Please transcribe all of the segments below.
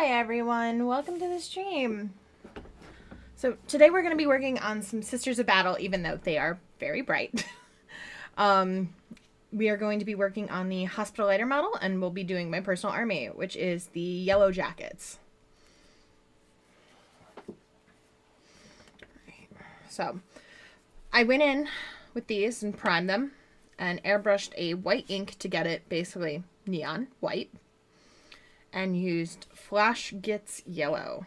Hi everyone, welcome to the stream. So today we're going to be working on some Sisters of Battle, even though they are very bright. We are going to be working on the Hospital Lighter model, and we'll be doing my personal army, which is the Yellow Jackets. So I went in with these and primed them and airbrushed a white ink to get it basically neon white, and used Flash Gets Yellow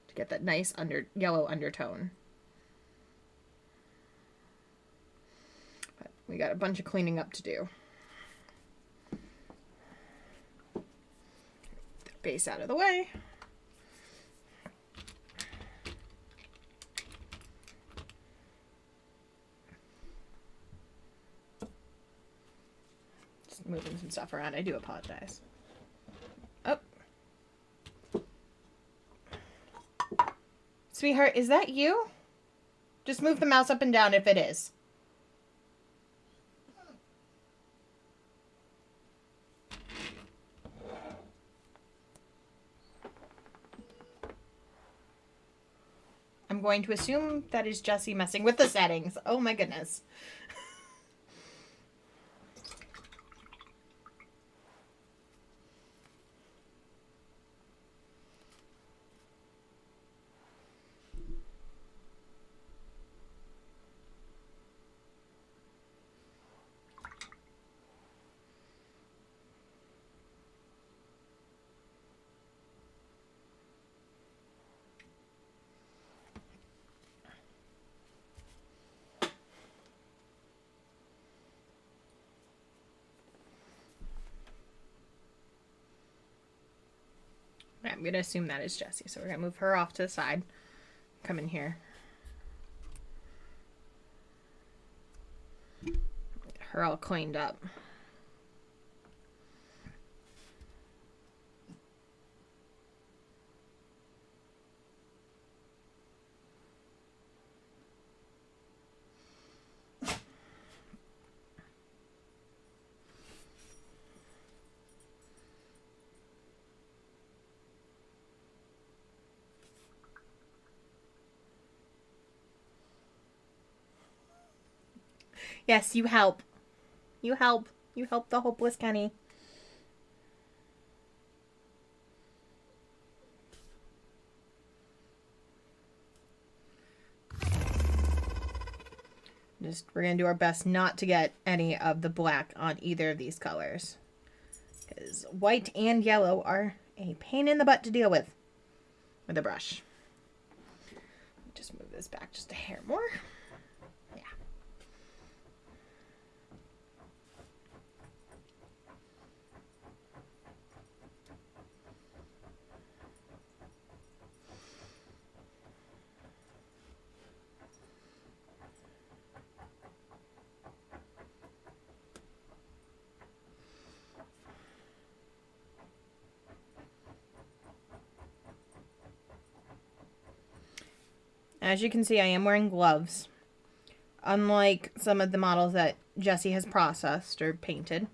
to get that nice yellow undertone. But we got a bunch of cleaning up to do. Get the base out of the way. Just moving some stuff around. I do apologize. Oh. Sweetheart, is that you? Just move the mouse up and down if it is. I'm going to assume that is Jessie messing with the settings. Oh my goodness. I'm going to assume that is Jessie, so we're going to move her off to the side. Come in here. Get her all cleaned up. Yes, you help. You help. You help the hopeless Kenny. We're going to do our best not to get any of the black on either of these colors, because white and yellow are a pain in the butt to deal with a brush. Just move this back just a hair more. Yeah. As you can see, I am wearing gloves. Unlike some of the models that Jessie has processed or painted,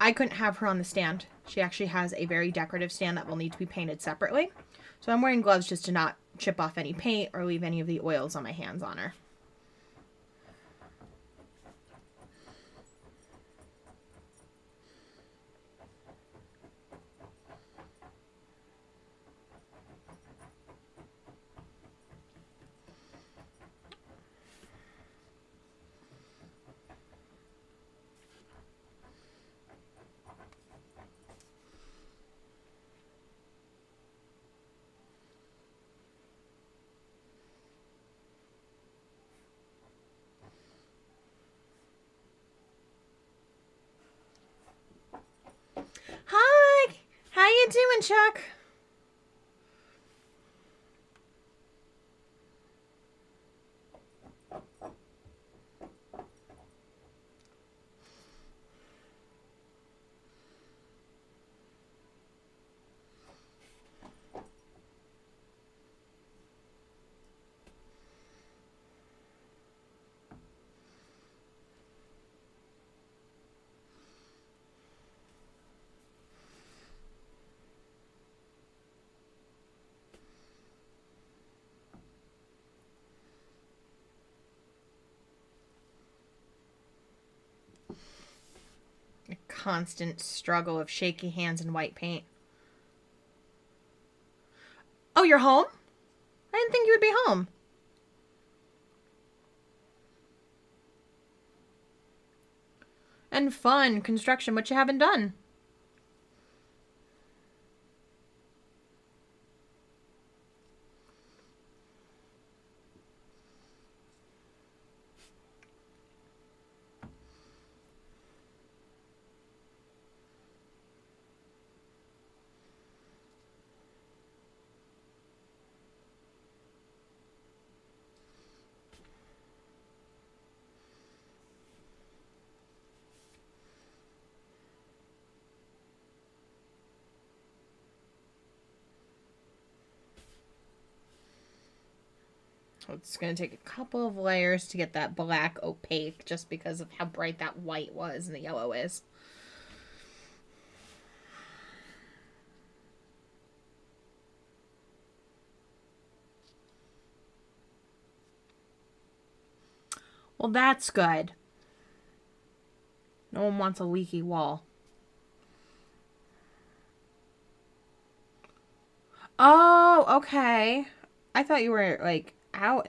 I couldn't have her on the stand. She actually has a very decorative stand that will need to be painted separately. So I'm wearing gloves just to not chip off any paint or leave any of the oils on my hands on her. Hi! How you doing, Chuck? constant struggle of shaky hands and white paint. Oh, you're home? I didn't think you would be home. And fun construction, what you haven't done? It's going to take a couple of layers to get that black opaque just because of how bright that white was and the yellow is. Well, that's good. No one wants a leaky wall. Oh, okay. I thought you were, like, out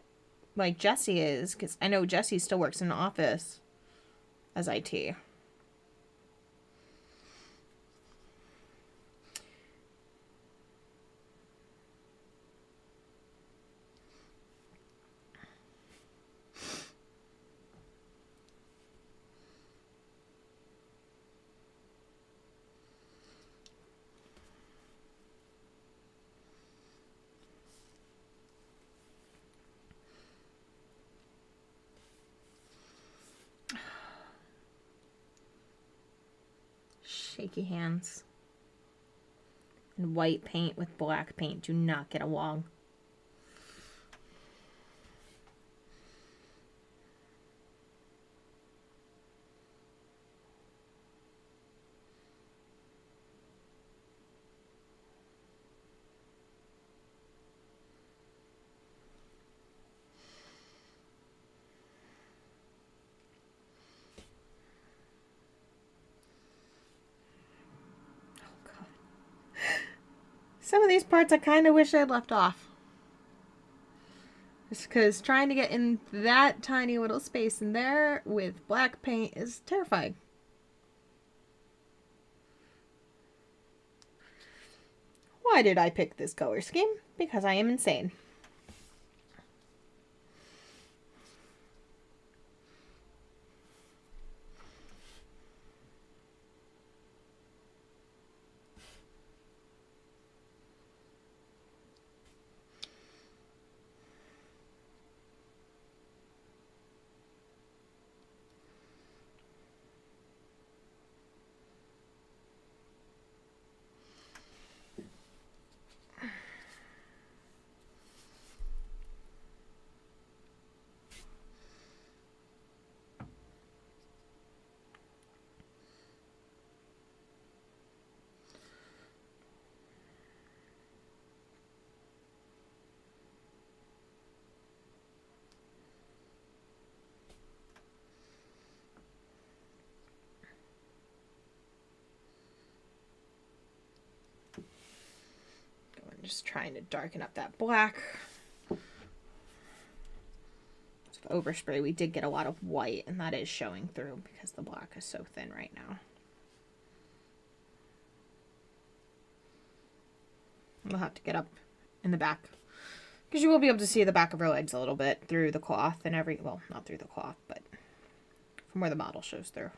like Jessie is, because I know Jessie still works in the office as IT. Shaky hands. And white paint with black paint do not get along. Some of these parts I kind of wish I'd left off. Just because trying to get in that tiny little space in there with black paint is terrifying. Why did I pick this color scheme? Because I am insane. Just trying to darken up that black. With overspray, we did get a lot of white, and that is showing through because the black is so thin right now. We'll have to get up in the back because you will be able to see the back of her legs a little bit through the cloth and well, not through the cloth, but from where the model shows through.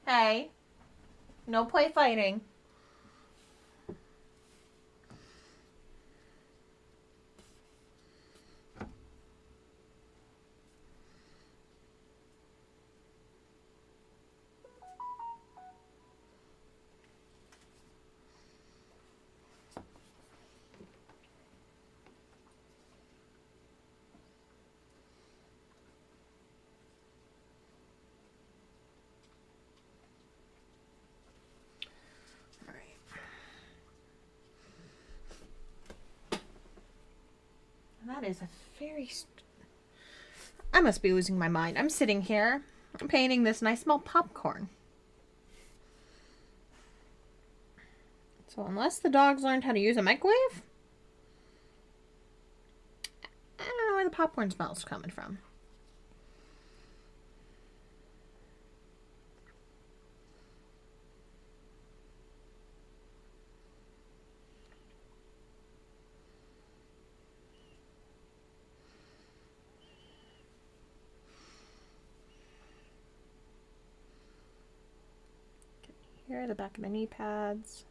Hey, no play fighting. All right. That is a very... I must be losing my mind. I'm sitting here. I'm painting this and I smell popcorn. So unless the dogs learned how to use a microwave, I don't know where the popcorn smell's coming from. Here are the back of the knee pads.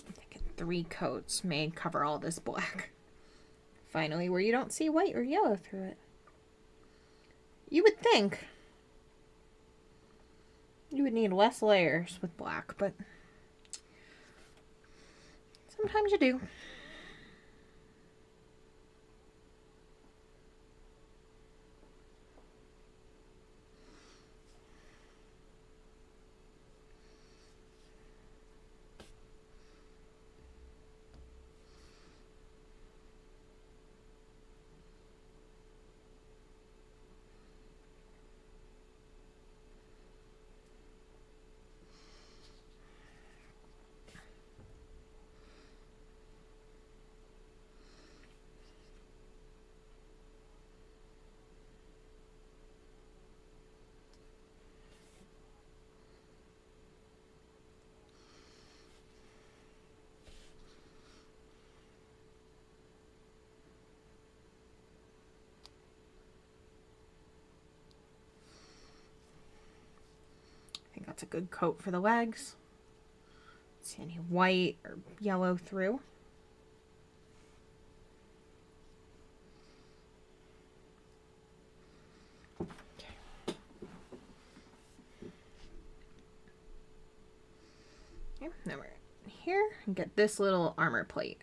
I'm thinking 3 coats may cover all this black. Finally, where you don't see white or yellow through it. You would think you would need less layers with black, but sometimes you do. I think that's a good coat for the legs. Don't see any white or yellow through. Okay, now we're here and get this little armor plate.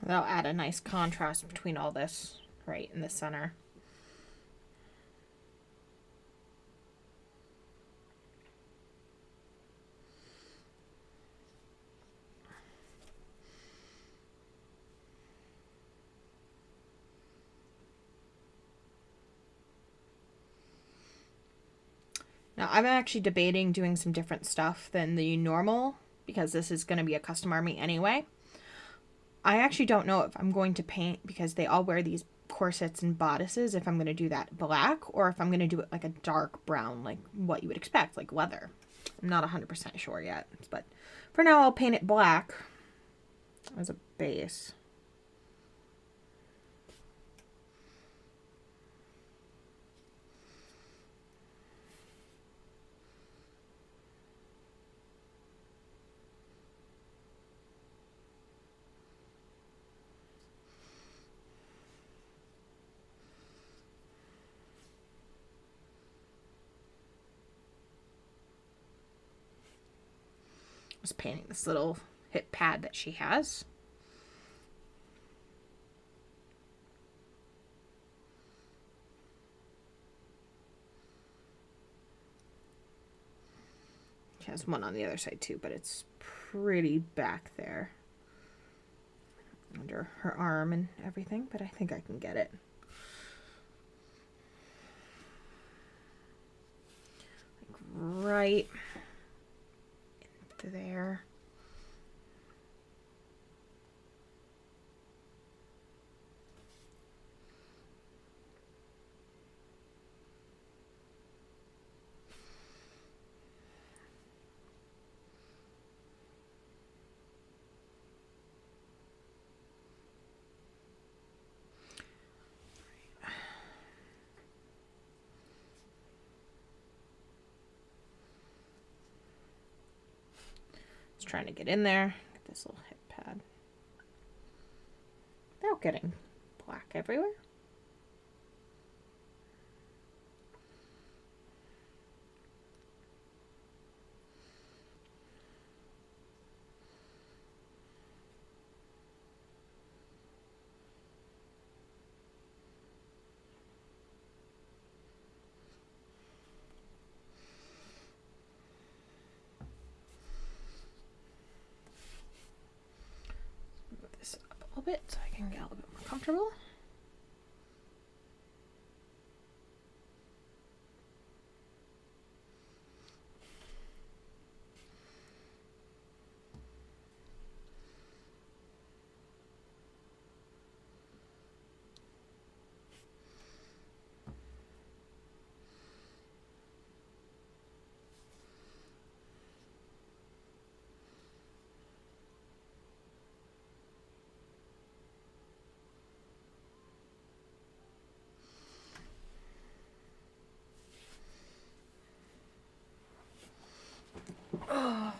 That'll add a nice contrast between all this right in the center. Now, I'm actually debating doing some different stuff than the normal because this is going to be a custom army anyway. I actually don't know if I'm going to paint, because they all wear these corsets and bodices, if I'm going to do that black or if I'm going to do it like a dark brown, like what you would expect, like leather. I'm not 100% sure yet, but for now I'll paint it black as a base. Just painting this little hip pad that she has. She has one on the other side too, but it's pretty back there under her arm and everything, but I think I can get it. Like right into there. Trying to get in there. Get this little hip pad. Without getting black everywhere. Bit so I can get a little bit more comfortable. Oh.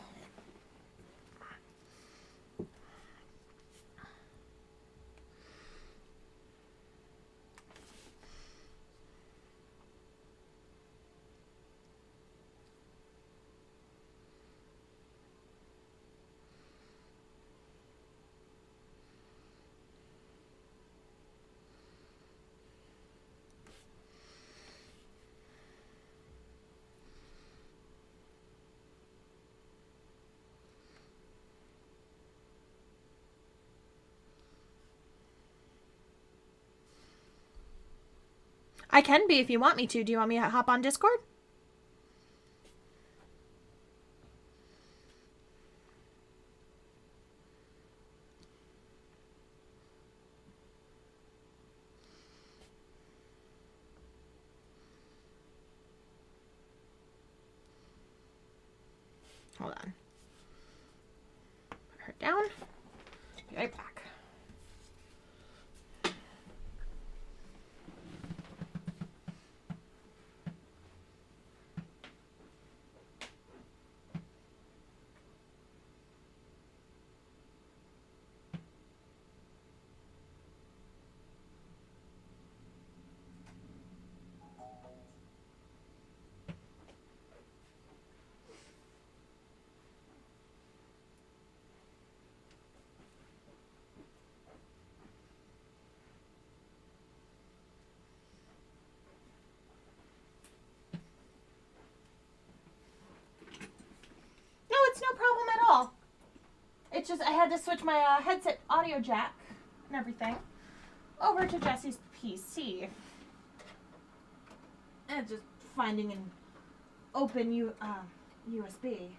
I can be if you want me to. Do you want me to hop on Discord? Hold on. Put her down. Be right back. It's no problem at all. It's just I had to switch my headset audio jack and everything over to Jesse's PC. And just finding an open USB.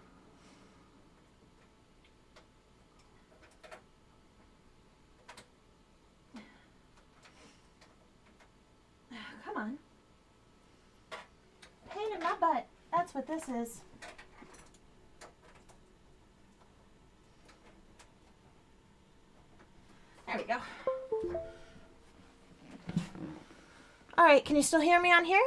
Come on. Pain in my butt. That's what this is. There we go. All right, can you still hear me on here?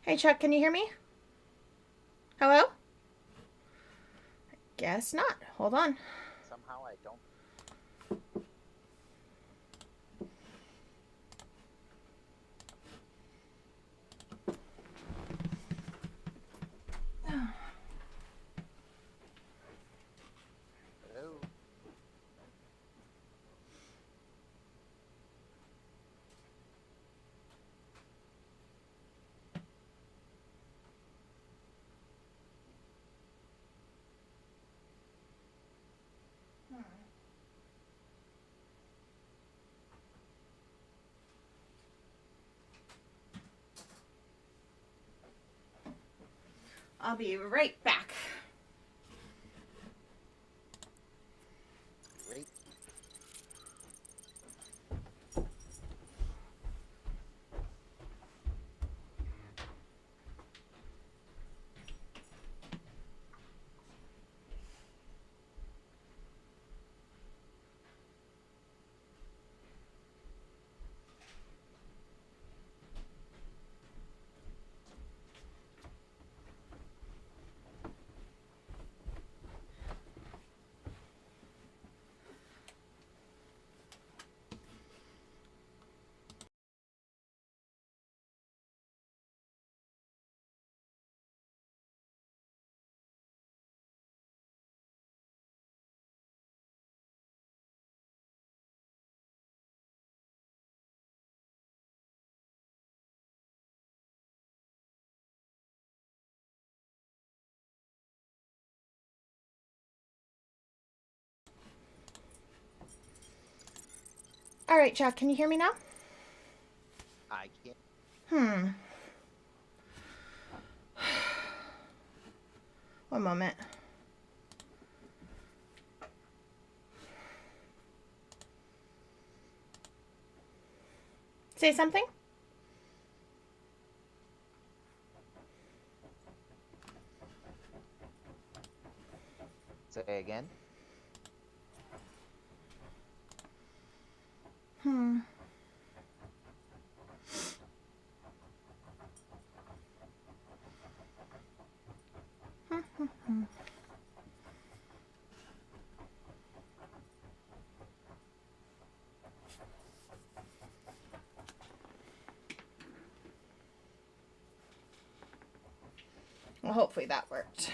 Hey Chuck, can you hear me? Hello? I guess not. Hold on. Somehow I don't. I'll be right back. Great. All right, Chuck, can you hear me now? I can't. One moment. Say something? Say again. Well, hopefully that worked.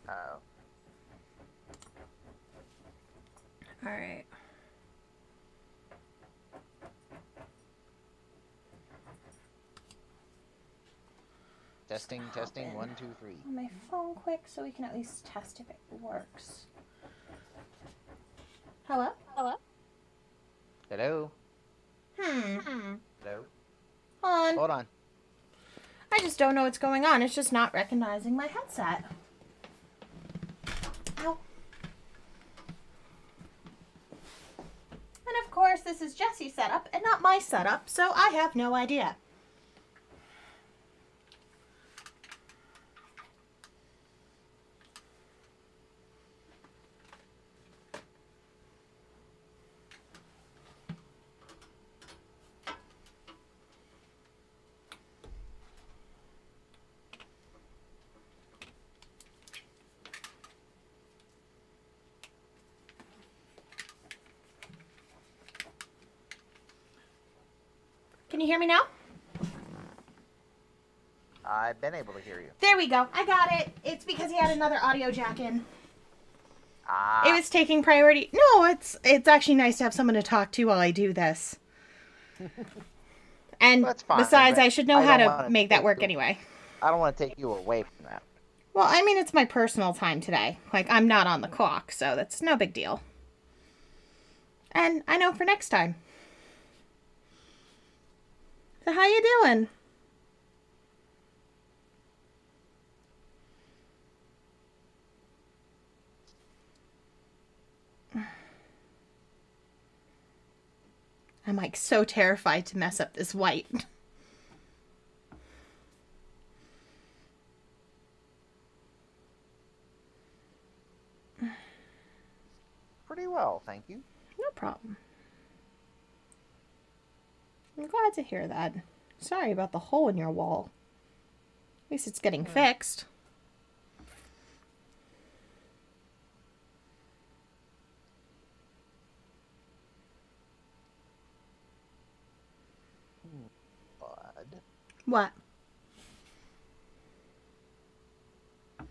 Oh. All right. Testing, testing, 1, 2, 3. On my phone quick so we can at least test if it works. Hello? Hello? Hello? Hold Hello? on. Hold on. I just don't know what's going on. It's just not recognizing my headset. Ow. And of course, this is Jesse's setup and not my setup, so I have no idea. Can you hear me now? I've been able to hear you. There we go. I got it. It's because he had another audio jack in. Ah. It was taking priority. No, it's actually nice to have someone to talk to while I do this. And That's fine, besides, but I should know I how don't to wanna make that take work you- anyway. I don't want to take you away from that. Well, I mean, it's my personal time today. Like, I'm not on the clock, so that's no big deal. And I know for next time. So how you doing? I'm like so terrified to mess up this white. Pretty well, thank you. No problem. I'm glad to hear that. Sorry about the hole in your wall. At least it's getting fixed. Bud. What? Come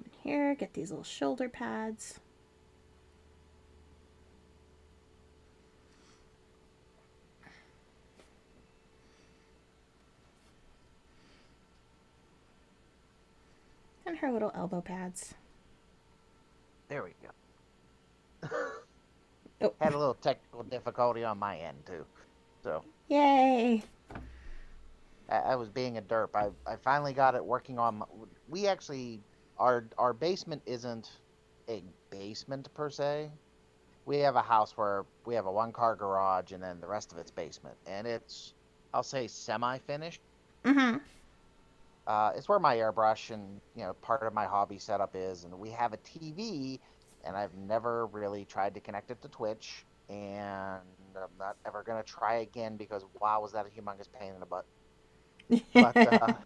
in here, get these little shoulder pads. And her little elbow pads. There we go. Oh. Had a little technical difficulty on my end too. So Yay. I was being a derp. I finally got it working on. We actually our basement isn't a basement per se. We have a house where we have a 1-car garage and then the rest of it's basement, and it's, I'll say, semi-finished. Mm-hmm. It's where my airbrush and part of my hobby setup is, and we have a TV, and I've never really tried to connect it to Twitch, and I'm not ever gonna try again because wow, was that a humongous pain in the butt. But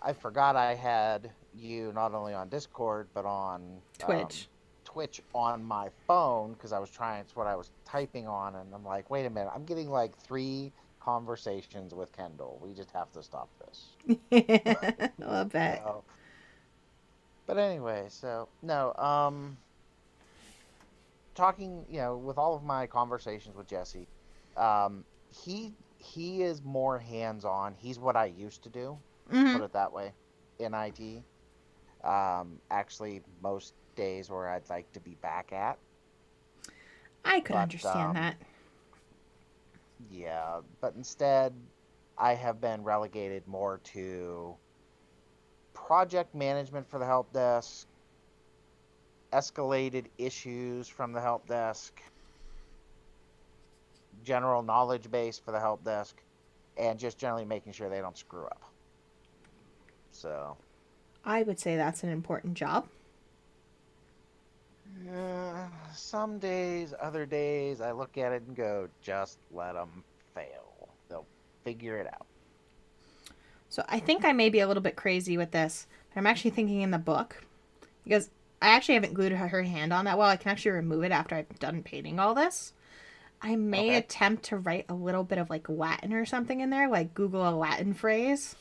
I forgot I had you not only on Discord but on Twitch. Twitch on my phone because I was trying. It's what I was typing on, and I'm like, wait a minute, I'm getting like 3 conversations with Kendall. We just have to stop this. I love that. So, but anyway, so no, talking, with all of my conversations with Jesse, he is more hands-on. He's what I used to do, put it that way, in IT. Actually, most days where I'd like to be back at. I could understand that. Yeah, but instead, I have been relegated more to project management for the help desk, escalated issues from the help desk, general knowledge base for the help desk, and just generally making sure they don't screw up. So, I would say that's an important job. some days, other days, I look at it and go, just let them fail. They'll figure it out. So I think I may be a little bit crazy with this. But I'm actually thinking in the book, because I actually haven't glued her hand on that well. I can actually remove it after I've done painting all this. I may attempt to write a little bit of like Latin or something in there, like Google a Latin phrase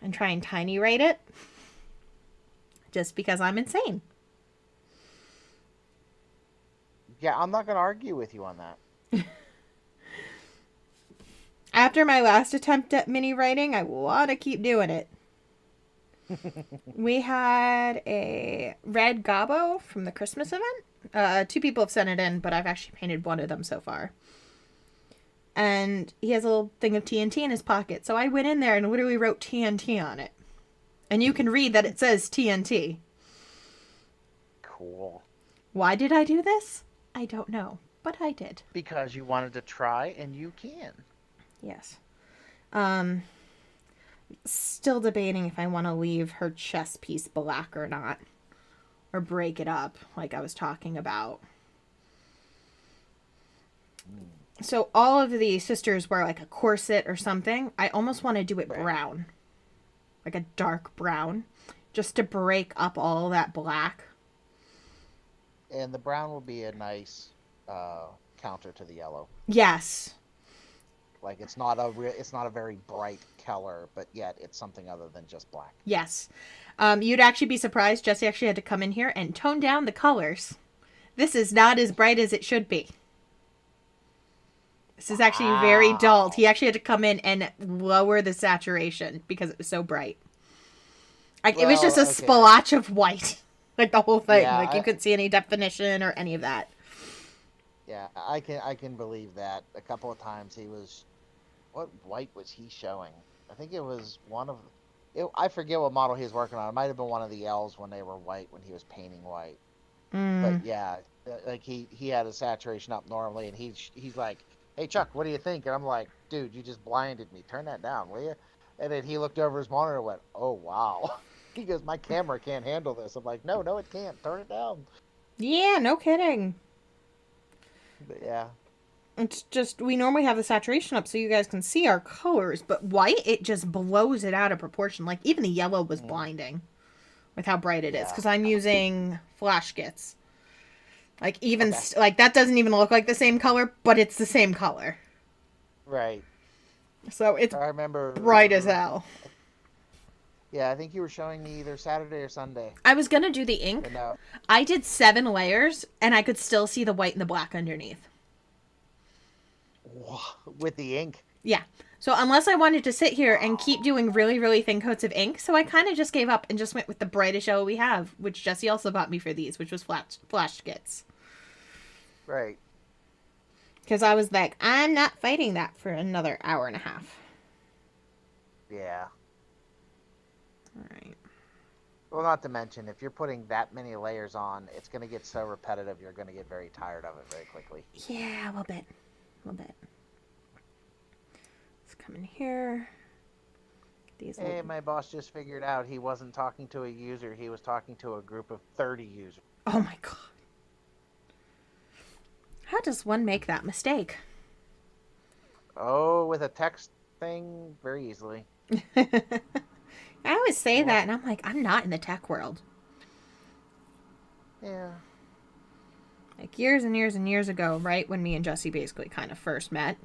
and try and tiny write it. Just because I'm insane. Yeah, I'm not going to argue with you on that. After my last attempt at mini writing, I want to keep doing it. We had a red gobbo from the Christmas event. 2 people have sent it in, but I've actually painted one of them so far. And he has a little thing of TNT in his pocket. So I went in there and literally wrote TNT on it. And you can read that it says TNT. Cool. Why did I do this? I don't know, but I did. Because you wanted to try, and you can. Yes. Still debating if I want to leave her chess piece black or not. Or break it up, like I was talking about. So all of the sisters wear like a corset or something. I almost want to do it brown. Like a dark brown. Just to break up all that black. And the brown will be a nice counter to the yellow. Yes. Like it's not a very bright color, but yet it's something other than just black. Yes. You'd actually be surprised. Jesse actually had to come in here and tone down the colors. This is not as bright as it should be. This is actually very dull. He actually had to come in and lower the saturation because it was so bright. Like it was just a splotch of white. Like the whole thing. Yeah, like you couldn't see any definition or any of that. Yeah, I can believe that. A couple of times he was, what white was he showing? I think it was I forget what model he was working on. It might have been one of the L's when they were white, when he was painting white. But yeah, like he had a saturation up normally, and he's like, hey Chuck, what do you think? And I'm like, dude, you just blinded me. Turn that down, will you? And then he looked over his monitor and went, oh wow. He goes, my camera can't handle this. I'm like, no, it can't. Turn it down. Yeah, no kidding. But yeah. It's just, we normally have the saturation up so you guys can see our colors, but white, it just blows it out of proportion. Like, even the yellow was blinding with how bright it is, because I'm using flash kits. Like, even, like, that doesn't even look like the same color, but it's the same color. Right. So, it's I remember bright as hell. Yeah, I think you were showing me either Saturday or Sunday. I was going to do the ink. I did 7 layers, and I could still see the white and the black underneath. With the ink? Yeah. So unless I wanted to sit here and keep doing really, really thin coats of ink, so I kind of just gave up and just went with the brightest yellow we have, which Jesse also bought me for these, which was flash kits. Right. Because I was like, I'm not fighting that for another hour and a half. Yeah. All right. Well, not to mention, if you're putting that many layers on, it's going to get so repetitive, you're going to get very tired of it very quickly. Yeah, a little bit. A little bit. Let's come in here. These Hey, little... my boss just figured out he wasn't talking to a user, he was talking to a group of 30 users. Oh my god. How does one make that mistake? Oh, with a text thing, very easily. I always say What? that, and I'm like, I'm not in the tech world. Yeah. Like years and years and years ago, right when me and Jesse basically kind of first met,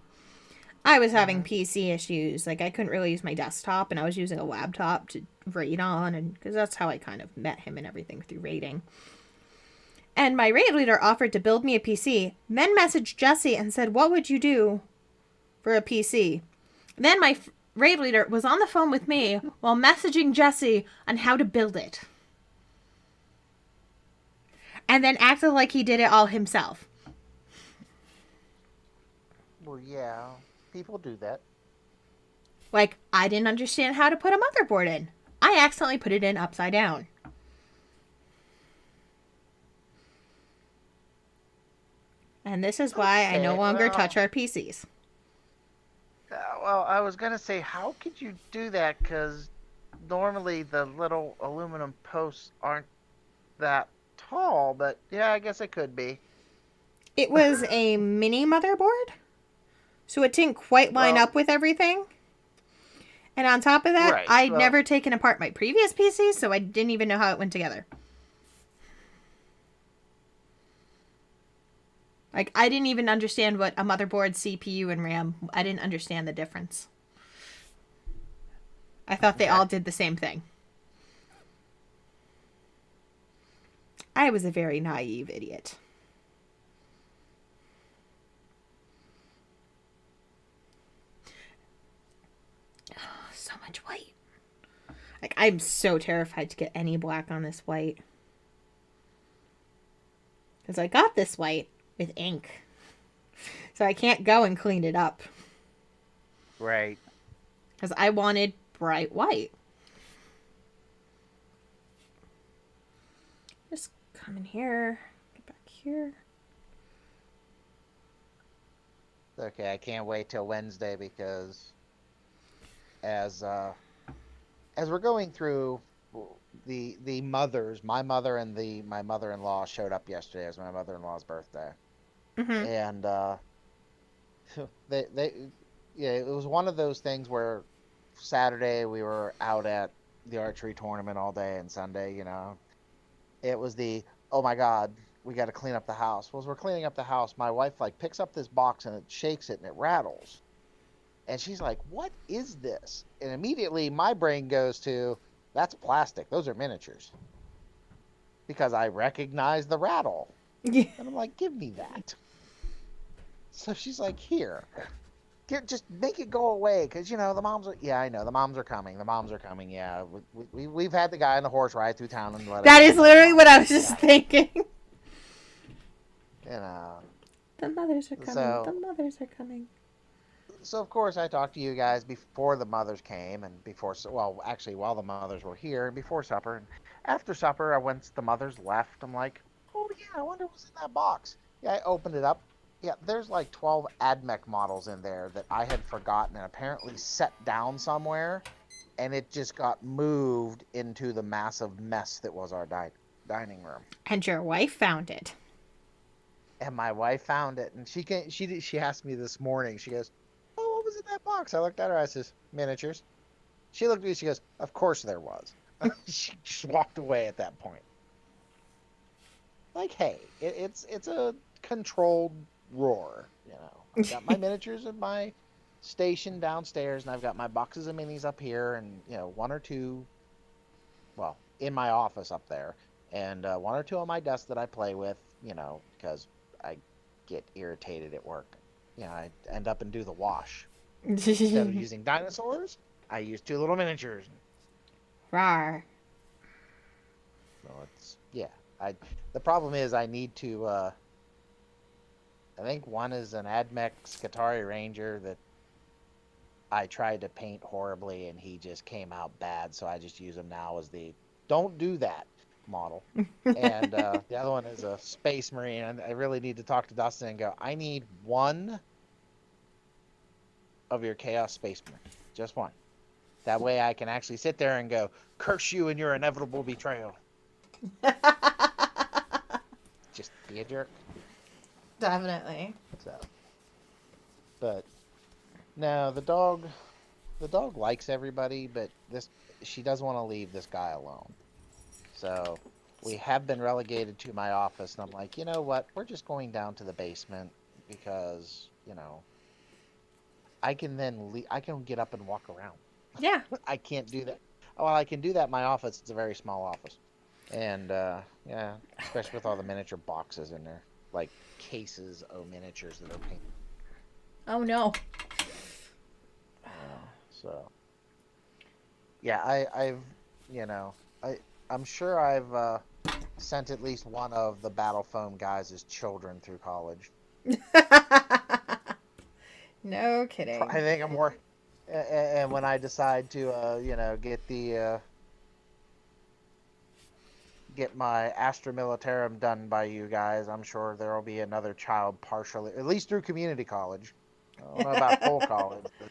I was having Mm-hmm. PC issues. Like I couldn't really use my desktop, and I was using a laptop to raid on, and because that's how I kind of met him and everything through raiding. And my raid leader offered to build me a PC, then messaged Jesse and said, "What would you do for a PC?" Then my raid leader was on the phone with me while messaging Jesse on how to build it, and then acted like he did it all himself. Well, yeah, people do that. Like, I didn't understand how to put a motherboard in. I accidentally put it in upside down. And this is why I no Okay, longer touch well, our PCs. I was gonna say, how could you do that? Because normally the little aluminum posts aren't that tall, but yeah, I guess it could be. It was a mini motherboard, so it didn't quite line Well, up with everything. And on top of that, right. I'd Well, never taken apart my previous PC, so I didn't even know how it went together. Like, I didn't even understand what a motherboard, CPU, and RAM, I didn't understand the difference. I thought they okay. all did the same thing. I was a very naive idiot. So much white. Like, I'm so terrified to get any black on this white. Because I got this white with ink. So I can't go and clean it up. Right. Because I wanted bright white. Just come in here. Get back here. Okay, I can't wait till Wednesday because as uh as we're going through the mothers, my mother and the my mother-in-law showed up yesterday as my mother-in-law's birthday. Mm-hmm. And they yeah, it was one of those things where Saturday we were out at the archery tournament all day and Sunday, it was the oh my God, we got to clean up the house. Well, as we're cleaning up the house, my wife like picks up this box and it shakes it and it rattles. And she's like, "What is this?" And immediately my brain goes to, "That's plastic. Those are miniatures." Because I recognize the rattle. Yeah. And I'm like, "Give me that." So she's like, "Here. Just make it go away." Because, the moms are, yeah, I know. The moms are coming. The moms are coming. Yeah. We've had the guy on the horse ride through town and let That everyone is know the literally what moms I are was coming. just thinking. You know. The mothers are coming. The So mothers are coming. so of course I talked to you guys before the mothers came and well, actually while the mothers were here and before supper and after supper once the mothers left, I'm like, oh yeah, I wonder what's in that box. Yeah, I opened it up. Yeah, there's like 12 AdMech models in there that I had forgotten and apparently set down somewhere, and it just got moved into the massive mess that was our dining room. And your wife found it. And my wife found it, and she asked me this morning. She goes, "Oh, what was in that box?" I looked at her. I says, "Miniatures." She looked at me. She goes, "Of course there was." She just walked away at that point. Like, hey, it's a controlled roar. I've got my miniatures in my station downstairs, and I've got my boxes of minis up here, and one or two, well, in my office up there, and one or two on my desk that I play with. Because I get irritated at work. I end up and do the wash. Instead of using dinosaurs, I use two little miniatures. Rar. So it's yeah. I the problem is I need to. I think one is an Admech Skitarii Ranger that I tried to paint horribly and he just came out bad. So I just use him now as the don't do that model. And the other one is a Space Marine. And I really need to talk to Dustin and go, I need one of your Chaos Space Marine. Just one. That way I can actually sit there and go, curse you and your inevitable betrayal. Just be a jerk. Definitely. So, but no, the dog likes everybody, but she doesn't want to leave this guy alone. So we have been relegated to my office, and I'm like, you know what? We're just going down to the basement because I can I can get up and walk around. Yeah. I can't do that. Well, I can do that in my office. It's a very small office, and yeah, especially with all the miniature boxes in there, like cases of miniatures that are painted. Oh no. So, yeah, I've, I'm sure I've sent at least one of the Battle Foam guys' children through college. No kidding. I think I'm more, and when I decide to, get my Astra Militarum done by you guys, I'm sure there will be another child partially, at least through community college. I don't know about full college, but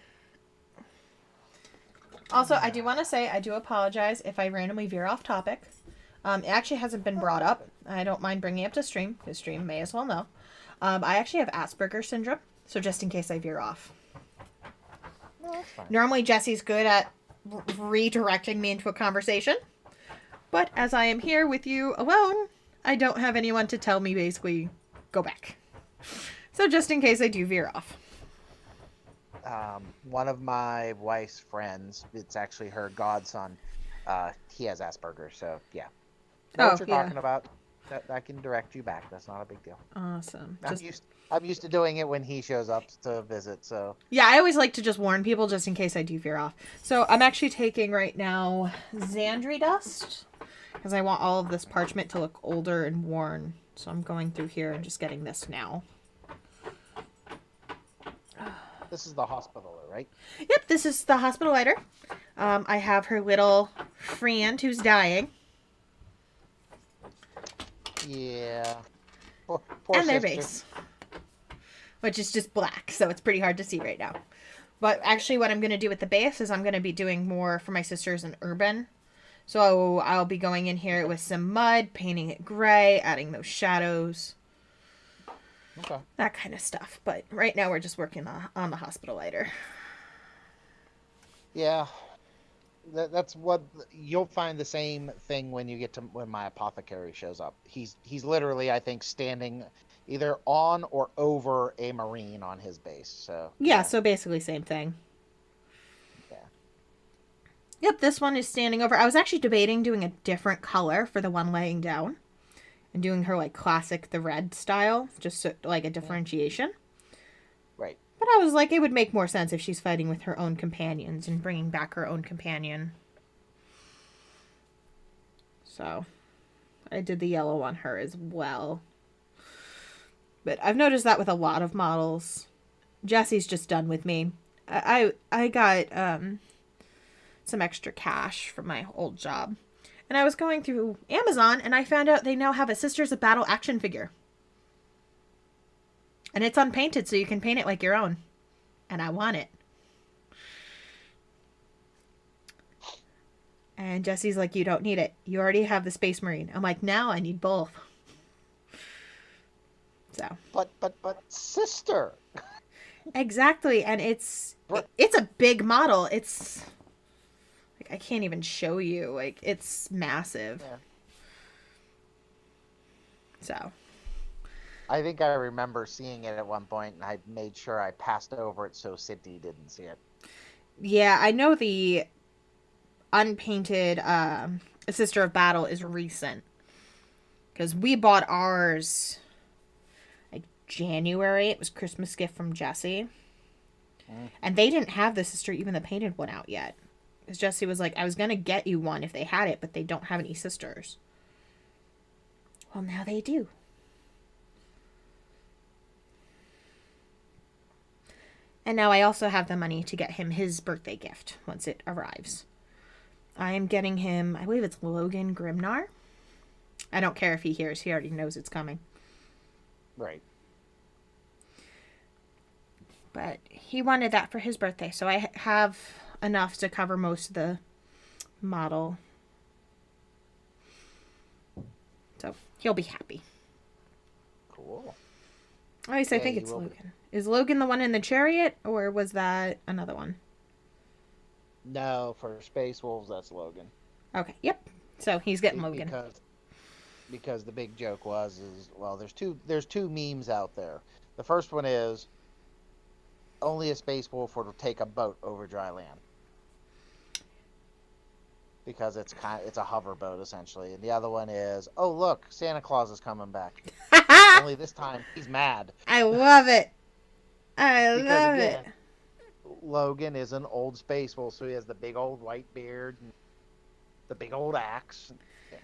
Also, I do want to say I do apologize if I randomly veer off topic. It actually hasn't been brought up. I don't mind bringing it up to stream, because stream may as well know. I actually have Asperger's syndrome, so just in case I veer off. no, that's fine. Normally, Jesse's good at redirecting me into a conversation, but as I am here with you alone, I don't have anyone to tell me basically go back. So just in case I do veer off. One of my wife's friends, it's actually her godson, he has Asperger's, so yeah. Know what you're talking about. I can direct you back. That's not a big deal. Awesome. I'm used to doing it when he shows up to visit, so. Yeah, I always like to just warn people just in case I do veer off. So I'm actually taking right now Xandri dust because I want all of this parchment to look older and worn. So I'm going through here and just getting this now. This is the hospital, right? Yep, this is the hospital lighter. I have her little friend who's dying. Yeah. Poor And their sister. base. Which is just black, so it's pretty hard to see right now. But actually what I'm going to do with the base is I'm going to be doing more for my sisters in urban. So I'll be going in here with some mud, painting it gray, adding those shadows. Okay. That kind of stuff. But right now we're just working on the hospital lighter. Yeah. That's what you'll find the same thing when my apothecary shows up. He's literally, I think, standing either on or over a marine on his base. So Yeah, so basically same thing. Yeah. Yep, this one is standing over. I was actually debating doing a different color for the one laying down. And doing her like classic the red style, just so, like a differentiation. Right. But I was like, it would make more sense if she's fighting with her own companions and bringing back her own companion. So, I did the yellow on her as well. But I've noticed that with a lot of models. Jesse's just done with me. I got some extra cash from my old job. And I was going through Amazon, and I found out they now have a Sisters of Battle action figure. And it's unpainted, so you can paint it like your own. And I want it. And Jesse's like, you don't need it. You already have the Space Marine. I'm like, now I need both. So. But sister. Exactly, and it's a big model. It's like I can't even show you. Like it's massive. Yeah. So. I think I remember seeing it at one point, and I made sure I passed over it so Sydney didn't see it. Yeah, I know the unpainted Sister of Battle is recent. Because we bought ours like January. It was Christmas gift from Jesse. Mm. And they didn't have the sister, even the painted one, out yet. Because Jesse was like, I was going to get you one if they had it, but they don't have any sisters. Well, now they do. And now I also have the money to get him his birthday gift once it arrives. I am getting him, I believe it's Logan Grimnar. I don't care if he hears, he already knows it's coming. Right. But he wanted that for his birthday, so I have enough to cover most of the model. So he'll be happy. Cool. At least I Yeah, think he it's will be. Logan. Is Logan the one in the chariot, or was that another one? No, for Space Wolves, that's Logan. Okay, yep. So he's getting Logan. Because the big joke is, well, there's two memes out there. The first one is only a Space Wolf will take a boat over dry land because it's a hover boat essentially. And the other one is, oh look, Santa Claus is coming back. Only this time he's mad I love it. I because love again, it. Logan is an old Space Wolf, so he has the big old white beard and the big old axe. Yeah,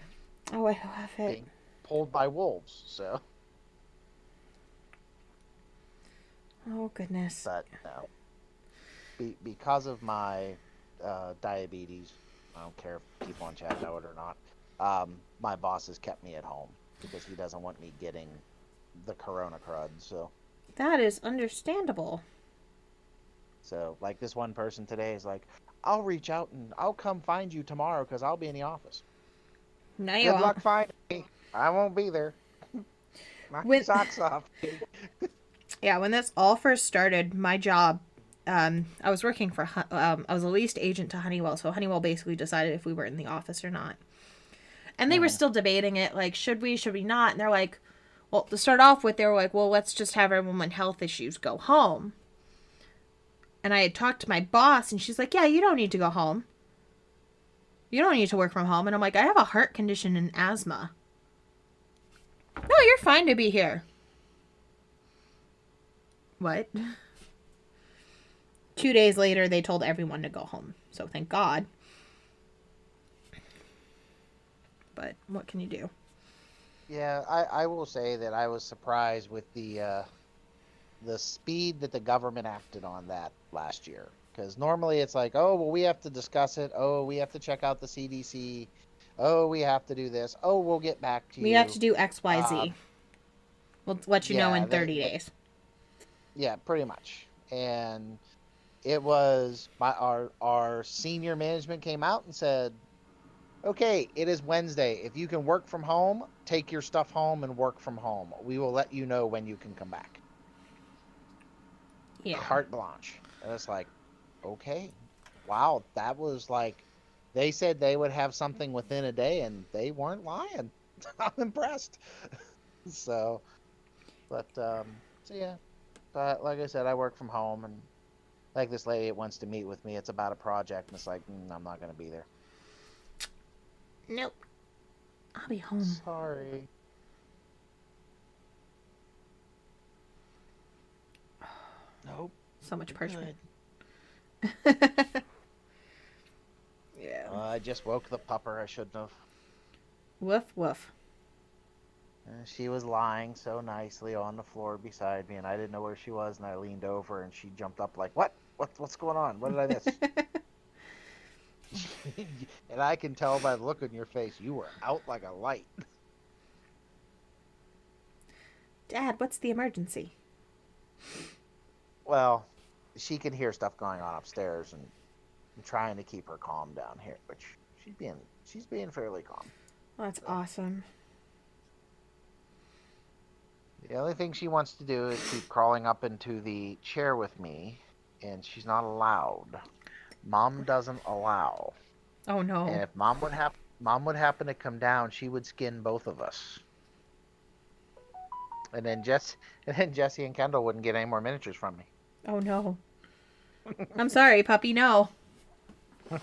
Oh, I love it. being pulled by wolves. So, Oh, goodness. but no, because of my diabetes, I don't care if people on chat know it or not. My boss has kept me at home because he doesn't want me getting the corona crud. That is understandable. So like this one person today is like, I'll reach out and I'll come find you tomorrow because I'll be in the office. No, you Good won't. luck finding me. I won't be there. Knock your When, socks off. yeah, when this all first started, my job, I was working for, I was a leased agent to Honeywell, so Honeywell basically decided if we were in the office or not. And they were Mm. still debating it, like, should we not? And they're like, well, to start off with, they were like, well, let's just have everyone with health issues go home. And I had talked to my boss, and she's like, yeah, you don't need to go home. You don't need to work from home. And I'm like, I have a heart condition and asthma. No, you're fine to be here. What? 2 days later, they told everyone to go home. So thank God. But what can you do? Yeah, I will say that I was surprised with the speed that the government acted on that last year. Because normally it's like, oh, well, we have to discuss it. Oh, we have to check out the CDC. Oh, we have to do this. Oh, we'll get back to We have you. to do XYZ. Um, We'll let you know yeah, in 30 days. yeah, pretty much. And it was our senior management came out and said, okay, it is Wednesday. If you can work from home, take your stuff home and work from home. We will let you know when you can come back. Yeah. Carte blanche. And it's like, okay, wow, that was like, they said they would have something within a day, and they weren't lying. I'm impressed. So, so yeah. But like I said, I work from home, and like this lady that wants to meet with me, it's about a project, and it's like, I'm not going to be there. Nope. I'll be home. Sorry. Nope. So much You're parchment. good. Yeah. I just woke the pupper. I shouldn't have. Woof, woof. She was lying so nicely on the floor beside me, and I didn't know where she was, and I leaned over, and she jumped up like, what? What's going on? What did I miss? And I can tell by the look on your face, you were out like a light. Dad, what's the emergency? Well, she can hear stuff going on upstairs, and I'm trying to keep her calm down here, which she's being fairly calm. Well, that's awesome. The only thing she wants to do is keep crawling up into the chair with me, and she's not allowed. Mom doesn't allow. Oh no. And if mom would happen to come down, she would skin both of us. And then Jesse and Kendall wouldn't get any more miniatures from me. Oh no. I'm sorry, puppy, no. And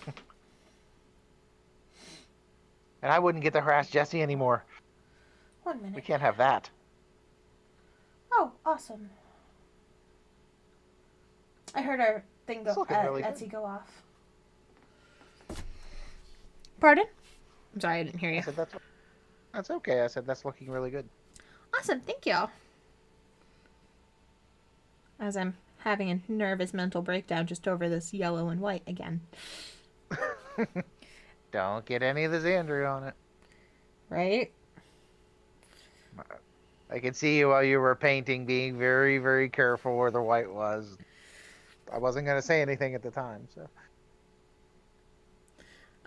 I wouldn't get to harass Jesse anymore. 1 minute. We can't have that. Oh, awesome. I heard our thing It's go, looking really good. Etsy go off. Pardon? I'm sorry, I didn't hear I you. said that's okay. I said that's looking really good. Awesome, thank you. As I'm having a nervous mental breakdown just over this yellow and white again. Don't get any of the Xandria on it. Right? I could see you while you were painting being very, very careful where the white was. I wasn't going to say anything at the time, so.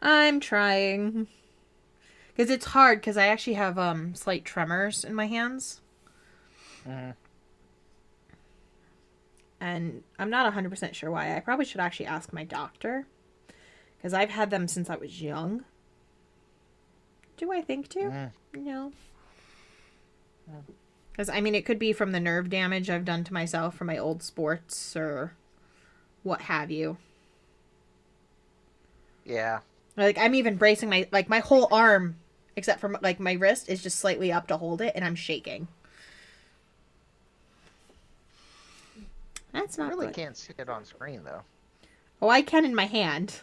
I'm trying. Because it's hard, because I actually have slight tremors in my hands. Mm-hmm. And I'm not 100% sure why. I probably should actually ask my doctor. Because I've had them since I was young. Do I think to? Mm-hmm. No. Because, I mean, it could be from the nerve damage I've done to myself from my old sports or what have you. Yeah. Like, I'm even bracing my whole arm, except for, like, my wrist is just slightly up to hold it, and I'm shaking. That's not You really good. can't see it on screen, though. Oh, I can in my hand.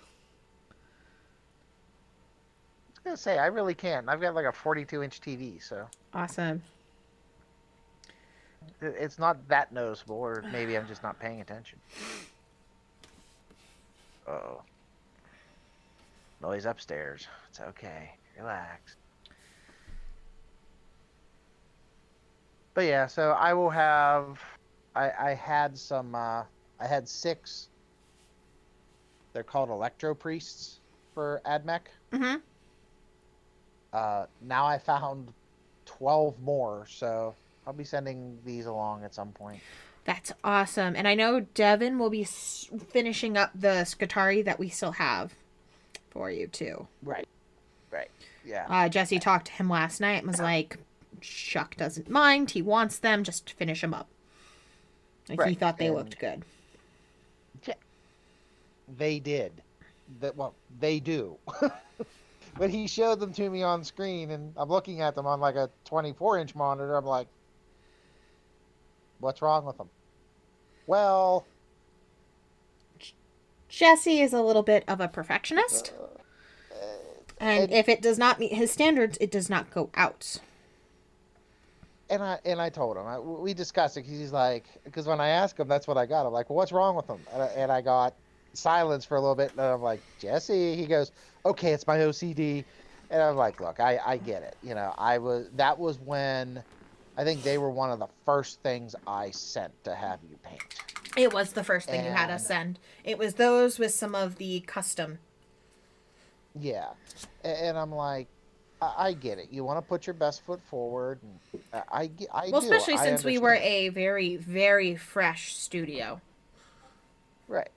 I was going to say, I really can. I've got like a 42-inch TV, so. Awesome. It's not that noticeable, or maybe I'm just not paying attention. Uh-oh. Noise upstairs. It's okay. Relax. But yeah, so I will have... I had some... I had 6... They're called Electro Priests for AdMech. Mm-hmm. Now I found 12 more, so I'll be sending these along at some point. That's awesome. And I know Devin will be finishing up the Skitari that we still have for you, too. Right. Yeah. Jesse talked to him last night and was like, Chuck doesn't mind. He wants them. Just finish them up. Like, he thought they looked good. Yeah, they did. Well, they do. When he showed them to me on screen, and I'm looking at them on like a 24-inch monitor, I'm like, what's wrong with them? Well, Jesse is a little bit of a perfectionist. And if it does not meet his standards, it does not go out. And I told him, we discussed it, because he's like, because when I asked him, that's what I got. I'm like, well, what's wrong with them? And I got silence for a little bit, and I'm like, Jesse, he goes, okay, it's my OCD. And I'm like, look, I get it. You know, that was when I think they were one of the first things I sent to have you paint. It was the first thing you had us send. It was those with some of the custom. Yeah. And I'm like, I get it. You want to put your best foot forward. And I well, do. especially since we were understand. a very, very fresh studio. Right.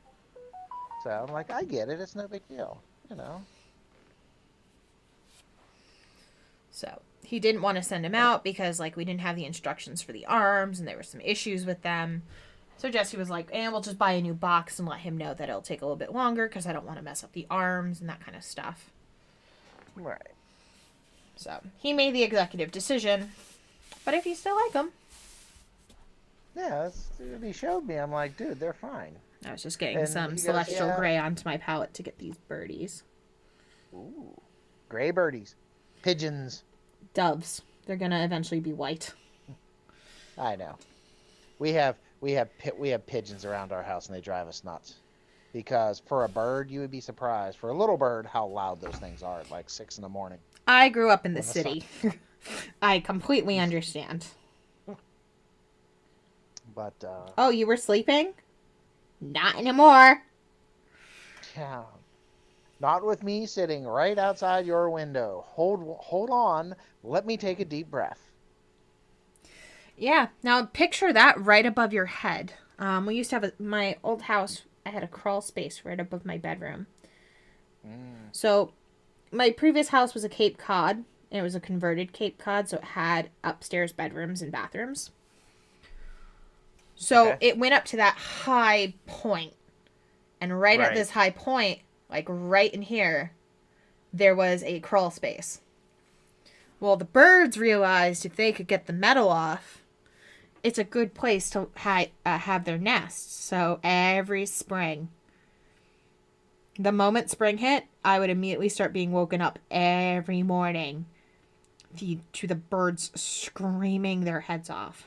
So I'm like, I get it. It's no big deal. You know. So he didn't want to send him out because, like, we didn't have the instructions for the arms and there were some issues with them. So Jesse was like, we'll just buy a new box and let him know that it'll take a little bit longer because I don't want to mess up the arms and that kind of stuff. Right. So he made the executive decision. But if you still like them. Yeah, he showed me. I'm like, dude, they're fine. I was just getting And some he goes, celestial yeah. gray onto my palette to get these birdies. Ooh. Gray birdies. Pigeons. Doves. They're going to eventually be white. I know. We have pigeons around our house, and they drive us nuts. Because for a bird, you would be surprised. For a little bird, how loud those things are at like 6 in the morning. I grew up in the city. I completely understand. But, oh, you were sleeping? Not anymore. yeah. Not with me sitting right outside your window. Hold on. Let me take a deep breath. Yeah. Now picture that right above your head. We used to have my old house. I had a crawl space right above my bedroom. So my previous house was a Cape Cod. And it was a converted Cape Cod, so it had upstairs bedrooms and bathrooms. So it went up to that high point. And right at this high point, like right in here, there was a crawl space. Well, the birds realized if they could get the metal off, it's a good place to have their nests. So every spring, the moment spring hit, I would immediately start being woken up every morning to the birds screaming their heads off.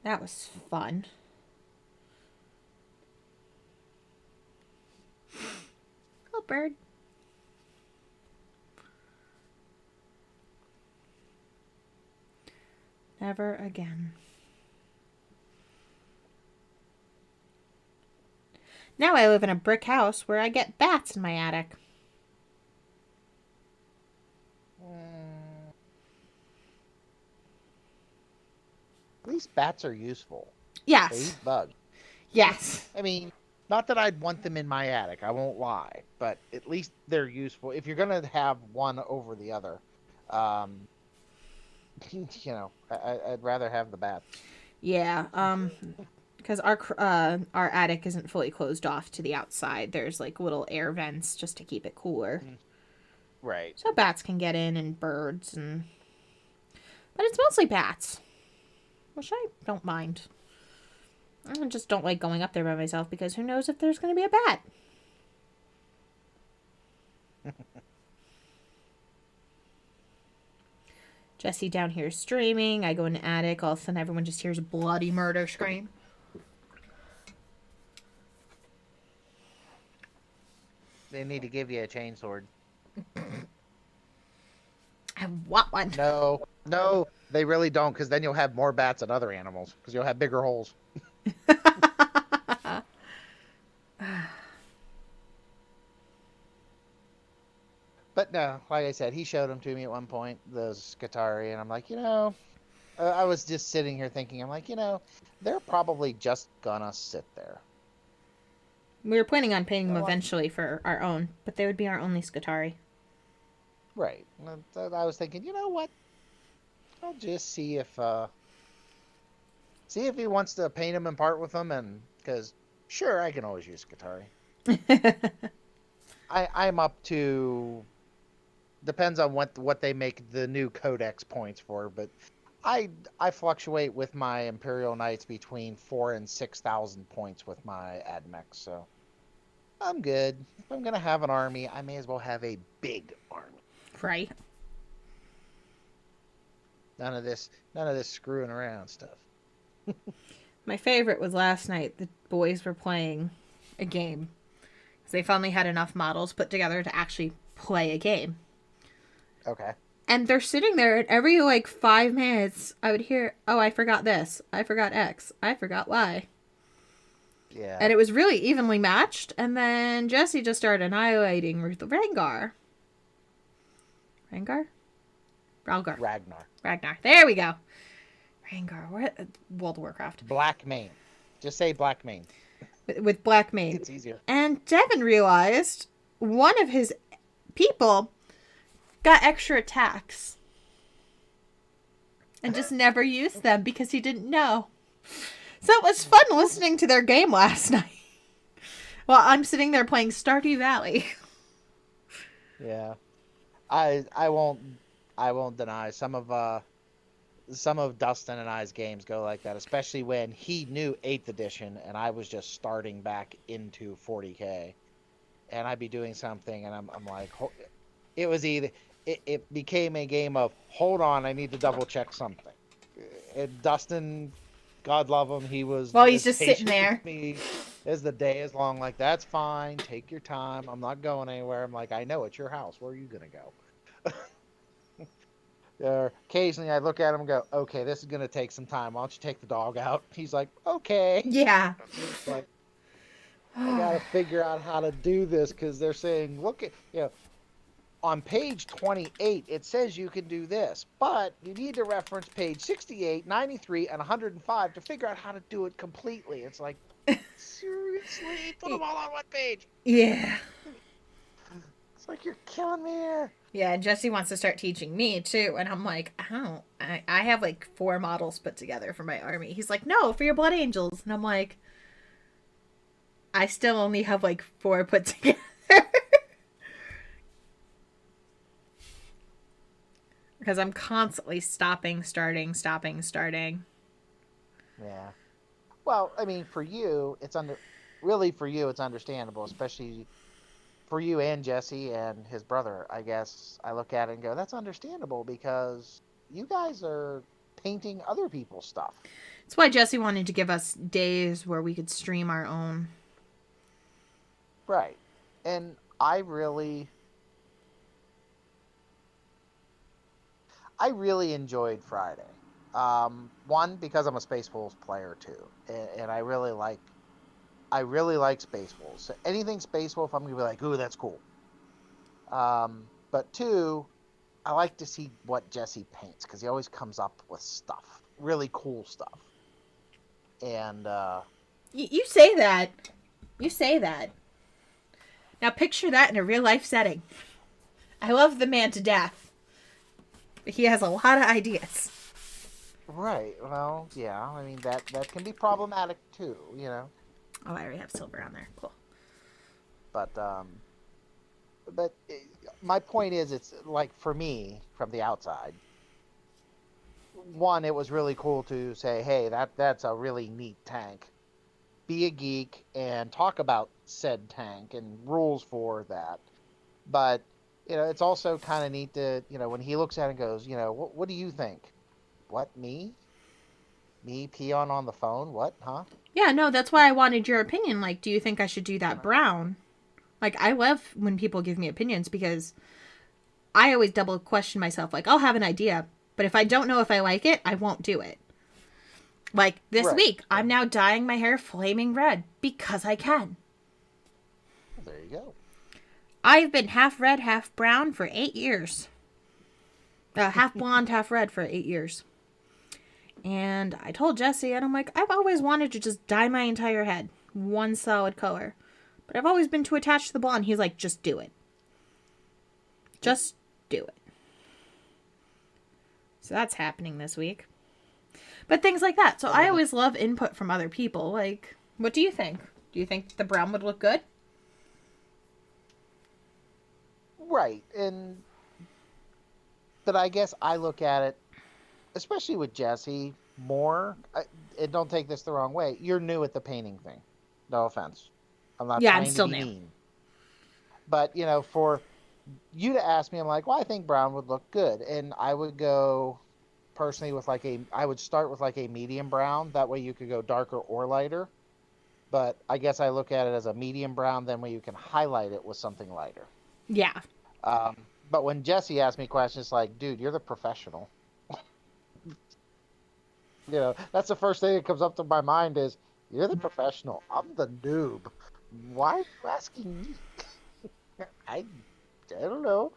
That was fun. Oh, bird. Never again. Now I live in a brick house where I get bats in my attic. At least bats are useful. They Yes. eat bugs. Yes. I mean, not that I'd want them in my attic, I won't lie, but at least they're useful. If you're going to have one over the other, um, I'd rather have the bats. Yeah. Because our attic isn't fully closed off to the outside. There's like little air vents just to keep it cooler. Right. So bats can get in and birds but it's mostly bats, which I don't mind. I just don't like going up there by myself because who knows if there's going to be a bat. Jesse down here streaming. I go in the attic. All of a sudden, everyone just hears a bloody murder scream. They need to give you a chainsword. I want one. No, they really don't, because then you'll have more bats and other animals, because you'll have bigger holes. But no, like I said, he showed them to me at one point, those Skitari, and I'm like, I was just sitting here thinking, I'm like, they're probably just gonna sit there. We were planning on painting them eventually for our own, but they would be our only Skitari. Right. I was thinking, you know what? I'll just see if he wants to paint them and part with them, and because sure, I can always use Skitari. I'm up to, depends on what they make the new codex points for, but I fluctuate with my Imperial Knights between 4,000 and 6,000 points with my Admech, so I'm good. If I'm gonna have an army, I may as well have a big army. Right. None of this screwing around stuff. My favorite was last night. The boys were playing a game. They finally had enough models put together to actually play a game. Okay. And they're sitting there, and every 5 minutes, I would hear, "Oh, I forgot this. I forgot X. I forgot Y." Yeah. And it was really evenly matched. And then Jesse just started annihilating Rengar. Rengar? Ragnar. There we go. Rengar. What? World of Warcraft. Black mane. Just say black mane. With black mane. It's easier. And Devin realized one of his people got extra attacks. And just never used them because he didn't know. So it was fun listening to their game last night. While I'm sitting there playing Stardew Valley. Yeah. I won't deny some of Dustin and I's games go like that, especially when he knew 8th edition and I was just starting back into 40K, and I'd be doing something and I'm like, it was either it became a game of hold on, I need to double check something. And Dustin, God love him, he was he's just sitting there. Me as the day is long, like that's fine, take your time, I'm not going anywhere. I'm like, I know it's your house, where are you gonna go? Occasionally I look at him and go, okay, this is going to take some time. Why don't you take the dog out? He's like, okay. Yeah. Like, I got to figure out how to do this because they're saying, look at, on page 28, it says you can do this, but you need to reference page 68, 93, and 105 to figure out how to do it completely. It's like, seriously? Put them all on one page. Yeah. It's like, you're killing me here. Yeah, and Jesse wants to start teaching me too, and I'm like, I have 4 models put together for my army. He's like, no, for your Blood Angels, and I'm like, I still only have 4 put together. because I'm constantly stopping, starting, stopping, starting. Yeah. Well, I mean, really for you, it's understandable, especially for you and Jesse and his brother. I guess I look at it and go, that's understandable because you guys are painting other people's stuff. That's why Jesse wanted to give us days where we could stream our own. Right. And I really enjoyed Friday. One, because I'm a Space Wolves player too, and I really like Space Wolves. So anything Space Wolf, I'm gonna be like, ooh, that's cool. But two, I like to see what Jesse paints because he always comes up with stuff, really cool stuff. And You say that. You say that. Now picture that in a real life setting. I love the man to death. But he has a lot of ideas. right, well, yeah, I mean that can be problematic too, you know. Oh, I already have silver on there. Cool. But my point is, it's like for me from the outside. One, it was really cool to say, hey, that's a really neat tank. Be a geek and talk about said tank and rules for that. But it's also kind of neat to when he looks at it and goes, what do you think? What, me peon on the phone? What, huh? Yeah, no, that's why I wanted your opinion. Like, do you think I should do that brown? Like, I love when people give me opinions because I always double question myself. Like, I'll have an idea, but if I don't know if I like it, I won't do it. Like, this Right. week, I'm now dyeing my hair flaming red because I can. Well, there you go. I've been half red, half brown for 8 years. Half blonde, half red for 8 years. And I told Jesse, and I'm like, I've always wanted to just dye my entire head one solid color. But I've always been too attached to the blonde. He's like, just do it. Just do it. So that's happening this week. But things like that. So I always love input from other people. Like, what do you think? Do you think the brown would look good? Right. But I guess I look at it, especially with Jesse, more. And don't take this the wrong way. You're new at the painting thing. No offense. I'm not Yeah, I'm trying to still be new. mean. But, for you to ask me, I'm like, well, I think brown would look good. And I would go personally with I would start with like a medium brown. That way you could go darker or lighter. But I guess I look at it as a medium brown, then way you can highlight it with something lighter. Yeah. But when Jesse asked me questions like, dude, you're the professional. That's the first thing that comes up to my mind is, you're the professional. I'm the noob. Why are you asking me? I don't know.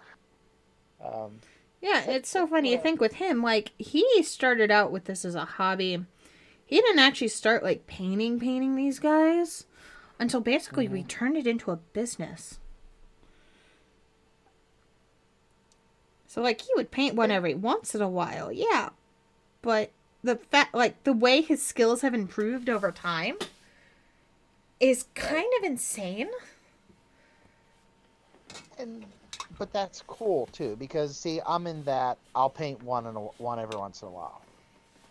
Um, Yeah, but, it's so funny. I think with him, like, he started out with this as a hobby. He didn't actually start, like, painting these guys until basically we mhm. turned it into a business. So, like, he would paint one And every once in a while, yeah. But the fact, like, the way his skills have improved over time is right. kind of insane. And but that's cool too because see, I'm in that I'll paint one every once in a while.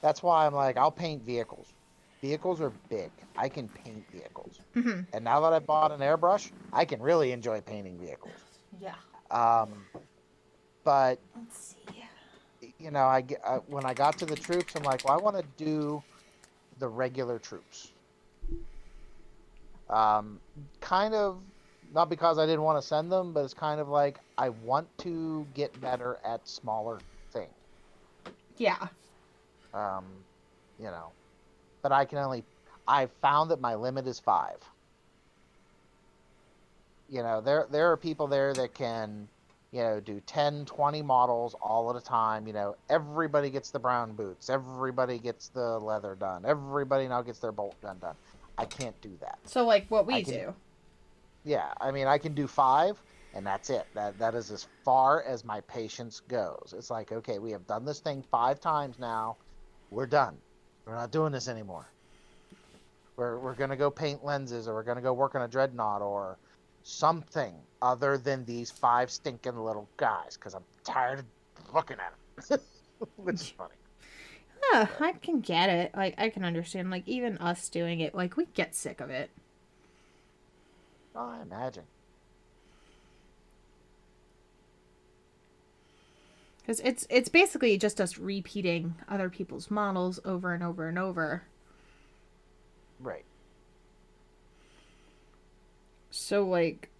That's why I'm like I'll paint vehicles. Vehicles are big. I can paint vehicles. Mm-hmm. And now that I bought an airbrush, I can really enjoy painting vehicles. Yeah. Um, but Let's see. when I got to the troops, I'm like, well, I want to do the regular troops. Um, kind of not because I didn't want to send them, but it's kind of like I want to get better at smaller things. Yeah. Um, you know, but I found that my limit is five. There are people there that can, do 10, 20 models all at a time. Everybody gets the brown boots. Everybody gets the leather done. Everybody now gets their bolt gun done. I can't do that. So, like, what I we can, do. yeah, I mean, I can do five and that's it. That is as far as my patience goes. It's like, okay, we have done this thing 5 times now. We're done. We're not doing this anymore. We're gonna go paint lenses, or we're gonna go work on a dreadnought, or something other than these five stinking little guys, because I'm tired of looking at them. which is funny. Yeah, But I can get it. Like, I can understand. Like, even us doing it, like, we get sick of it. oh, I imagine. Because it's basically just us repeating other people's models over and over and over. Right. So, like,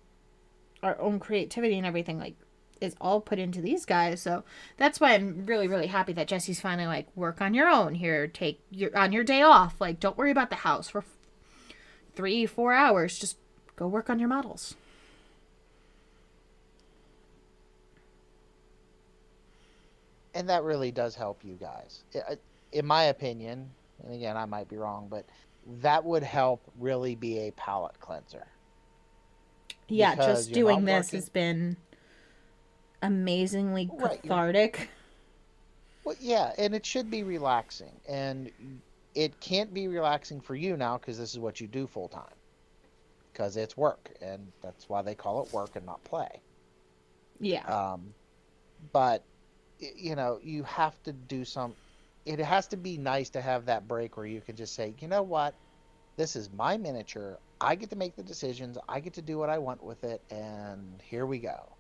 our own creativity and everything, like, is all put into these guys. So that's why I'm really, really happy that Jesse's finally like, work on your own here. Take your on your day off. Like, don't worry about the house for 3-4 hours. Just go work on your models. And that really does help you guys. In my opinion, and again, I might be wrong, but that would help really be a palate cleanser Yeah, because just you're doing not this working. has been amazingly Right. cathartic. Well, yeah, and it should be relaxing. And it can't be relaxing for you now because this is what you do full time because it's work. And that's why they call it work and not play. Yeah. Um, but, you have to do it has to be nice to have that break where you can just say, you know what? This is my miniature. I get to make the decisions. I get to do what I want with it. And here we go.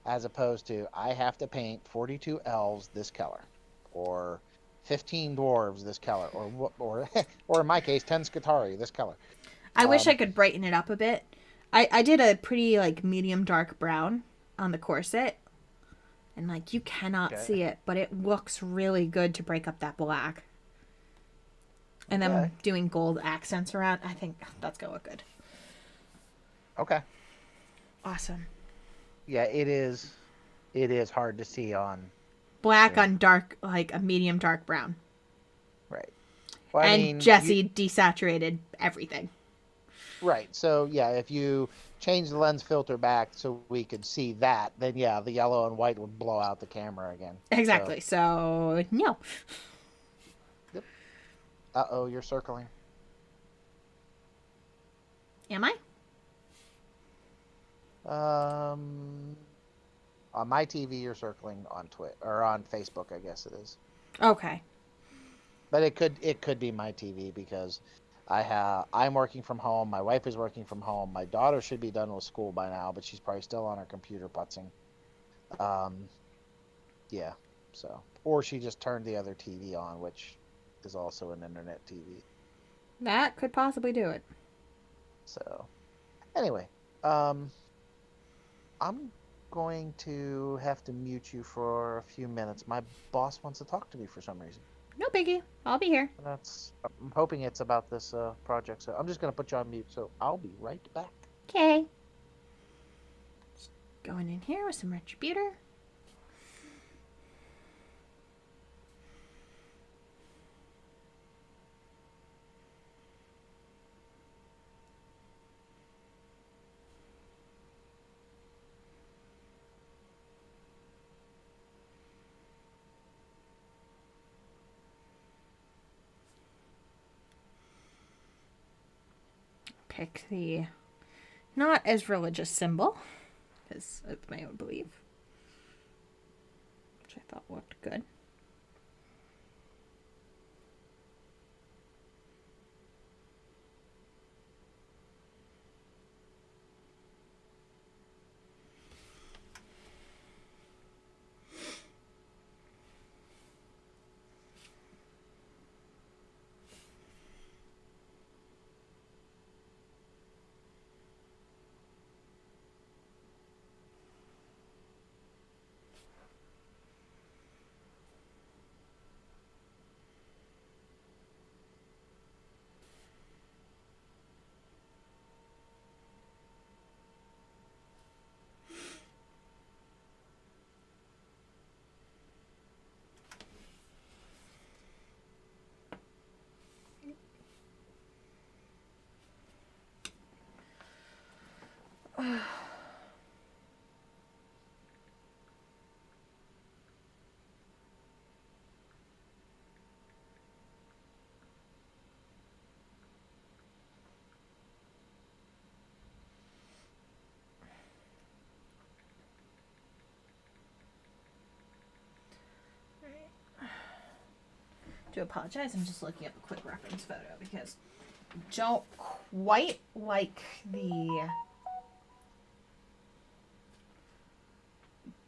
As opposed to, I have to paint 42 elves this color or 15 dwarves this color or in my case 10 Scutari this color. I wish I Um, could brighten it up a bit. I did a pretty like medium dark brown on the corset, and like you cannot okay. see it, but it looks really good to break up that black. And then Okay. doing gold accents around, I think that's gonna look good. Okay. Awesome. Yeah, it is hard to see on, Black you know, on dark, like a medium dark brown. right. Well, I And mean, Jesse desaturated everything. right. So, yeah, if you change the lens filter back so we could see that, then yeah, the yellow and white would blow out the camera again. So, Exactly. So, no. yep. Uh-oh, you're circling. Am I? Um, on my TV, you're circling on Twitter or on Facebook, I guess it is. Okay. But it could be my TV because I'm working from home. My wife is working from home. My daughter should be done with school by now, but she's probably still on her computer putzing. Um, yeah. So, or she just turned the other TV on, which is also an internet TV. That could possibly do it. So, anyway, um, I'm going to have to mute you for a few minutes. My boss wants to talk to me for some reason. No biggie. I'll be here. I'm hoping it's about this project. So I'm just gonna put you on mute. So I'll be right back. Okay. Going in here with some retributor. Pick the not as religious symbol, because of my own belief, which I thought looked good. Do apologize. I'm just looking up a quick reference photo because I don't quite like the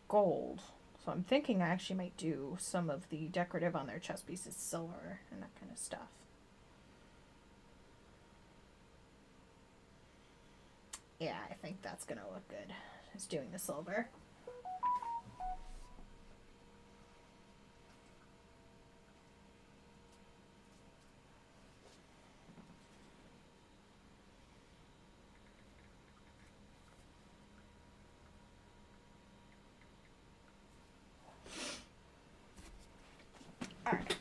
gold. So I'm thinking I actually might do some of the decorative on their chest pieces silver and that kind of stuff. Yeah, I think that's gonna look good. Just doing the silver. All right.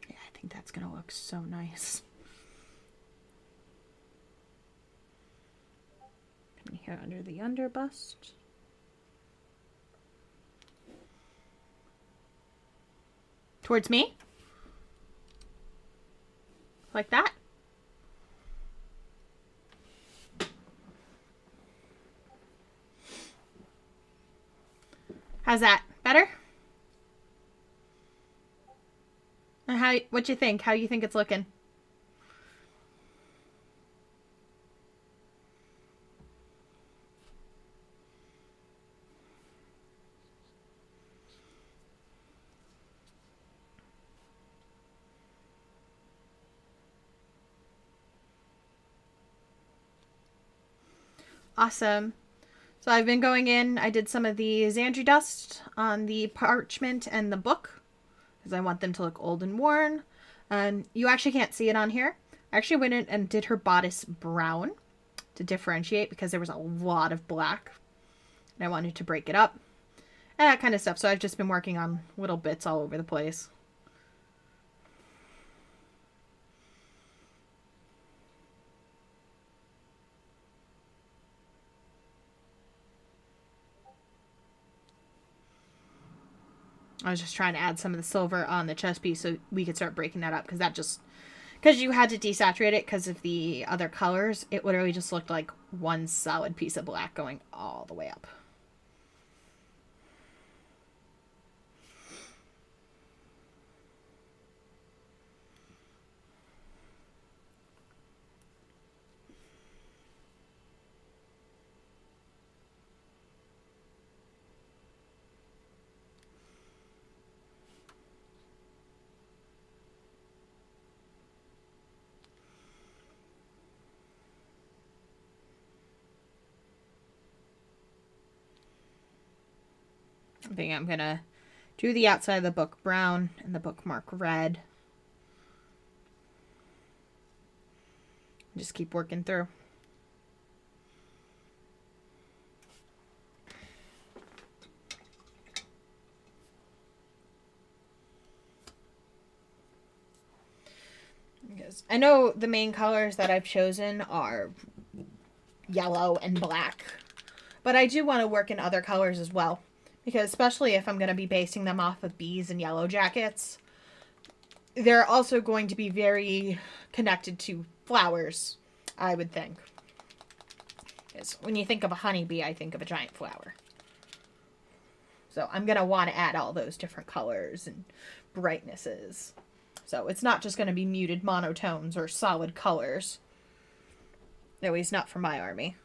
I think that's gonna look so nice. Coming here under the underbust. Towards me? Like that? How's that? Better? What you think? How you think it's looking? Awesome. So I've been going in. I did some of the Xandri dust on the parchment and the book because I want them to look old and worn. And you actually can't see it on here. I actually went in and did her bodice brown to differentiate because there was a lot of black. And I wanted to break it up. And that kind of stuff. So I've just been working on little bits all over the place. I was just trying to add some of the silver on the chest piece so we could start breaking that up because you had to desaturate it because of the other colors. It literally just looked like one solid piece of black going all the way up. I think I'm gonna do the outside of the book brown and the bookmark red. Just keep working through. Because I know the main colors that I've chosen are yellow and black, but I do want to work in other colors as well. Because especially if I'm going to be basing them off of bees and yellow jackets, they're also going to be very connected to flowers, I would think. Because when you think of a honeybee, I think of a giant flower. So I'm going to want to add all those different colors and brightnesses. So it's not just going to be muted monotones or solid colors. At least not for my army.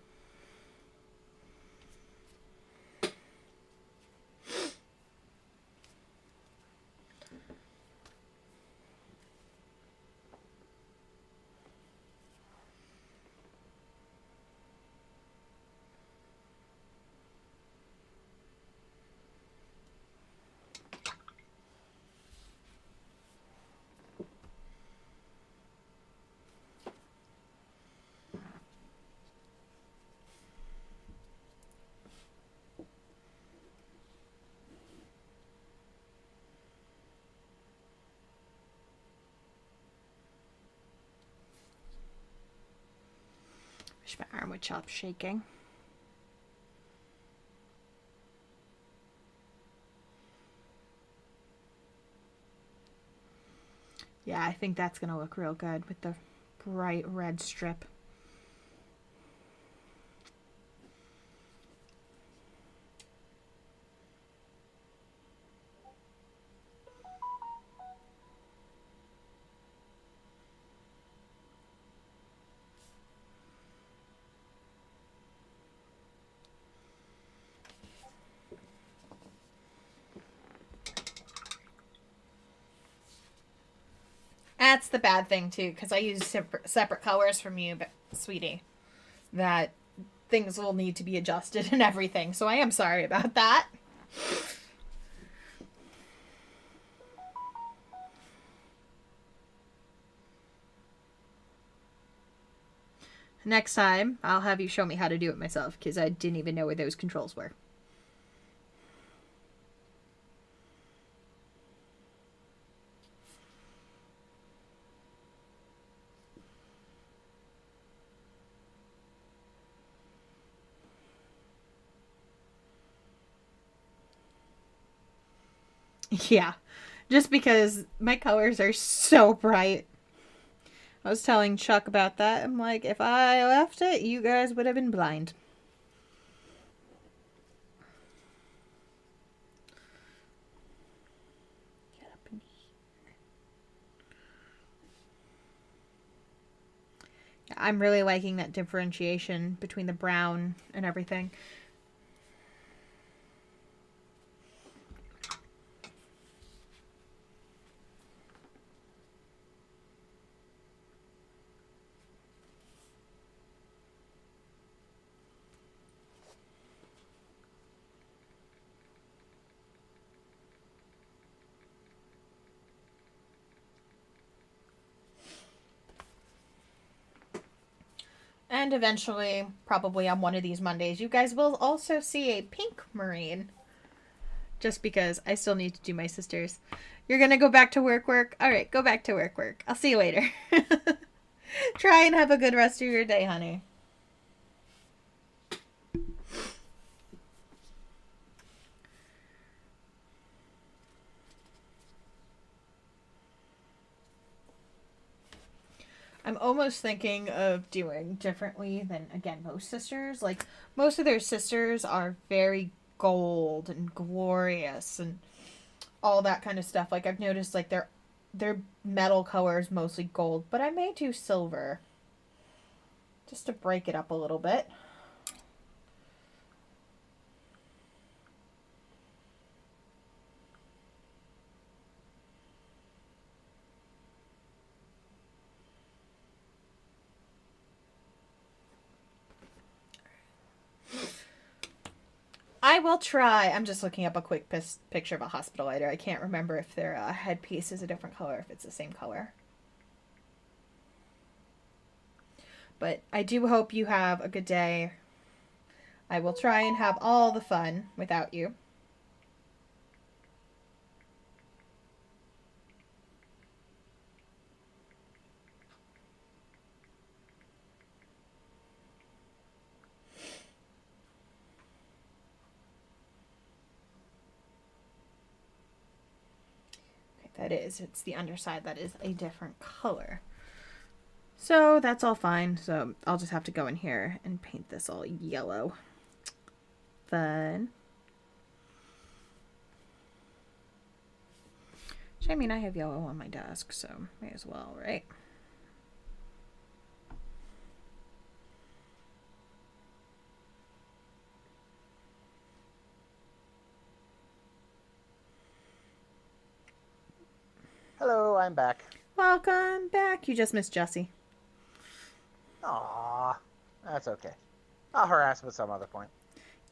Gosh, my arm would stop shaking. Yeah, I think that's going to look real good with the bright red strip. That's the bad thing, too, because I use separate colors from you, but, sweetie, that things will need to be adjusted and everything. So I am sorry about that. Next time, I'll have you show me how to do it myself, because I didn't even know where those controls were. Yeah, just because my colors are so bright. I was telling Chuck about that. I'm like, if I left it, you guys would have been blind. Get up in here. Yeah, I'm really liking that differentiation between the brown and everything. And eventually, probably on one of these Mondays, you guys will also see a pink marine. Just because I still need to do my sisters. You're gonna go back to work? Alright, go back to work. I'll see you later. Try and have a good rest of your day, honey. I'm almost thinking of doing differently than, again, most sisters. Like, most of their sisters are very gold and glorious and all that kind of stuff. Like, I've noticed, like, their metal color is mostly gold. But I may do silver. Just to break it up a little bit. I will try. I'm just looking up a quick picture of a hospital lighter. I can't remember if their headpiece is a different color, if it's the same color. But I do hope you have a good day. I will try and have all the fun without you. That is, it's the underside that is a different color. So that's all fine. So I'll just have to go in here and paint this all yellow. Fun. I mean, I have yellow on my desk, so may as well, right? Hello, I'm back. Welcome back. You just missed Jesse. Aw, that's okay. I'll harass him at some other point.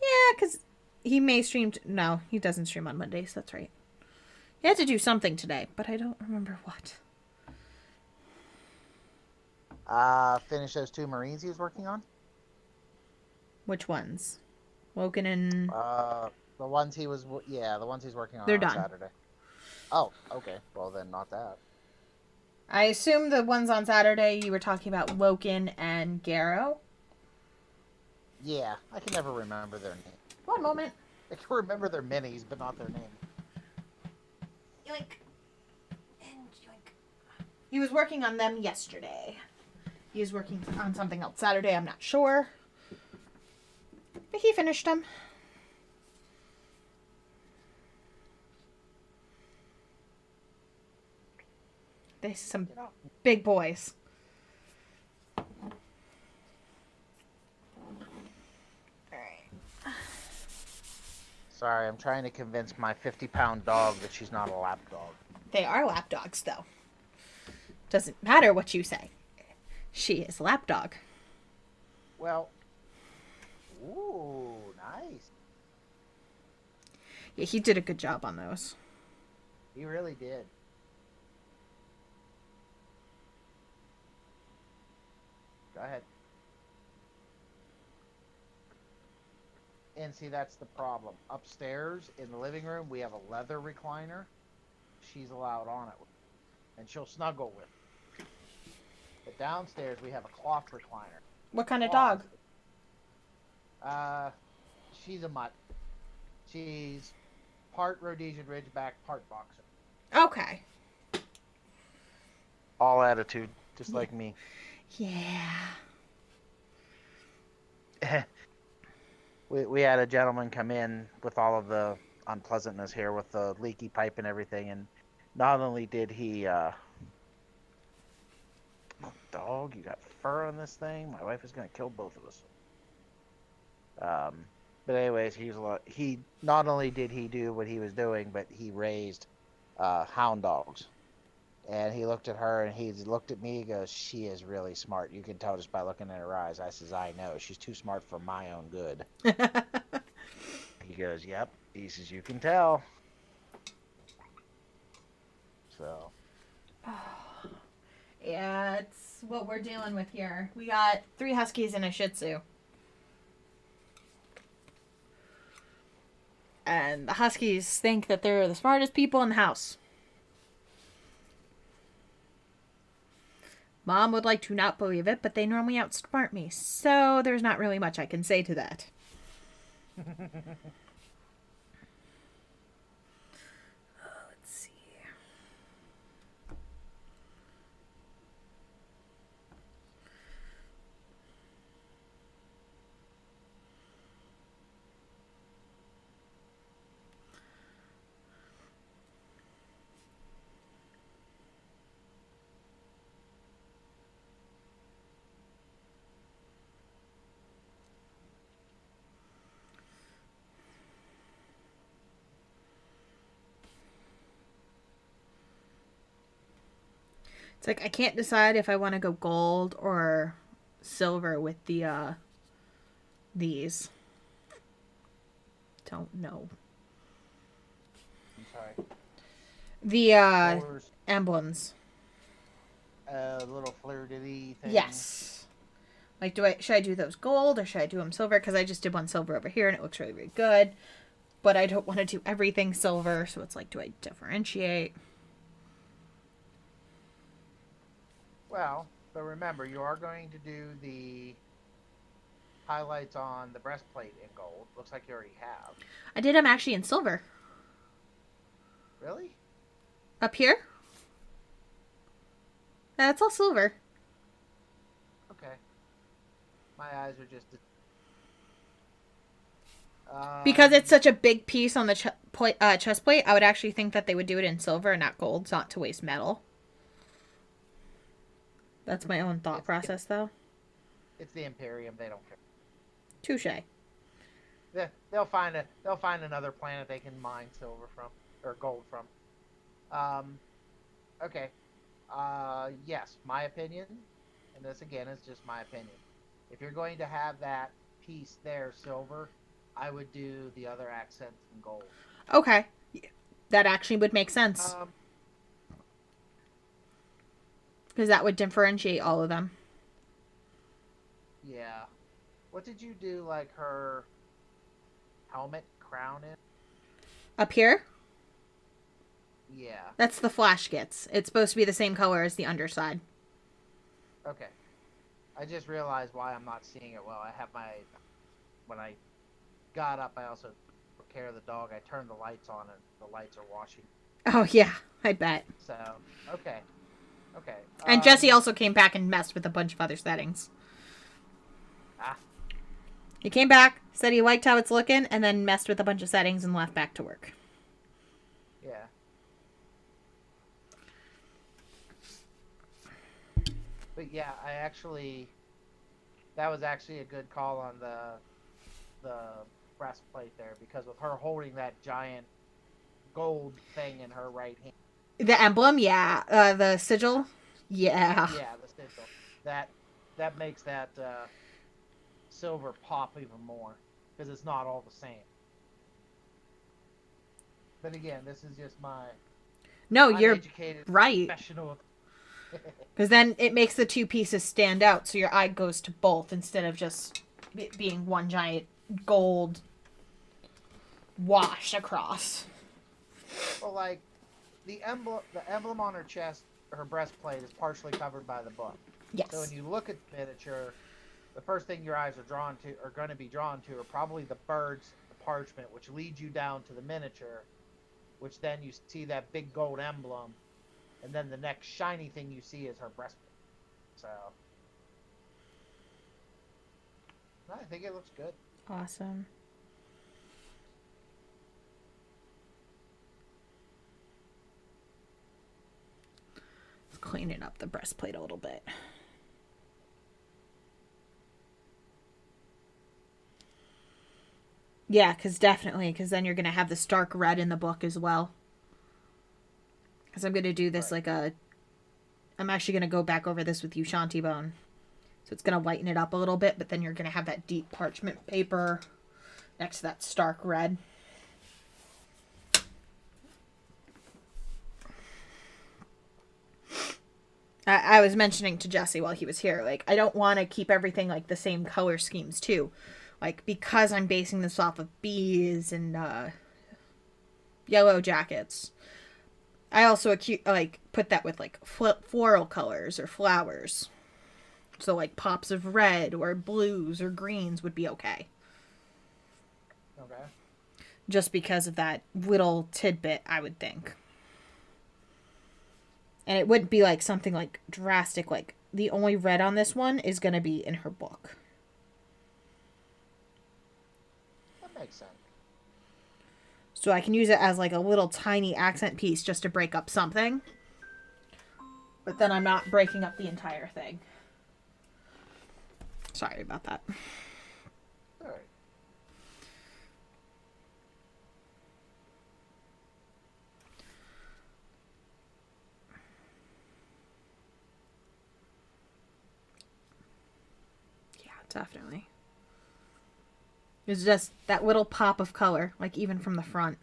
Yeah, because he may stream. No, he doesn't stream on Mondays. That's right. He had to do something today, but I don't remember what. Finish those 2 Marines he was working on. Which ones? Woken and... the ones he was, the ones he's working on They're on done. Saturday. Oh, okay. Well, then not that. I assume the ones on Saturday you were talking about Woken and Garrow. Yeah, I can never remember their name. One moment. I can remember their minis, but not their name. Yoink. And yoink. He was working on them yesterday. He was working on something else Saturday, I'm not sure. But he finished them. They're some big boys. Sorry, I'm trying to convince my 50-pound dog that she's not a lap dog. They are lap dogs, though. Doesn't matter what you say. She is lap dog. Well, ooh, nice. Yeah, he did a good job on those. He really did. Go ahead. And see, that's the problem. Upstairs in the living room, we have a leather recliner. She's allowed on it, and she'll snuggle with it. But downstairs, we have a cloth recliner. What kind of dog? She's a mutt. She's part Rhodesian Ridgeback, part Boxer. Okay. All attitude, just like me. Yeah. We had a gentleman come in with all of the unpleasantness here with the leaky pipe and everything, and not only did he dog, you got fur on this thing, my wife is gonna kill both of us. But anyways, he not only did he do what he was doing, but he raised hound dogs. And he looked at her and he looked at me. He goes, "She is really smart. You can tell just by looking in her eyes." I says, "I know. She's too smart for my own good." He goes, "Yep." He says, "You can tell." So. Yeah, it's what we're dealing with here. We got 3 huskies and a Shih Tzu. And the huskies think that they're the smartest people in the house. Mom would like to not believe it, but they normally outsmart me. So there's not really much I can say to that. Let's see. It's like I can't decide if I want to go gold or silver with these. Don't know. I'm sorry. The emblems. Little fleur-de-lis thing. Yes. Like, should I do those gold or should I do them silver? Because I just did one silver over here and it looks really, really good. But I don't want to do everything silver, so it's like, do I differentiate? Well, but remember, you are going to do the highlights on the breastplate in gold. Looks like you already have. I did them actually in silver. Really? Up here? That's all silver. Okay. My eyes are just... Because it's such a big piece on the chest plate, I would actually think that they would do it in silver and not gold, not to waste metal. That's my own thought process, though. It's the Imperium. They don't care. Touche. They'll find another planet they can mine silver from or gold from. Okay. Yes, my opinion, and this again is just my opinion. If you're going to have that piece there silver, I would do the other accents in gold. Okay, that actually would make sense. Because that would differentiate all of them. Yeah. What did you do, like, her helmet crown in? Up here? Yeah. That's the flash gets. It's supposed to be the same color as the underside. Okay. I just realized why I'm not seeing it well. I have my when I got up, I also took care of the dog. I turned the lights on, and the lights are washing. Oh, yeah, I bet. So, okay. Okay. And Jesse also came back and messed with a bunch of other settings. Ah, He came back, said he liked how it's looking, and then messed with a bunch of settings and left back to work. yeah. But yeah, that was actually a good call on the breastplate there, because with her holding that giant gold thing in her right hand. The emblem, yeah. The sigil, yeah. Yeah, the sigil. That that makes that silver pop even more, because it's not all the same. But again, this is just my No, you're uneducated right. professional. Because then it makes the two pieces stand out, so your eye goes to both instead of just it being one giant gold wash across. Well, like the emblem on her chest, her breastplate is partially covered by the book. Yes. So when you look at the miniature, the first thing your eyes are going to be drawn to are probably the birds, the parchment, which leads you down to the miniature, which then you see that big gold emblem, and then the next shiny thing you see is her breastplate. So I think it looks good. Awesome. Let's clean it up the breastplate a little bit. Yeah, because then you're going to have the stark red in the book as well. Because I'm going to do this Right. I'm actually going to go back over this with you, Shanti Bone. So it's going to lighten it up a little bit, but then you're going to have that deep parchment paper next to that stark red. I was mentioning to Jesse while he was here, like, I don't want to keep everything like the same color schemes too. Like, because I'm basing this off of bees and yellow jackets, I also put that with like floral colors or flowers. So like pops of red or blues or greens would be okay. Okay. Just because of that little tidbit, I would think. And it wouldn't be like something like drastic, like the only red on this one is going to be in her book. That makes sense. So I can use it as like a little tiny accent piece just to break up something. But then I'm not breaking up the entire thing. Sorry about that. All right. Yeah, definitely. It's just that little pop of color, like even from the front.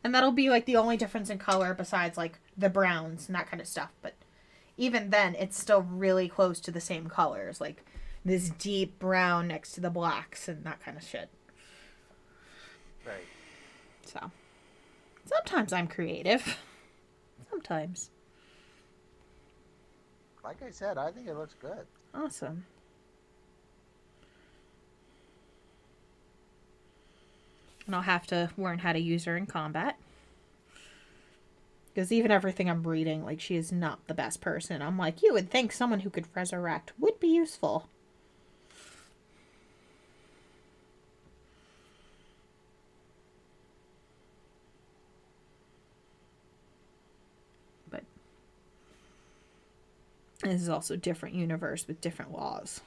And that'll be like the only difference in color besides like the browns and that kind of stuff. But even then, it's still really close to the same colors. Like this deep brown next to the blacks and that kind of shit. Right. So sometimes I'm creative. Sometimes. Like I said, I think it looks good. Awesome. And I'll have to learn how to use her in combat. Because even everything I'm reading, like, she is not the best person. I'm like, you would think someone who could resurrect would be useful. But this is also a different universe with different laws.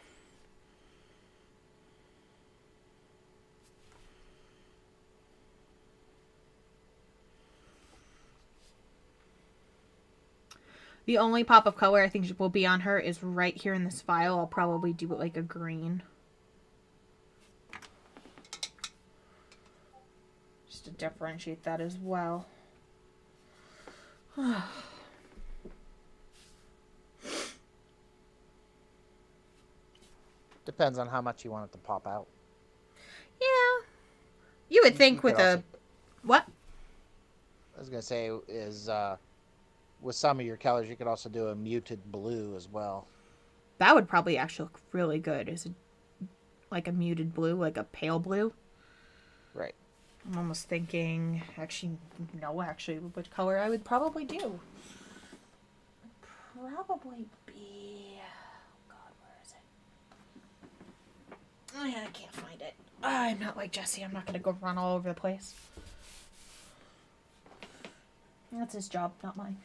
The only pop of color I think will be on her is right here in this file. I'll probably do it like a green. Just to differentiate that as well. Depends on how much you want it to pop out. Yeah. You would think You with could also, a... What? I was gonna say is with some of your colors, you could also do a muted blue as well. That would probably actually look really good as like a muted blue, like a pale blue. Right. I'm almost thinking, actually, no, actually, what color I would probably do. Probably be. Oh God, where is it? Oh, yeah, I can't find it. I'm not like Jesse. I'm not gonna go run all over the place. That's his job, not mine.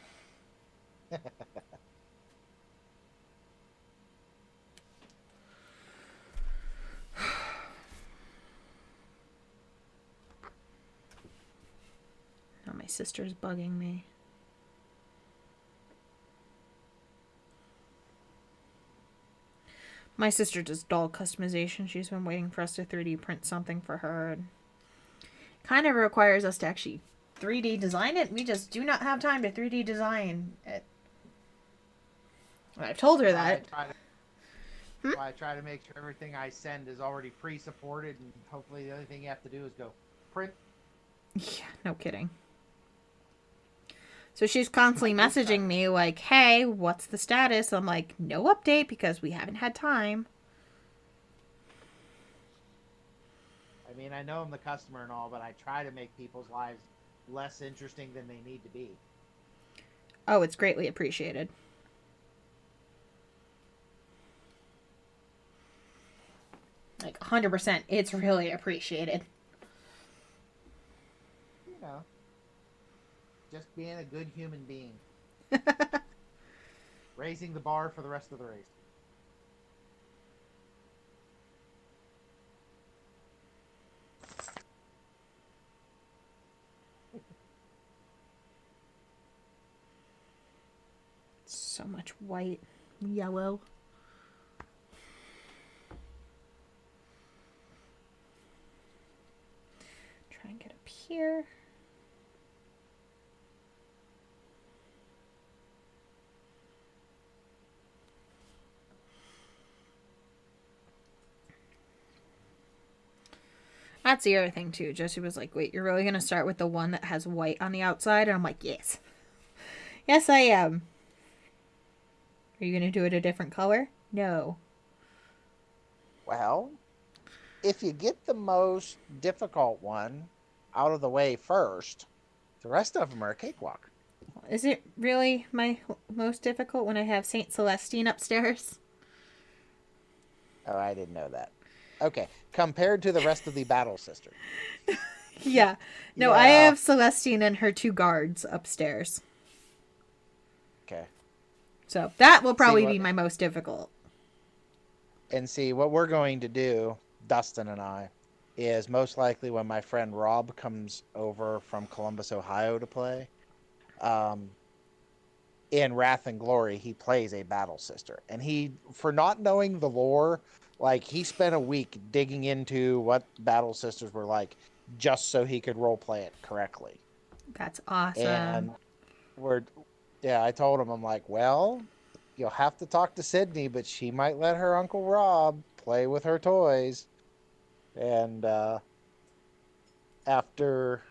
Now my sister's bugging me. My sister does doll customization. She's been waiting for us to 3D print something for her. And kind of requires us to actually 3D design it. We just do not have time to 3D design it. I've told her that. I try to make sure everything I send is already pre-supported, and hopefully the only thing you have to do is go print. Yeah, no kidding. So she's constantly messaging me like, hey, what's the status? I'm like, no update because we haven't had time. I mean, I know I'm the customer and all, but I try to make people's lives less interesting than they need to be. Oh, it's greatly appreciated. Like 100%, it's really appreciated. You know, just being a good human being. Raising the bar for the rest of the race. So much white, yellow. Try and get up here. That's the other thing too. Jesse was like, wait, you're really going to start with the one that has white on the outside? And I'm like, yes. Yes, I am. Are you going to do it a different color? No. Well, if you get the most difficult one out of the way first, the rest of them are a cakewalk. Is it really my most difficult when I have Saint Celestine upstairs? Oh, I didn't know that. Okay, compared to the rest of the Battle Sister. Yeah. No, I have Celestine and her 2 guards upstairs. Okay. So that will probably be my most difficult. And see, what we're going to do, Dustin and I, is most likely when my friend Rob comes over from Columbus, Ohio to play, in Wrath and Glory, he plays a Battle Sister. And he, for not knowing the lore, like, he spent a week digging into what Battle Sisters were like just so he could roleplay it correctly. That's awesome. And I told him, I'm like, well, you'll have to talk to Sydney, but she might let her Uncle Rob play with her toys. And after,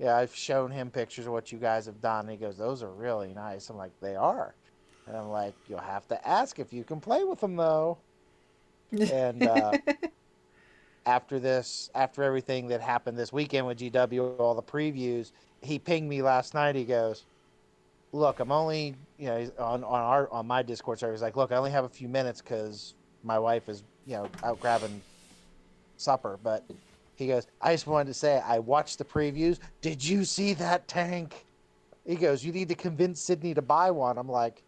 I've shown him pictures of what you guys have done. And he goes, those are really nice. I'm like, they are. And I'm like, you'll have to ask if you can play with them, though. And after everything that happened this weekend with GW, all the previews, he pinged me last night. He goes, look, I'm only, on my Discord server, he's like, look, I only have a few minutes because my wife is, out grabbing supper. But he goes, I just wanted to say, I watched the previews. Did you see that tank? He goes, you need to convince Sydney to buy one. I'm like,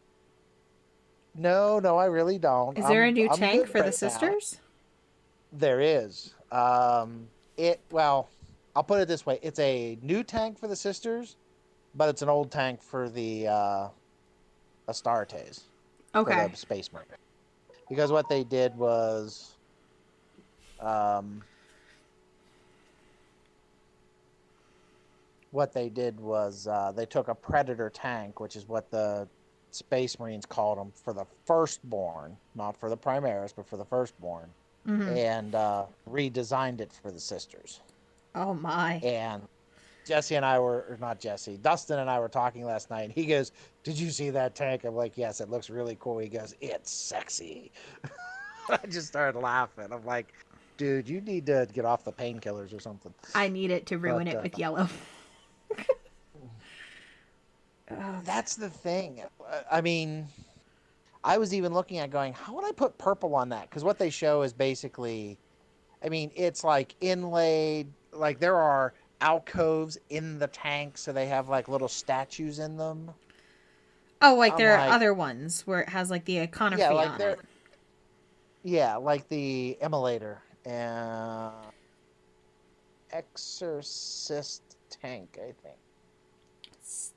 no, I really don't. Is there a new I'm tank good for the right now. sisters? There is. I'll put it this way. It's a new tank for the sisters, but it's an old tank for the Astartes. Okay. For the Space Marine. Because what they did was they took a Predator tank, which is what the Space Marines called them, for the Firstborn, not for the Primaris, but for the Firstborn, and redesigned it for the sisters. Oh my. And Dustin and I were talking last night, and he goes, did you see that tank? I'm like, yes, it looks really cool. He goes, it's sexy. I just started laughing. I'm like, dude, you need to get off the painkillers or something. I need it to ruin But, it with yellow. that's the thing. I mean, I was even looking at going, how would I put purple on that? Because what they show is basically, I mean, it's like inlaid, like there are alcoves in the tank, so they have like little statues in them. Oh, like I'm there are like, other ones where it has like the yeah, iconography like on they're, it. yeah, like the immolator and exorcist tank, I think.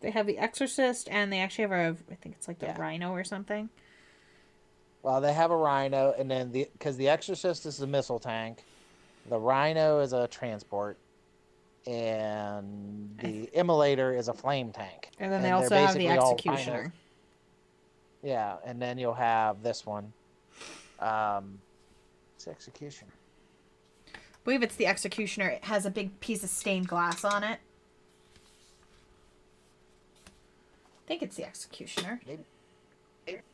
They have the Exorcist, and they actually have a, I think it's like the Yeah. Rhino or something. Well, they have a rhino, and then because the exorcist is a missile tank, the rhino is a transport, and the immolator is a flame tank, And then they and they're also have the basically all rhinos. Executioner. Yeah, and then you'll have this one. It's execution. I believe it's the Executioner. It has a big piece of stained glass on it. I think it's the Executioner.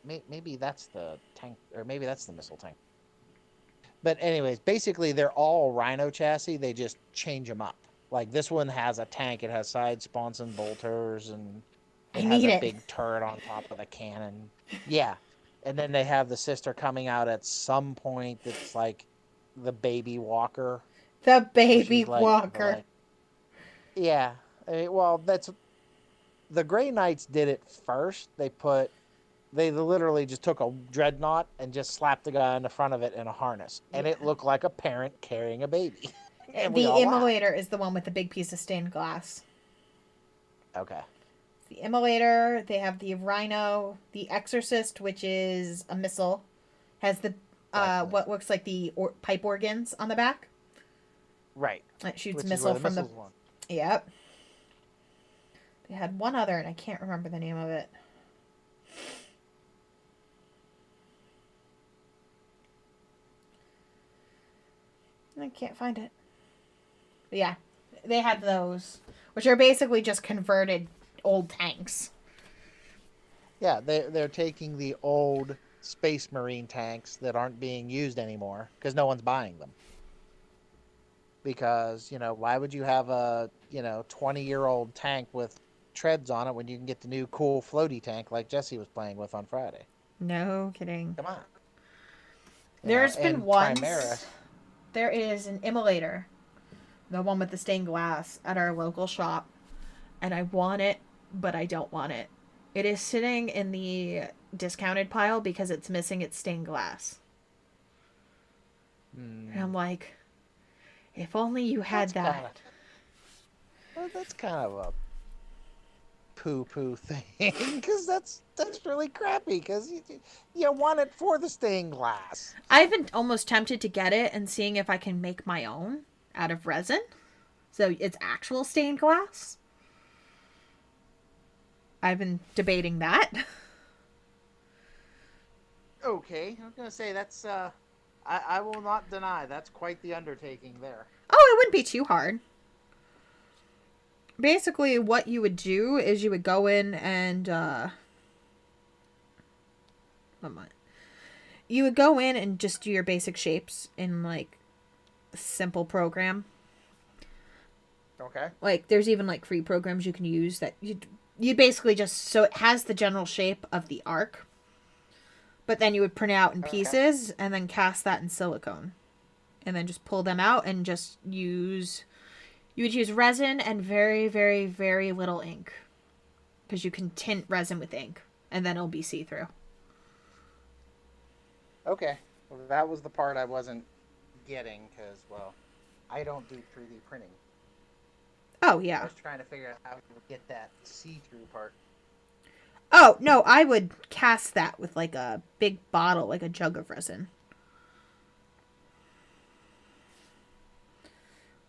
Maybe that's the tank, or maybe that's the missile tank. But anyways, basically they're all rhino chassis. They just change them up. Like this one has a tank. It has side sponson bolters, and I it has need a it. big turret on top of the cannon. Yeah. And then they have the sister coming out at some point that's like the baby walker. The where Baby she's like, Walker. yeah. Well, that's the Grey Knights did it first. They literally just took a dreadnought and just slapped the guy on the front of it in a harness, and it looked like a parent carrying a baby. And we The all laughed. Immolator is the one with the big piece of stained glass. Okay. The Immolator, they have the Rhino, the Exorcist, which is a missile, has the Exactly. what looks like the pipe organs on the back. Right. It shoots Which missile is where from the. missiles one. Yep. They had one other, and I can't remember the name of it. I can't find it. But yeah, they had those, which are basically just converted old tanks. Yeah, they're taking the old Space Marine tanks that aren't being used anymore because no one's buying them. Because, why would you have a, 20-year-old tank with treads on it when you can get the new cool floaty tank like Jesse was playing with on Friday? No kidding. Come on. There's been and once. Primaris. There is an Immolator, the one with the stained glass, at our local shop, and I want it, but I don't want it. It is sitting in the discounted pile because it's missing its stained glass. And I'm like, if only you had that. That's kind of a poo-poo thing, because that's really crappy, because you want it for the stained glass. I've been almost tempted to get it and seeing if I can make my own out of resin. So it's actual stained glass. I've been debating that. Okay, I was gonna say that's I will not deny that's quite the undertaking there. Oh, it wouldn't be too hard. Basically, what you would do is you would go in and you would go in and just do your basic shapes in like a simple program. Okay. Like there's even like free programs you can use that you basically just, so it has the general shape of the arc, but then you would print it out in pieces and then cast that in silicone, and then just pull them out and just use. You would use resin and very, very, very little ink, because you can tint resin with ink, and then it'll be see-through. Okay. Well, that was the part I wasn't getting, because, well, I don't do 3D printing. Oh, I yeah. was trying to figure out how to get that see-through part. Oh, no, I would cast that with like a big bottle, like a jug of resin.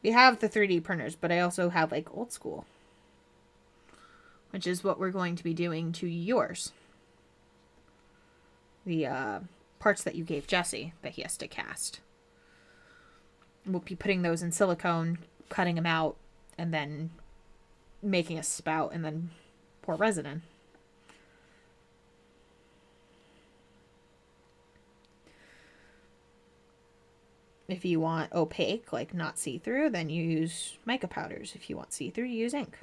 We have the 3D printers, but I also have like old school, which is what we're going to be doing to yours. The parts that you gave Jesse that he has to cast. We'll be putting those in silicone, cutting them out, and then making a spout, and then pour resin in. If you want opaque, like not see-through, then you use mica powders. If you want see-through, you use ink.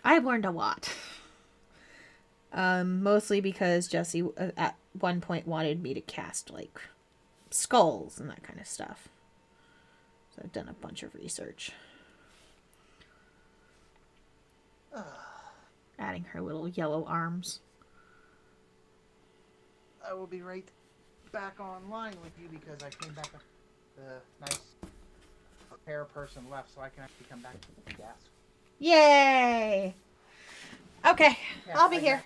I've learned a lot. Mostly because Jesse at one point wanted me to cast like skulls and that kind of stuff. So I've done a bunch of research. Adding her little yellow arms. I will be right back online with you because I came back. The nice repair person left, so I can actually come back to the desk. Yay! Okay, Yeah, I'll be here.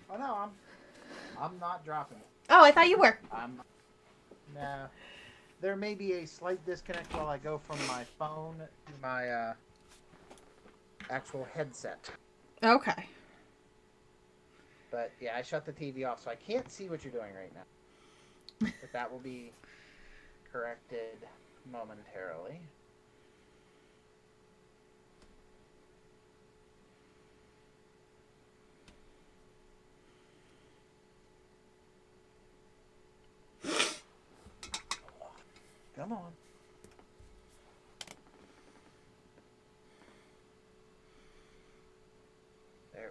Oh no, I'm not dropping it. Oh, I thought you were. No. There may be a slight disconnect while I go from my phone to my actual headset. Okay. But yeah, I shut the TV off, so I can't see what you're doing right now. But that will be corrected momentarily. Come on. There we go.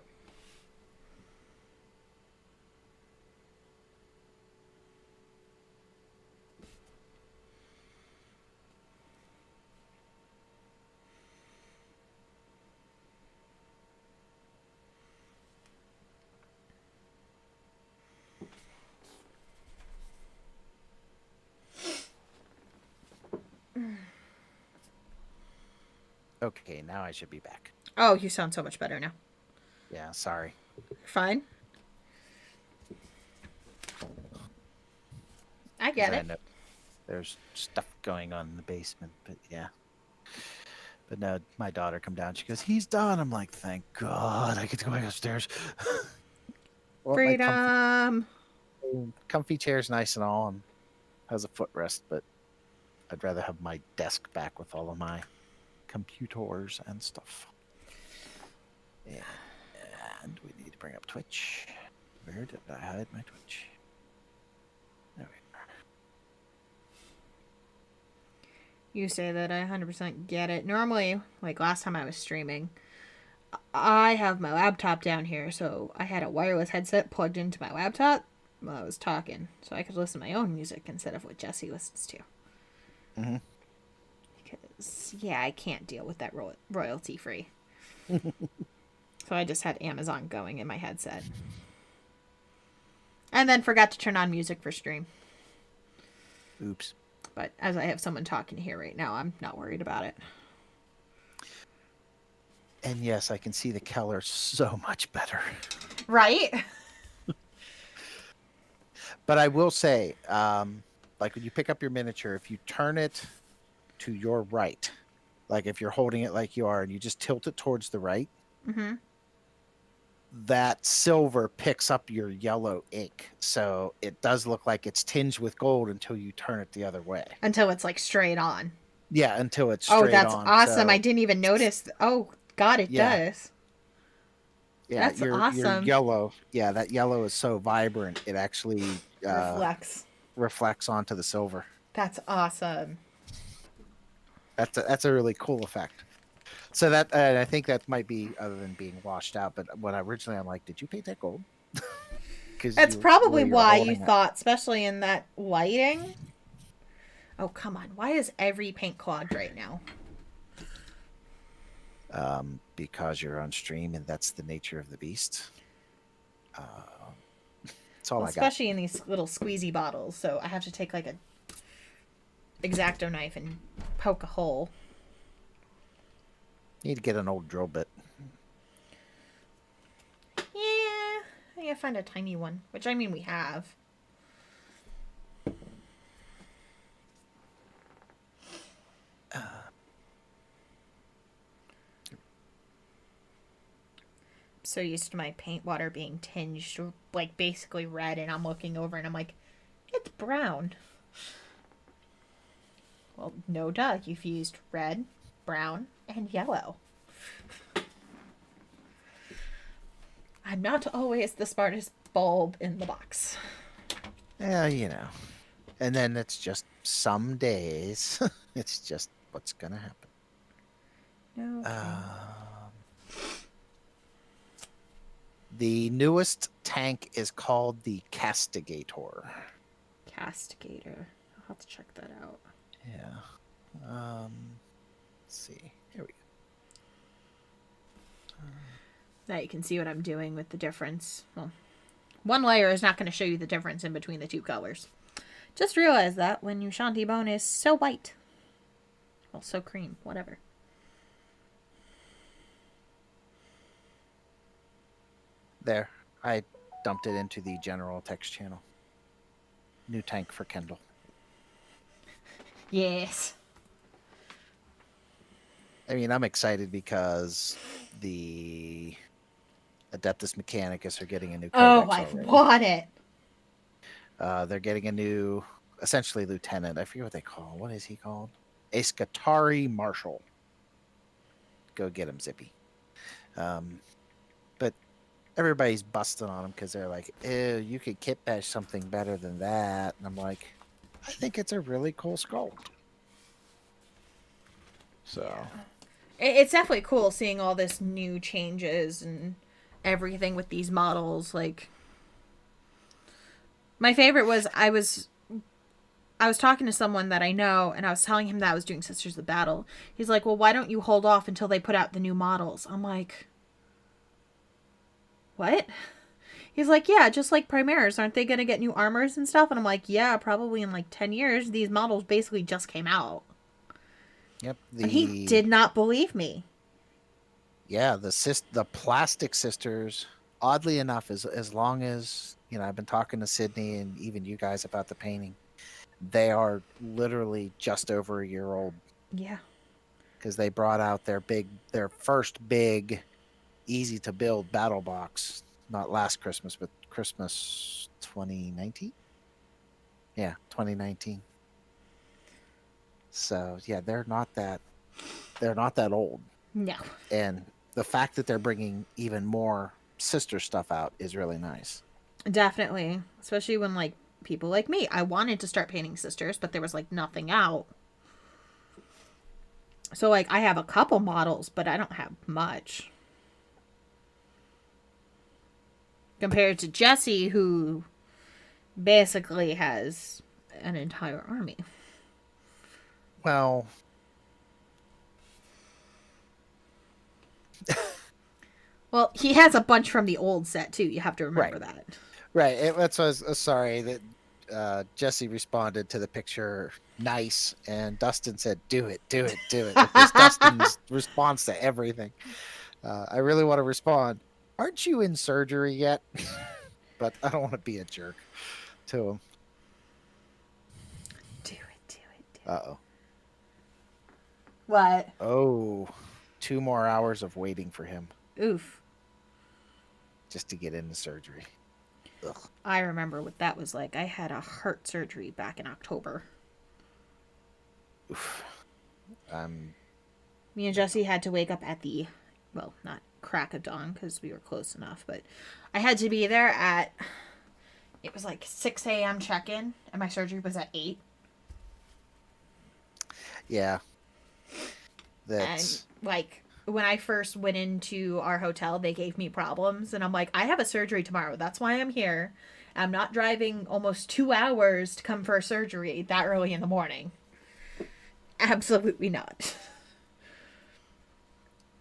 Okay, now I should be back. Oh, you sound so much better now. Yeah, sorry. Fine. I get 'Cause I it. know there's stuff going on in the basement, but yeah. But no, my daughter come down. She goes, "He's done." I'm like, "Thank God, I get to go back upstairs." Well, my Freedom. comfy chair's nice and all, and has a footrest, but I'd rather have my desk back with all of my computers and stuff. And we need to bring up Twitch. Where did I hide my Twitch? There we are. You say that I 100% get it. Normally, like last time I was streaming, I have my laptop down here, so I had a wireless headset plugged into my laptop while I was talking, so I could listen to my own music instead of what Jesse listens to. Mm-hmm. Because, yeah, I can't deal with that royalty free. So I just had Amazon going in my headset. And then forgot to turn on music for stream. Oops. But as I have someone talking here right now, I'm not worried about it. And yes, I can see the Keller so much better. Right? But I will say, like when you pick up your miniature, if you turn it to your right, like if you're holding it like you are and you just tilt it towards the right, Mm-hmm. that silver picks up your yellow ink. So it does look like it's tinged with gold until you turn it the other way. Until it's like straight on. Yeah, until it's straight on. Oh, that's awesome. So, I didn't even notice. Oh, God, it does. yeah, That's your awesome. yellow. Yeah, that yellow is so vibrant. It actually Reflects onto the silver. That's awesome. That's a really cool effect. So that I think that might be other than being washed out. But when originally I'm like, did you paint that gold? That's probably why you it. thought, especially in that lighting. Oh, come on. Why is every paint clogged right now? Because you're on stream and that's the nature of the beast. That's all I got. Especially in these little squeezy bottles. So I have to take like a X-Acto knife and poke a hole. Need to get an old drill bit. Yeah, I gotta find a tiny one, which I mean we have. So used to my paint water being tinged like basically red, and I'm looking over and I'm like, it's brown. Well, no duh, you've used red, brown, and yellow. I'm not always the smartest bulb in the box. Yeah, you know. And then it's just some days. It's just what's gonna happen. Okay. The newest tank is called the Castigator. Castigator. I'll have to check that out. Yeah. Let's see. Here we go. Now you can see what I'm doing with the difference. Well, one layer is not going to show you the difference in between the two colors. Just realize that when your Shanti bone is so white. Well, so cream, whatever. There. I dumped it into the general text channel. New tank for Kendall. Yes. I mean, I'm excited because the Adeptus Mechanicus are getting a new codex I already. want it. They're getting a new, essentially, lieutenant. I forget what they call him. What is he called? A Scutari Marshal. Go get him, Zippy. But everybody's busting on him because they're like, ew, you could kit bash something better than that. And I'm like, I think it's a really cool sculpt. So, It's definitely cool seeing all this new changes and everything with these models. Like, my favorite was I was talking to someone that I know, and I was telling him that I was doing Sisters of Battle. He's like, well, why don't you hold off until they put out the new models? I'm like, what? He's like, yeah, just like Primaris. Aren't they going to get new armors and stuff? And I'm like, yeah, probably in like 10 years. These models basically just came out. yep. And he did not believe me. Yeah, the plastic sisters, oddly enough, as long as, you know, I've been talking to Sydney and even you guys about the painting, they are literally just over a year old. Yeah. Because they brought out their first big, easy to build battle box, not last Christmas, but Christmas 2019. Yeah, 2019. So yeah, they're not that old. No. And the fact that they're bringing even more sister stuff out is really nice. Definitely. Especially when, like, people like me, I wanted to start painting sisters, but there was, like, nothing out. So, like, I have a couple models, but I don't have much. Compared to Jesse, who basically has an entire army. Well, Well, he has a bunch from the old set, too. You have to remember that. right. That's why I was sorry that Jesse responded to the picture nice, and Dustin said, do it. Because Dustin's response to everything. I really want to respond, aren't you in surgery yet? But I don't want to be a jerk to him. Do it. Uh-oh. What? Oh, 2 more hours of waiting for him Oof. just to get into surgery. Ugh. I remember what that was like. I had a heart surgery back in October. Oof. Me and Jesse had to wake up at the, well, not crack of dawn because we were close enough, but I had to be there at, it was like 6 a.m. check-in, and my surgery was at 8. Yeah. That's... And, like, when I first went into our hotel, they gave me problems, and I'm like, I have a surgery tomorrow. That's why I'm here. I'm not driving almost 2 hours to come for a surgery that early in the morning. Absolutely not.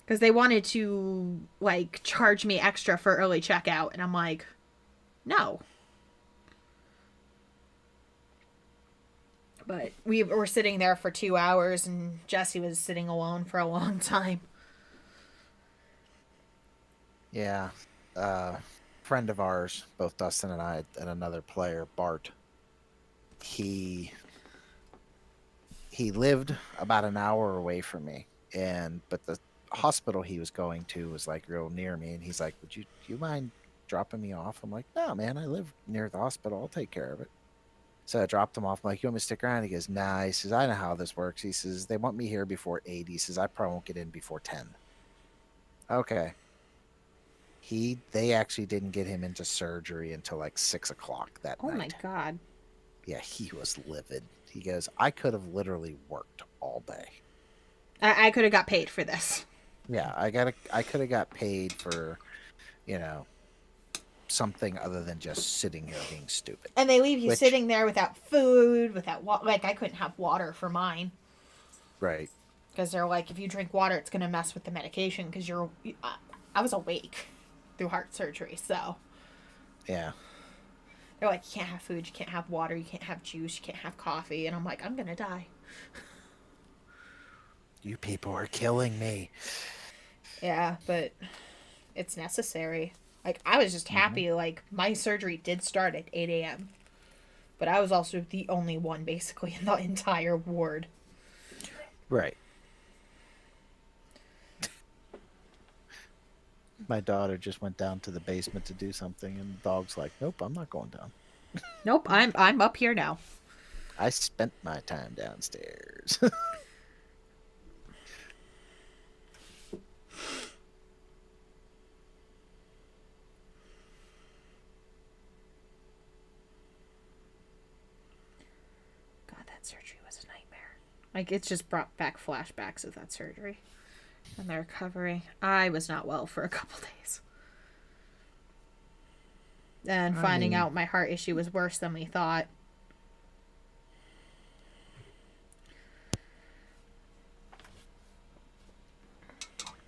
Because they wanted to, like, charge me extra for early checkout, and I'm like, no. But we were sitting there for 2 hours, and Jesse was sitting alone for a long time. Yeah. Friend of ours, both Dustin and I, and another player, Bart, he lived about an hour away from me, but the hospital he was going to was like real near me, and he's like, do you mind dropping me off? I'm like, no, man, I live near the hospital. I'll take care of it. So I dropped him off. I'm like, you want me to stick around? He goes, nah. He says, I know how this works. He says, they want me here before 8. He says, I probably won't get in before 10. Okay. They actually didn't get him into surgery until like 6 o'clock that Oh my night. god. Yeah, he was livid. He goes, I could have literally worked all day. I could have got paid for this. Yeah, I could have got paid for, you know, something other than just sitting here being stupid. And they leave you Which- sitting there without food, without like I couldn't have water for mine Right. because they're like, if you drink water, it's gonna mess with the medication because I was awake through heart surgery, so Yeah. they're like, you can't have food, you can't have water, you can't have juice, you can't have coffee, and I'm like, I'm gonna die. You people are killing me. Yeah, but it's necessary. Like, I was just happy, like, my surgery did start at 8 a.m. But I was also the only one, basically, in the entire ward. Right. My daughter just went down to the basement to do something, and the dog's like, nope, I'm not going down. Nope, I'm up here now. I spent my time downstairs. God, that surgery was a nightmare. Like, it's just brought back flashbacks of that surgery. And the recovery. I was not well for a couple days. And finding out my heart issue was worse than we thought.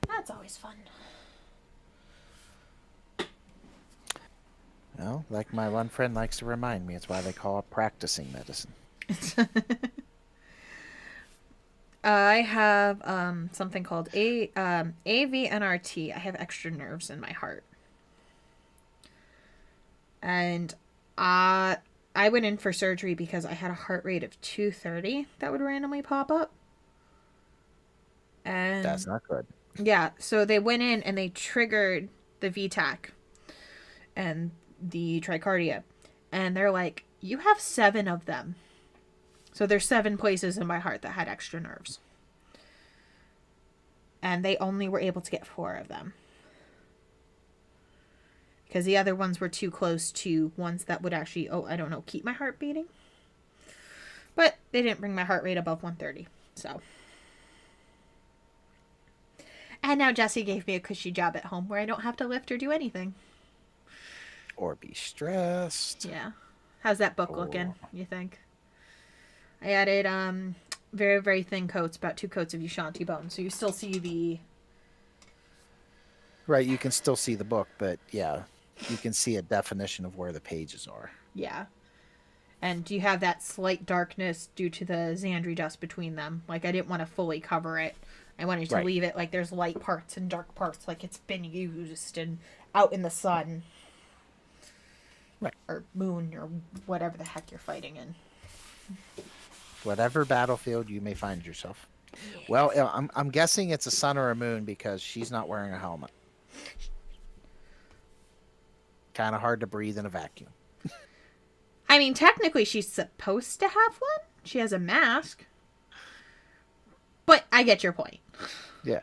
That's always fun. Well, like my one friend likes to remind me, it's why they call it practicing medicine. I have something called AVNRT. I have extra nerves in my heart. And I went in for surgery because I had a heart rate of 230 that would randomly pop up. And That's not good. yeah, so they went in and they triggered the VTAC and the tricardia. And they're like, you have 7 of them. So there's 7 places in my heart that had extra nerves. And they only were able to get 4 of them. Because the other ones were too close to ones that would actually, keep my heart beating. But they didn't bring my heart rate above 130. So. And now Jesse gave me a cushy job at home where I don't have to lift or do anything. Or be stressed. Yeah. How's that book looking, you think? I added very, very thin coats, about 2 coats of Ushanti bone. So you still see the... Right, you can still see the book, but yeah, you can see a definition of where the pages are. Yeah. And you have that slight darkness due to the Xandri dust between them. Like, I didn't want to fully cover it. I wanted to leave it like there's light parts and dark parts, like it's been used and out in the sun. Right. Or moon, or whatever the heck you're fighting in. Whatever battlefield you may find yourself. Well, I'm guessing it's a sun or a moon because she's not wearing a helmet. Kind of hard to breathe in a vacuum. I mean, technically she's supposed to have one. She has a mask. But I get your point. Yeah.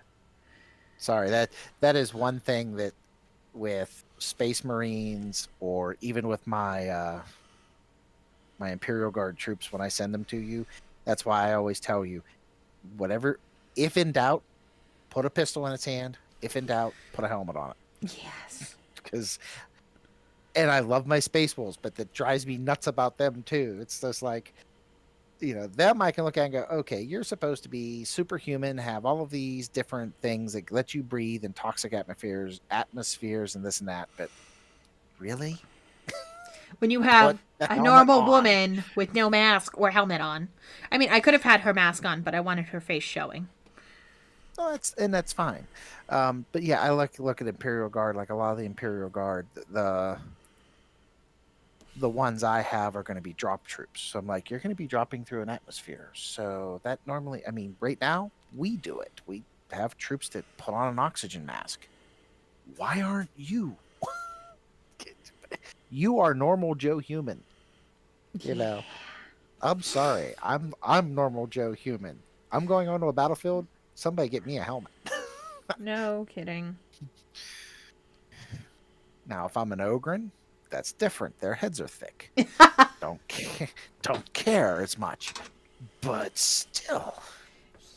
Sorry, that is one thing that with Space Marines or even with my my Imperial Guard troops when I send them to you, that's why I always tell you, whatever, if in doubt, put a pistol in its hand. If in doubt, put a helmet on it. Yes. Because, and I love my Space Wolves, but that drives me nuts about them too. It's just like, you know, them I can look at and go, okay, you're supposed to be superhuman, have all of these different things that let you breathe in toxic atmospheres and this and that, but really? When you have Put the a helmet normal on. woman with no mask or helmet on. I mean, I could have had her mask on, but I wanted her face showing. Oh, that's fine. But yeah, I like to look at Imperial Guard, like a lot of the Imperial Guard, the ones I have are going to be drop troops. So I'm like, you're going to be dropping through an atmosphere. So that normally, I mean, right now we do it. We have troops that put on an oxygen mask. Why aren't you? You are normal Joe human. You know, I'm sorry. I'm normal Joe human. I'm going onto a battlefield. Somebody get me a helmet. No kidding. Now, if I'm an ogre, that's different. Their heads are thick. Don't care as much. But still.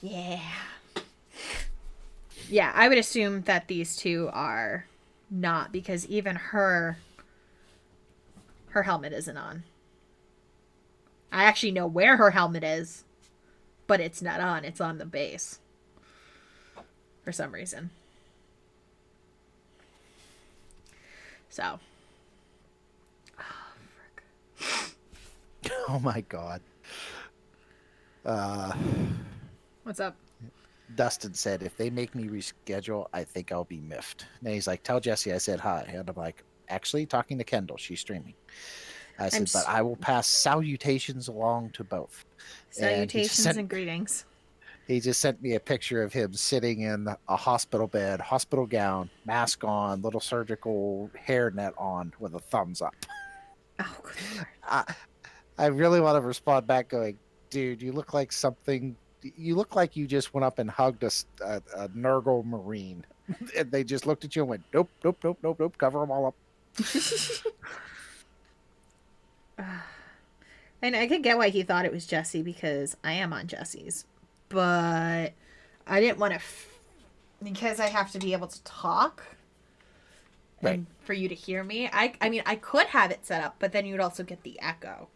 Yeah. Yeah, I would assume that these two are not, because even her helmet isn't on. I actually know where her helmet is, but it's not on. It's on the base. For some reason. So. Oh, frick. Oh my god. What's up? Dustin said, if they make me reschedule, I think I'll be miffed. And he's like, tell Jesse I said hi. And I'm like, actually, talking to Kendall. She's streaming. I said, but I will pass salutations along to both. Salutations and greetings. He just sent me a picture of him sitting in a hospital bed, hospital gown, mask on, little surgical hairnet on with a thumbs up. Oh, good Lord. I really want to respond back going, dude, you look like something. You look like you just went up and hugged a Nurgle Marine. And they just looked at you and went, nope, nope, nope, nope, nope, cover them all up. And I could get why he thought it was Jesse, because I am on Jesse's. But I didn't want to, because I have to be able to talk. Right. And for you to hear me. I mean, I could have it set up, but then you'd also get the echo.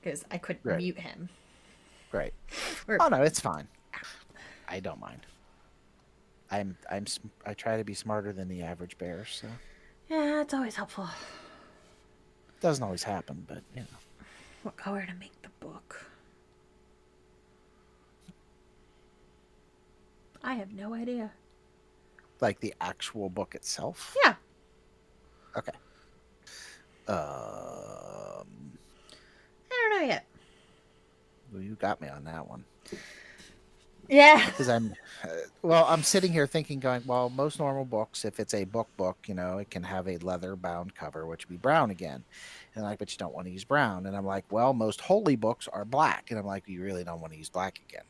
Because I couldn't mute him. Right. Oh no, it's fine. I don't mind. I try to be smarter than the average bear, so. Yeah, it's always helpful. Doesn't always happen, but you know. What color to make the book? I have no idea. Like the actual book itself? Yeah. Okay. I don't know yet. Well, you got me on that one. Yeah. Because I'm sitting here thinking, going, well, most normal books, if it's a book, you know, it can have a leather bound cover, which would be brown again. And I'm like, but you don't want to use brown. And I'm like, well, most holy books are black. And I'm like, you really don't want to use black again.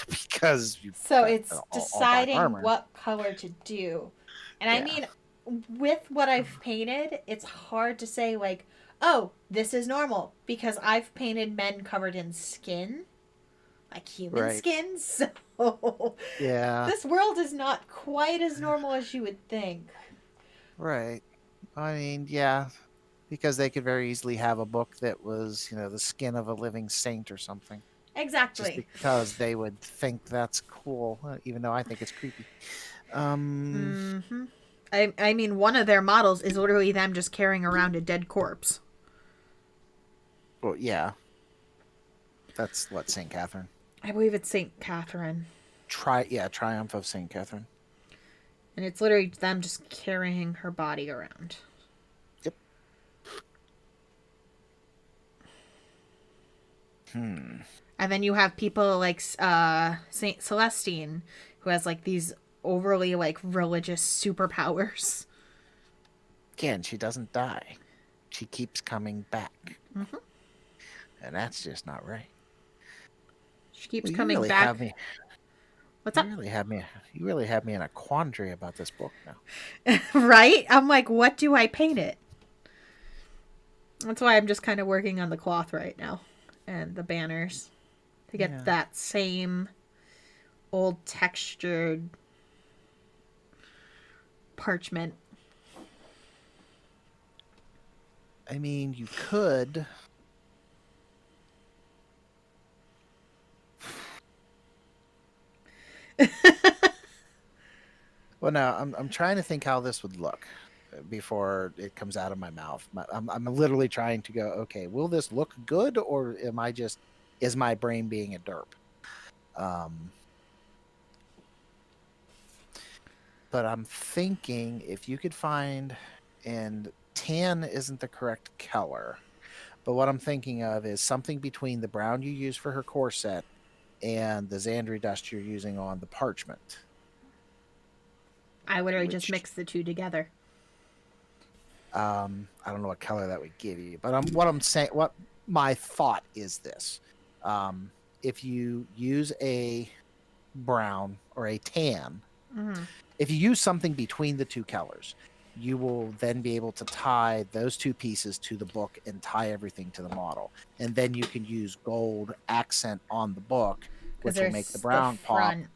Because so it's deciding what color to do. And I mean, with what I've painted, it's hard to say like, oh, this is normal, because I've painted men covered in skin, like human skin. So this world is not quite as normal as you would think. Right. I mean, yeah, because they could very easily have a book that was, you know, the skin of a living saint or something. Exactly. Just because they would think that's cool, even though I think it's creepy. I mean, one of their models is literally them just carrying around a dead corpse. Well, yeah. That's what, St. Catherine? I believe it's St. Catherine. Triumph of St. Catherine. And it's literally them just carrying her body around. Yep. And then you have people like St. Celestine, who has like these overly like religious superpowers. Again, she doesn't die. She keeps coming back. Mm-hmm. And that's just not right. She keeps coming back. What's up? You really have me in a quandary about this book now. Right? I'm like, what do I paint it? That's why I'm just kind of working on the cloth right now. And the banners. To get that same old textured parchment. I mean, you could. Well, no, I'm trying to think how this would look before it comes out of my mouth. I'm literally trying to go, okay, will this look good, or is my brain being a derp? But I'm thinking if you could find, and tan isn't the correct color, but what I'm thinking of is something between the brown you use for her corset and the Xandri dust you're using on the parchment. I would just mix the two together. I don't know what color that would give you, but what my thought is this: if you use a brown or a tan, if you use something between the two colors, you will then be able to tie those two pieces to the book and tie everything to the model. And then you can use gold accent on the book, Because which will make the there's brown pop. front.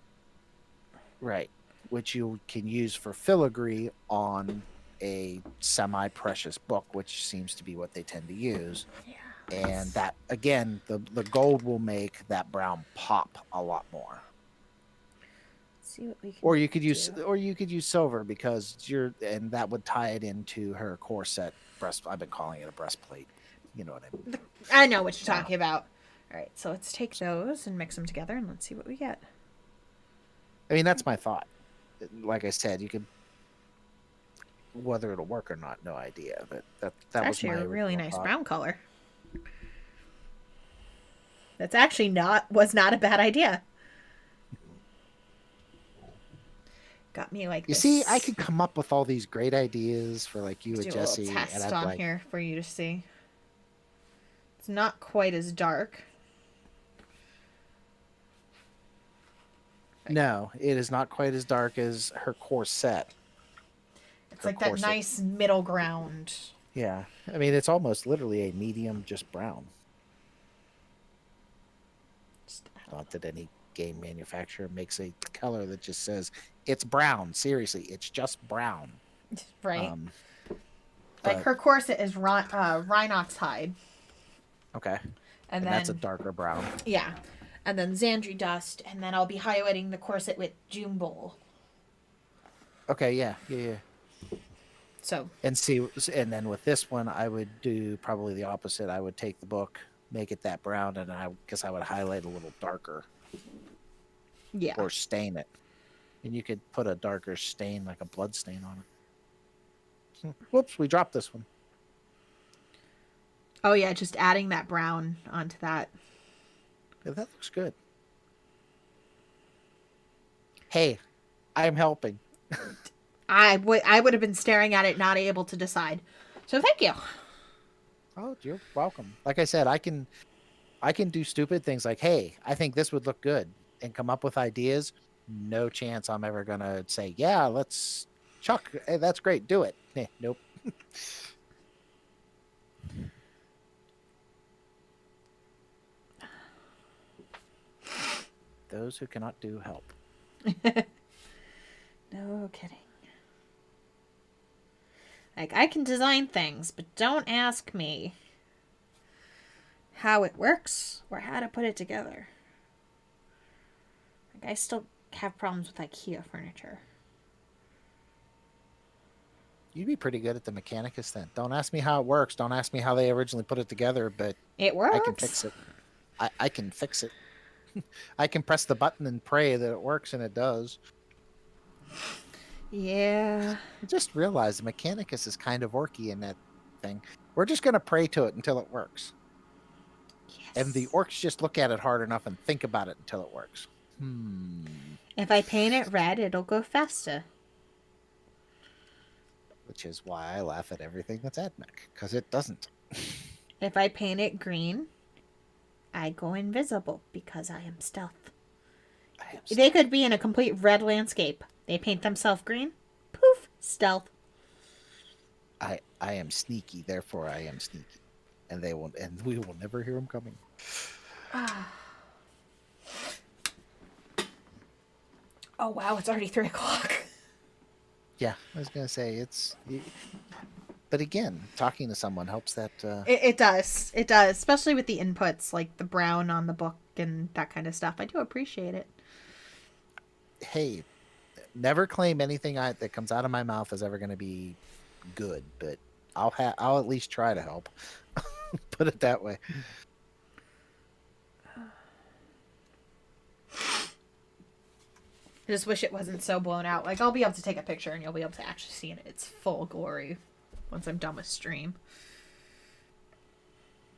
Right. Which you can use for filigree on a semi-precious book, which seems to be what they tend to use. Yeah. And that, again, the gold will make that brown pop a lot more. See what we can Or you could use do. silver, because and that would tie it into her corset breast. I've been calling it a breastplate. You know what I mean? I know what you're talking about. All right, so let's take those and mix them together, and let's see what we get. I mean, that's my thought. Like I said, you could, whether it'll work or not, no idea. But that It's was actually my a really original nice thought. brown color. That's actually was not a bad idea. Got me like You this. see, I could come up with all these great ideas for like you do and a little Jesse, and test I'd on like, here for you to see. It's not quite as dark. no, it is not quite as dark as her corset. It's Her like that corset. nice middle ground. Yeah, I mean, it's almost literally a medium, just brown. Just- Not that any game manufacturer makes a color that just says it's brown. Seriously, it's just brown. Right. Like but- her corset is rhinox hide. Okay, And and then that's a darker brown. yeah. And then Xandri dust, and then I'll be highlighting the corset with June Bowl. Okay, yeah. So And then with this one, I would do probably the opposite. I would take the book, make it that brown, and I guess I would highlight a little darker yeah. or stain it. And you could put a darker stain, like a blood stain on it. Whoops, we dropped this one. Oh yeah, just adding that brown onto that. Yeah, that looks good. Hey, I'm helping. I would have been staring at it, not able to decide. So thank you. Oh, you're welcome. Like I said, I can do stupid things like, hey, I think this would look good, and come up with ideas. No chance I'm ever gonna say, yeah, let's Chuck. Hey, that's great. Do it. Nope. Those who cannot do help. No kidding. Like, I can design things, but don't ask me how it works or how to put it together. Like, I still have problems with IKEA furniture. You'd be pretty good at the Mechanicus then. Don't ask me how it works. Don't ask me how they originally put it together, but It works. I can fix it. I can fix it. I can press the button and pray that it works, and it does. Yeah. I just realized the Mechanicus is kind of orky in that thing. We're just going to pray to it until it works. Yes. And the orcs just look at it hard enough and think about it until it works. If I paint it red, it'll go faster. Which is why I laugh at everything that's AdMech, because it doesn't. If I paint it green, I go invisible because I am stealth. They could be in a complete red landscape. They paint themselves green. Poof, stealth. I am sneaky, therefore I am sneaky. And we will never hear them coming. Oh wow, it's already 3:00. Yeah, I was gonna say but again, talking to someone helps that. It does. It does, especially with the inputs like the brown on the book and that kind of stuff. I do appreciate it. Hey, never claim anything that comes out of my mouth is ever going to be good, but I'll at least try to help. Put it that way. I just wish it wasn't so blown out. Like, I'll be able to take a picture and you'll be able to actually see it in its full glory once I'm done with stream.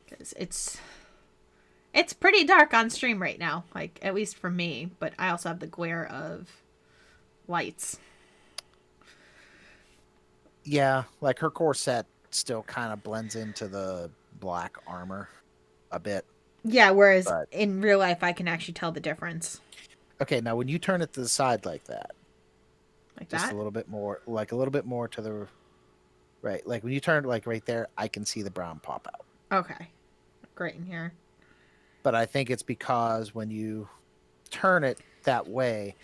Because it's pretty dark on stream right now, like, at least for me. But I also have the glare of lights. Yeah, like her corset still kind of blends into the black armor a bit. Yeah, whereas But- in real life, I can actually tell the difference. Okay, now when you turn it to the side like that, Like just that? a little bit more to the Right. Like when you turn like right there, I can see the brown pop out. Okay. Great in here. But I think it's because when you turn it that way,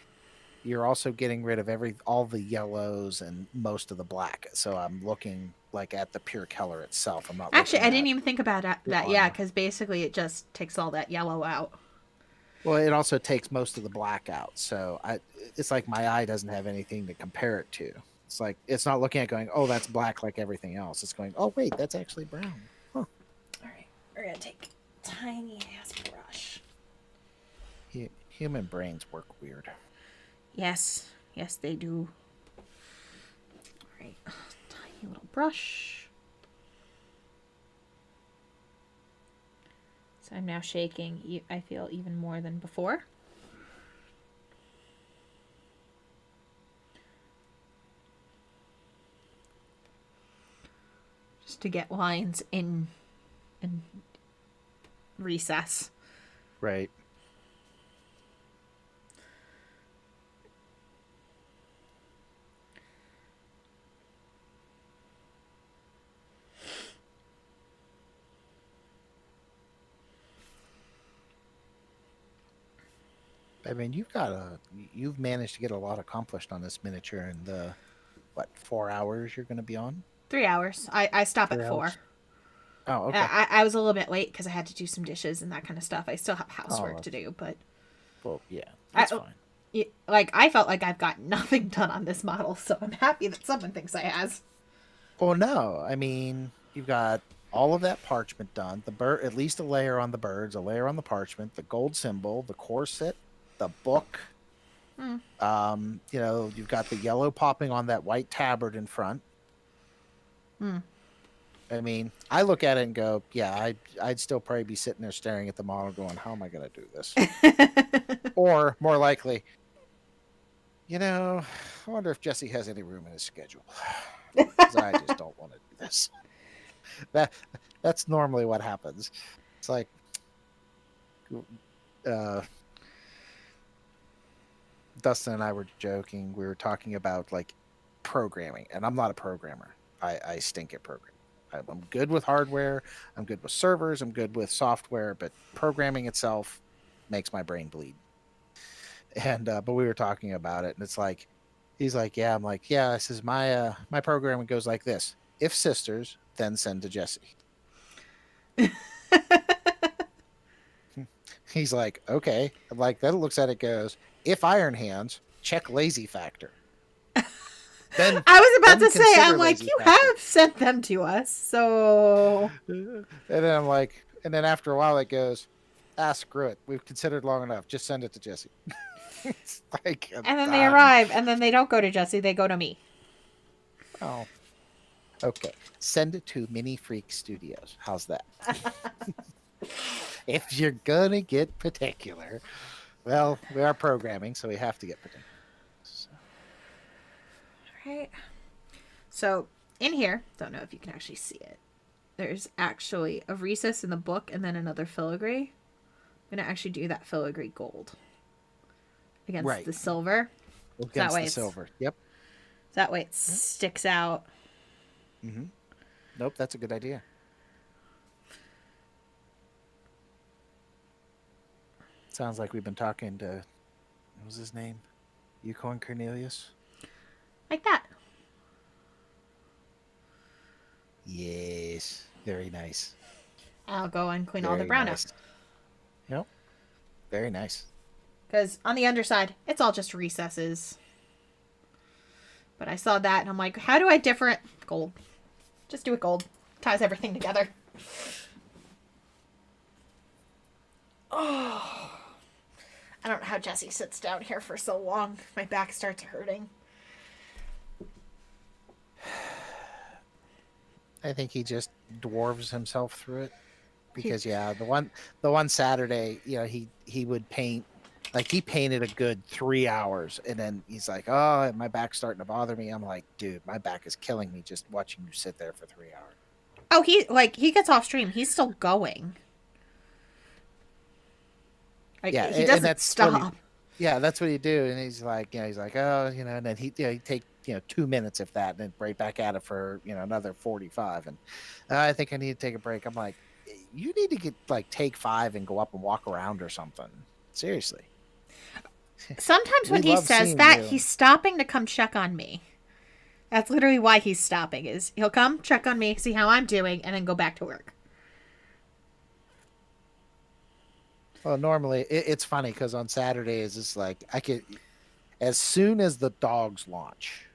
you're also getting rid of all the yellows and most of the black. So I'm looking like at the pure color itself. I'm not Actually, looking I didn't at even think about the that. Yeah, armor. because basically it just takes all that yellow out. Well, it also takes most of the black out. So it's like my eye doesn't have anything to compare it to. It's like it's not looking at going, oh, that's black like everything else. It's going, oh wait, that's actually brown. Huh. All right, we're gonna take a tiny ass brush. Human brains work weird. Yes, yes, they do. All right, tiny little brush. So I'm now shaking. I feel even more than before. Just to get lines in recess. Right. I mean, you've managed to get a lot accomplished on this miniature in the, 4 hours you're going to be on? 3 hours. I stop 3 at 4. hours? Oh, okay. I was a little bit late because I had to do some dishes and that kind of stuff. I still have housework to do, but Well, yeah, that's fine. I felt like I've got nothing done on this model, so I'm happy that someone thinks I has. Well, no, I mean, you've got all of that parchment done. The bird, at least a layer on the birds, a layer on the parchment, the gold symbol, the corset, the book. You've got the yellow popping on that white tabard in front. I mean, I look at it and go, yeah, I'd still probably be sitting there staring at the model going, how am I going to do this? Or more likely, I wonder if Jesse has any room in his schedule. Because I just don't want to do this. That's normally what happens. It's like, Dustin and I were joking. We were talking about like programming, and I'm not a programmer. I stink at programming. I'm good with hardware. I'm good with servers. I'm good with software, but programming itself makes my brain bleed. And but we were talking about it, and it's like, he's like, yeah. I'm like, yeah. I says my programming goes like this: if sisters, then send to Jesse. He's like, okay. I'm like, then looks at it, goes, if iron hands, check lazy factor. Then I was about then to say, I'm like, lazy you factor. have sent them to us, so. And then I'm like, and then after a while it goes, screw it. We've considered long enough. Just send it to Jesse. It's like, And then they arrive, and then they don't go to Jesse, they go to me. Oh. Okay. Send it to Mini Freak Studios. How's that? If you're gonna get particular, well, we are programming, so we have to get particular. So. Right. So, in here, don't know if you can actually see it. There's actually a recess in the book and then another filigree. I'm going to actually do that filigree gold against the silver. Against the silver. Yep. That way it sticks out. Mm-hmm. Nope, that's a good idea. Sounds like we've been talking to, what was his name? Yukon Cornelius? Like that. Yes. Very nice. I'll go and clean all the brown out. Yep. Very nice. Because on the underside, it's all just recesses. But I saw that and I'm like, how do I different? Gold. Just do it gold. Ties everything together. Oh. I don't know how Jesse sits down here for so long. My back starts hurting. I think he just dwarves himself through it. Because the one Saturday, he would paint, like he painted a good 3 hours, and then he's like, "Oh, my back's starting to bother me." I'm like, "Dude, my back is killing me just watching you sit there for 3 hours." Oh, he gets off stream. He's still going. Like, he doesn't stop. Yeah, that's what he do, and he's like, oh, and then he take 2 minutes if that, and then right back at it for another 45. And I think I need to take a break. I'm like, you need to get take 5 and go up and walk around or something. Seriously. Sometimes We when he love says seeing that, you. he's stopping to come check on me. That's literally why he's stopping. Is he'll come check on me, see how I'm doing, and then go back to work. Well, normally it's funny because on Saturdays it's like I could, as soon as the dogs launch,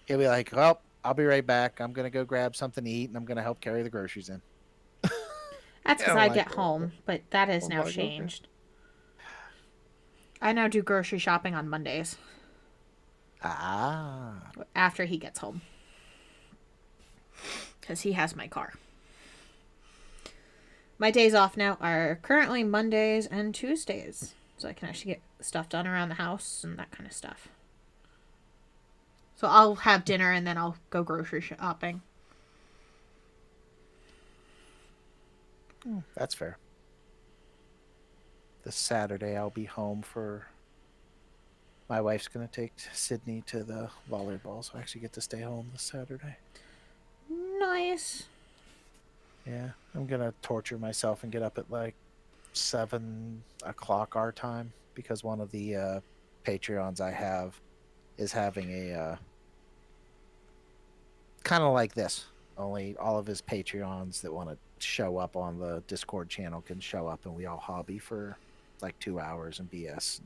he'll be like, "Well, I'll be right back. I'm gonna go grab something to eat, and I'm gonna help carry the groceries in." That's because I'm I like, get home, but that is I'm now like, okay. changed. I now do grocery shopping on Mondays Ah, after he gets home. Because he has my car. My days off now are currently Mondays and Tuesdays. So I can actually get stuff done around the house and that kind of stuff. So I'll have dinner and then I'll go grocery shopping. that's fair. This Saturday I'll be home for. My wife's gonna take Sydney to the volleyball, so I actually get to stay home this Saturday. Nice. Yeah, I'm gonna torture myself and get up at 7 o'clock our time because one of the Patreons I have is having a kind of like this. Only all of his Patreons that want to show up on the Discord channel can show up, and we all hobby for 2 hours and BS.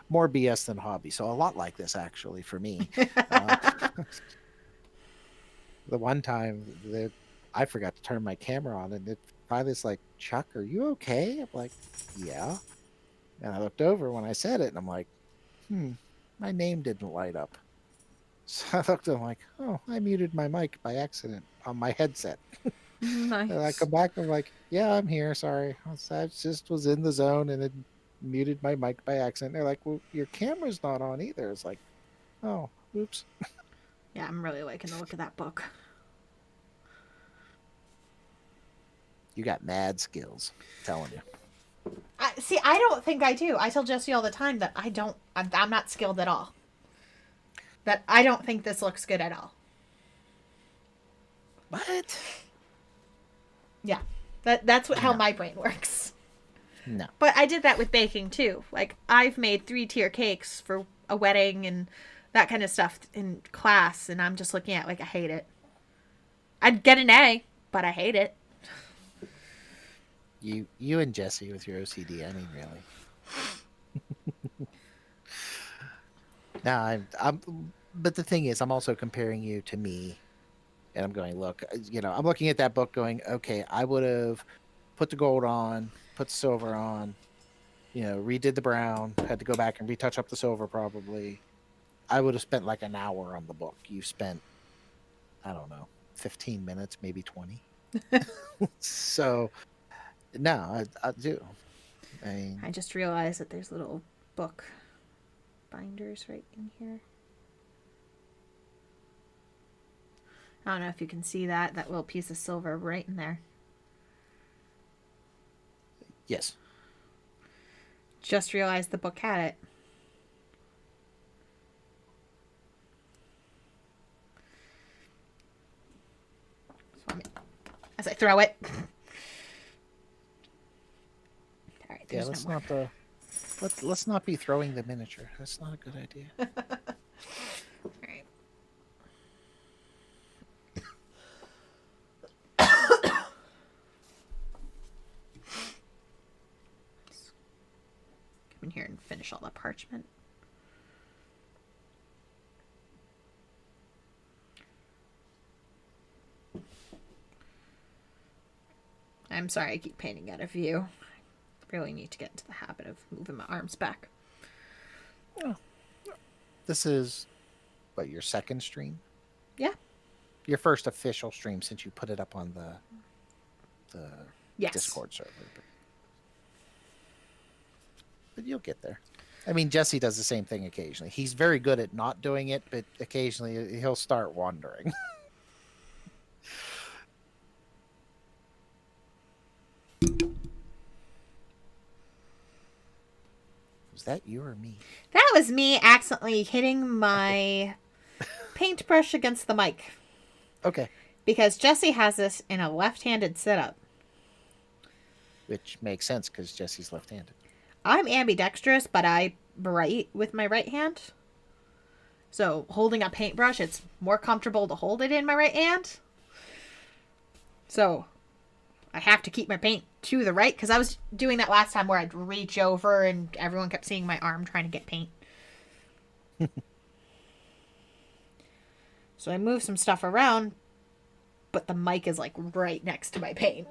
More BS than hobby, so a lot like this actually for me. The one time that I forgot to turn my camera on, and it finally it's like, "Chuck, are you okay?" I'm like, "Yeah." And I looked over when I said it, and I'm like, my name didn't light up. So I looked at him like, "Oh, I muted my mic by accident on my headset." Nice. And I come back, I'm like, "Yeah, I'm here. Sorry. I just was in the zone and it muted my mic by accident." They're like, "Well, your camera's not on either." It's like, "Oh, oops." Yeah, I'm really liking the look of that book. You got mad skills, I'm telling you. See, I don't think I do. I tell Jesse all the time that I'm not skilled at all. That I don't think this looks good at all. What? Yeah. That's how my brain works. No. But I did that with baking too. I've made 3-tier cakes for a wedding and that kind of stuff in class, and I'm just looking at I hate it. I'd get an A, but I hate it. You and Jesse with your OCD. I mean, really. No, I'm. But the thing is, I'm also comparing you to me, and I'm going, look, I'm looking at that book, going, okay, I would have put the gold on, put the silver on, redid the brown, had to go back and retouch up the silver probably. I would have spent an hour on the book. You spent, I don't know, 15 minutes, maybe 20. So. No, I do. I just realized that there's little book binders right in here. I don't know if you can see that little piece of silver right in there. Yes. Just realized the book had it. As I throw it. Yeah, let's not be throwing the miniature. That's not a good idea. All right. Come in here and finish all the parchment. I'm sorry I keep painting out of view. Really need to get into the habit of moving my arms back. Oh. This is your second stream? Yeah. Your first official stream since you put it up on the Yes. Discord server. But you'll get there. I mean, Jesse does the same thing occasionally. He's very good at not doing it, but occasionally he'll start wandering. Was that you or me? That was me accidentally hitting my paintbrush against the mic Okay. because Jesse has this in a left-handed setup. Which makes sense because Jesse's left-handed. I'm ambidextrous, but I write with my right hand. So holding a paintbrush, it's more comfortable to hold it in my right hand. So I have to keep my paint to the right because I was doing that last time where I'd reach over and everyone kept seeing my arm trying to get paint. So I moved some stuff around, but the mic is like right next to my paint.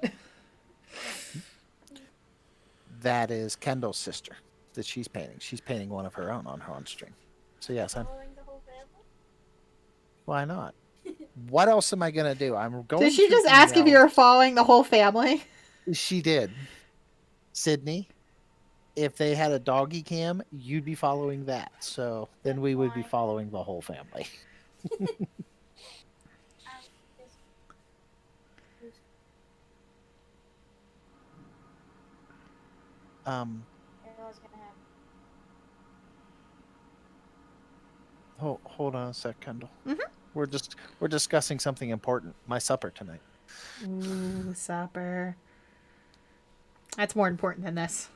That is Kendall's sister that she's painting. She's painting one of her own on her own string. So yes, I'm. Following the whole family? Why not? What else am I gonna do? I'm going. Did she through just ask if emails. you were following the whole family? She did. Sydney, if they had a doggy cam, you'd be following that. So then we would be Why? following the whole family. Um. Hold on a sec, Kendall. Mhm. We're discussing something important. My supper tonight. Ooh, supper. That's more important than this.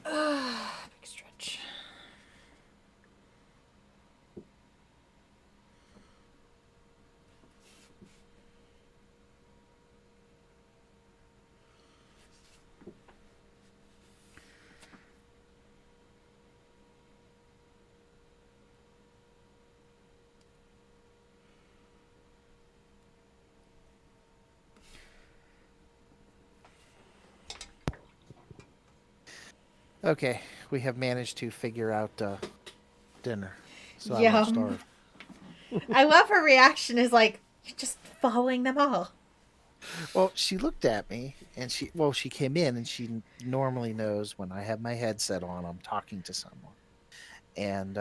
Big stretch. Okay, we have managed to figure out dinner. So I Yum. won't starve. I love her reaction is like, you're just following them all. Well, she looked at me and she came in and she normally knows when I have my headset on, I'm talking to someone. And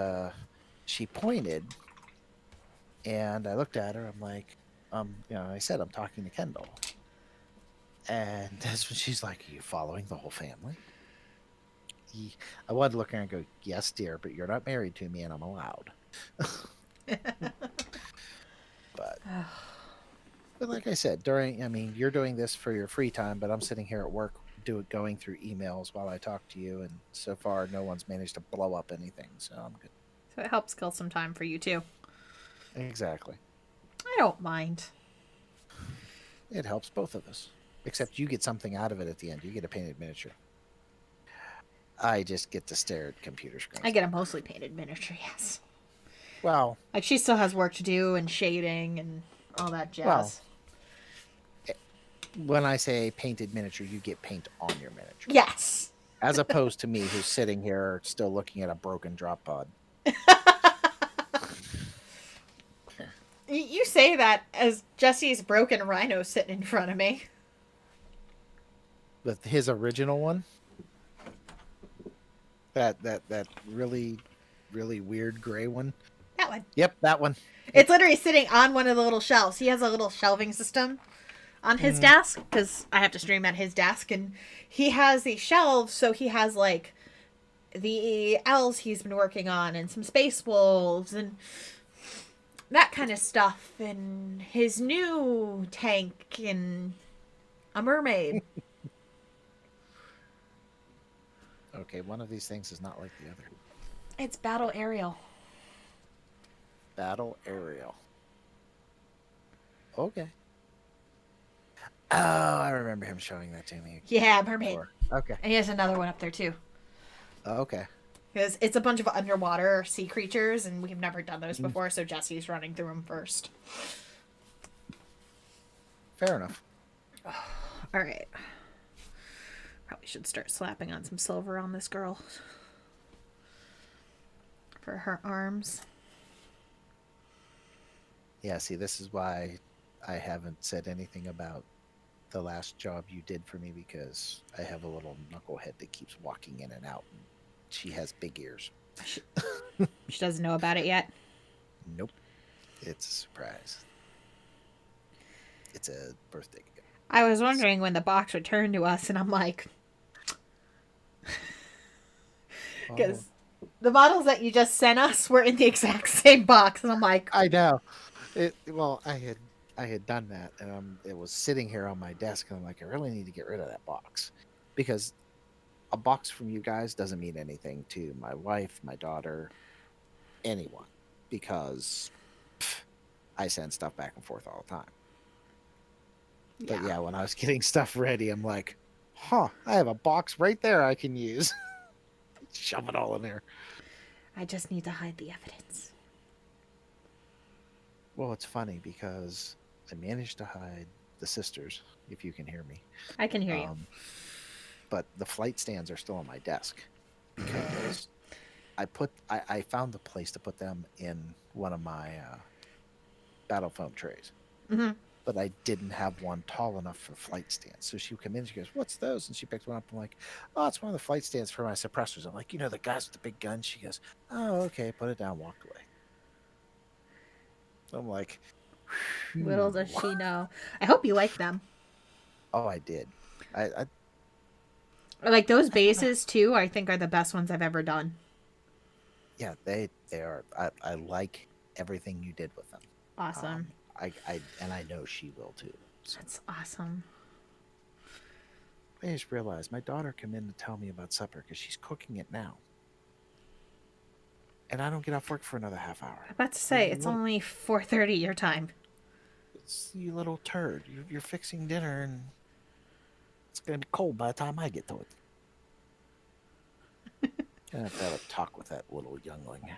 she pointed and I looked at her. I'm like, I said, I'm talking to Kendall. And that's when she's like, are you following the whole family? I wanted to look at her and go, yes, dear, but you're not married to me and I'm allowed. But like I said, you're doing this for your free time, but I'm sitting here at work going through emails while I talk to you, and so far no one's managed to blow up anything, so I'm good. So it helps kill some time for you too. Exactly. I don't mind. It helps both of us. Except you get something out of it at the end. You get a painted miniature. I just get to stare at computer screens. I get a mostly painted miniature, yes. Well, Like she still has work to do and shading and all that jazz. when I say painted miniature, you get paint on your miniature. Yes. As opposed to me, who's sitting here still looking at a broken drop pod. You say that as Jesse's broken rhino sitting in front of me. With his original one. That really, really weird gray one. That one. Yep, that one. It's literally sitting on one of the little shelves. He has a little shelving system on his desk because I have to stream at his desk, and he has these shelves. So he has like the L's he's been working on, and some Space Wolves, and that kind of stuff, and his new tank, and a mermaid. Okay, one of these things is not like the other. It's Battle Ariel. Battle Ariel. Okay. Oh, I remember him showing that to me. Yeah, mermaid. Before. Okay. And he has another one up there too. Oh, okay. Because it's a bunch of underwater sea creatures, and we've never done those Mm. before, so Jesse's running through them first. Fair enough. All right. Probably should start slapping on some silver on this girl for her arms. Yeah, see, this is why I haven't said anything about the last job you did for me, because I have a little knucklehead that keeps walking in and out. And she has big ears. She doesn't know about it yet. Nope. It's a surprise. It's a birthday gift. I was wondering when the box returned to us, and I'm like, because the bottles that you just sent us were in the exact same box, and I'm like, I know. Well, I had done that, and it was sitting here on my desk, and I'm like, I really need to get rid of that box, because a box from you guys doesn't mean anything to my wife, my daughter, anyone, because I send stuff back and forth all the time. But yeah, when I was getting stuff ready, I'm like, I have a box right there I can use. Shove it all in there. I just need to hide the evidence. Well, it's funny because I managed to hide the sisters, if you can hear me. I can hear you. But the flight stands are still on my desk because I found the place to put them in one of my battle foam trays. Mm-hmm. But I didn't have one tall enough for flight stands. So she come in, she goes, "What's those?" And she picked one up. I'm like, "Oh, it's one of the flight stands for my suppressors." I'm like, "You know, the guys with the big guns." She goes, "Oh, okay." Put it down, walked away. I'm like, little does she know. I hope you like them. Oh, I did. I Like those bases too. I think are the best ones I've ever done. Yeah, they are. I like everything you did with them. Awesome. I know she will too. So. That's awesome. I just realized my daughter came in to tell me about supper because she's cooking it now, and I don't get off work for another half hour. I'm about to say it's only 4:30 your time. It's you little turd. You're fixing dinner, and it's gonna be cold by the time I get to it. Gonna have to have a talk with that little youngling.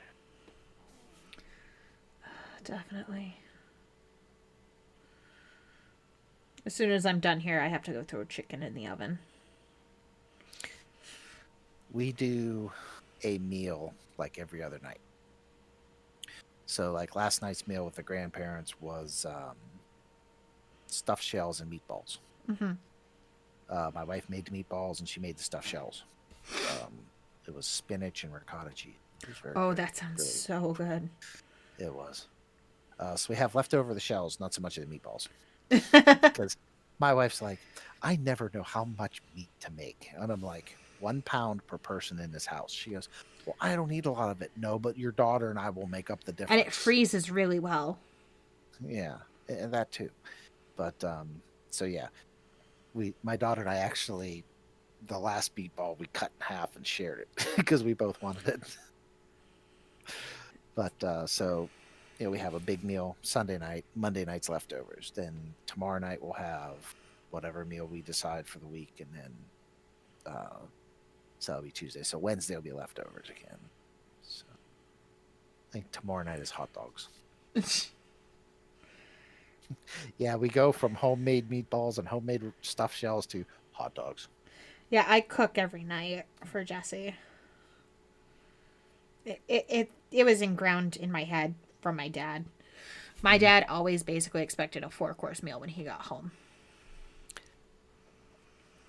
Definitely. As soon as I'm done here, I have to go throw chicken in the oven. We do a meal like every other night. So, like last night's meal with the grandparents was stuffed shells and meatballs. Mm-hmm. My wife made the meatballs and she made the stuffed shells. It was spinach and ricotta cheese. That sounds so good. It was. So we have leftover the shells, not so much of the meatballs. Because my wife's like, I never know how much meat to make. And I'm like, 1 pound per person in this house. She goes, well, I don't eat a lot of it. No, but your daughter and I will make up the difference. And it freezes really well. Yeah, and that too. But, so yeah, my daughter and I actually, the last meatball we cut in half and shared it because we both wanted it. But, so, we have a big meal Sunday night, Monday night's leftovers. Then tomorrow night we'll have whatever meal we decide for the week. And then, so that'll be Tuesday. So Wednesday will be leftovers again. So I think tomorrow night is hot dogs. Yeah, we go from homemade meatballs and homemade stuffed shells to hot dogs. Yeah, I cook every night for Jesse. It was ingrained in my head from my dad. My dad always basically expected a 4-course meal when he got home.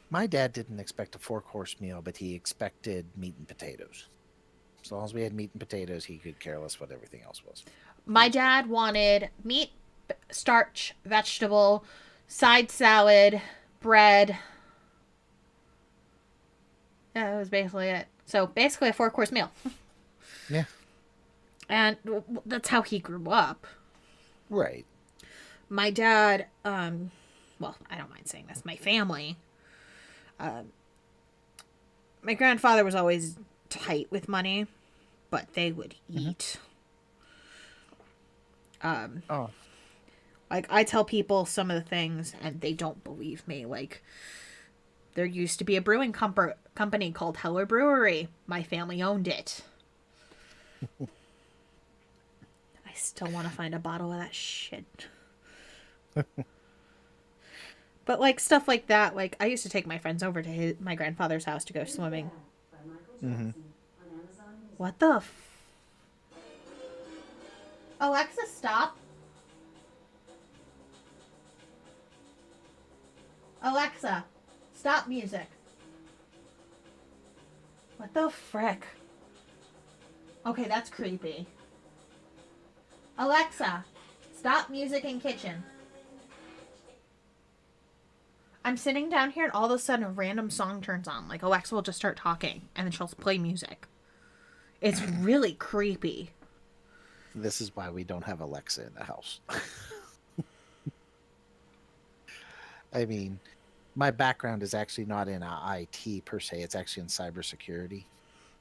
My dad didn't expect a 4-course meal, but he expected meat and potatoes. As long as we had meat and potatoes, he could care less what everything else was. My dad wanted meat, starch, vegetable, side salad, bread. Yeah, that was basically it. So basically a 4-course meal. Yeah. And that's how he grew up. Right. My dad, well, I don't mind saying this, my family, my grandfather was always tight with money, but they would eat. Like, I tell people some of the things and they don't believe me. Like, there used to be a brewing company called Heller Brewery. My family owned it. I still want to find a bottle of that shit. But, like, stuff like that, like, I used to take my friends over to my grandfather's house to go swimming. Mm-hmm. What the Alexa, stop. Alexa, stop music. What the frick? Okay, that's creepy. Alexa, stop music in kitchen. I'm sitting down here and all of a sudden a random song turns on. Like, Alexa will just start talking and then she'll play music. It's really creepy. This is why we don't have Alexa in the house. I mean, my background is actually not in IT per se. It's actually in cybersecurity.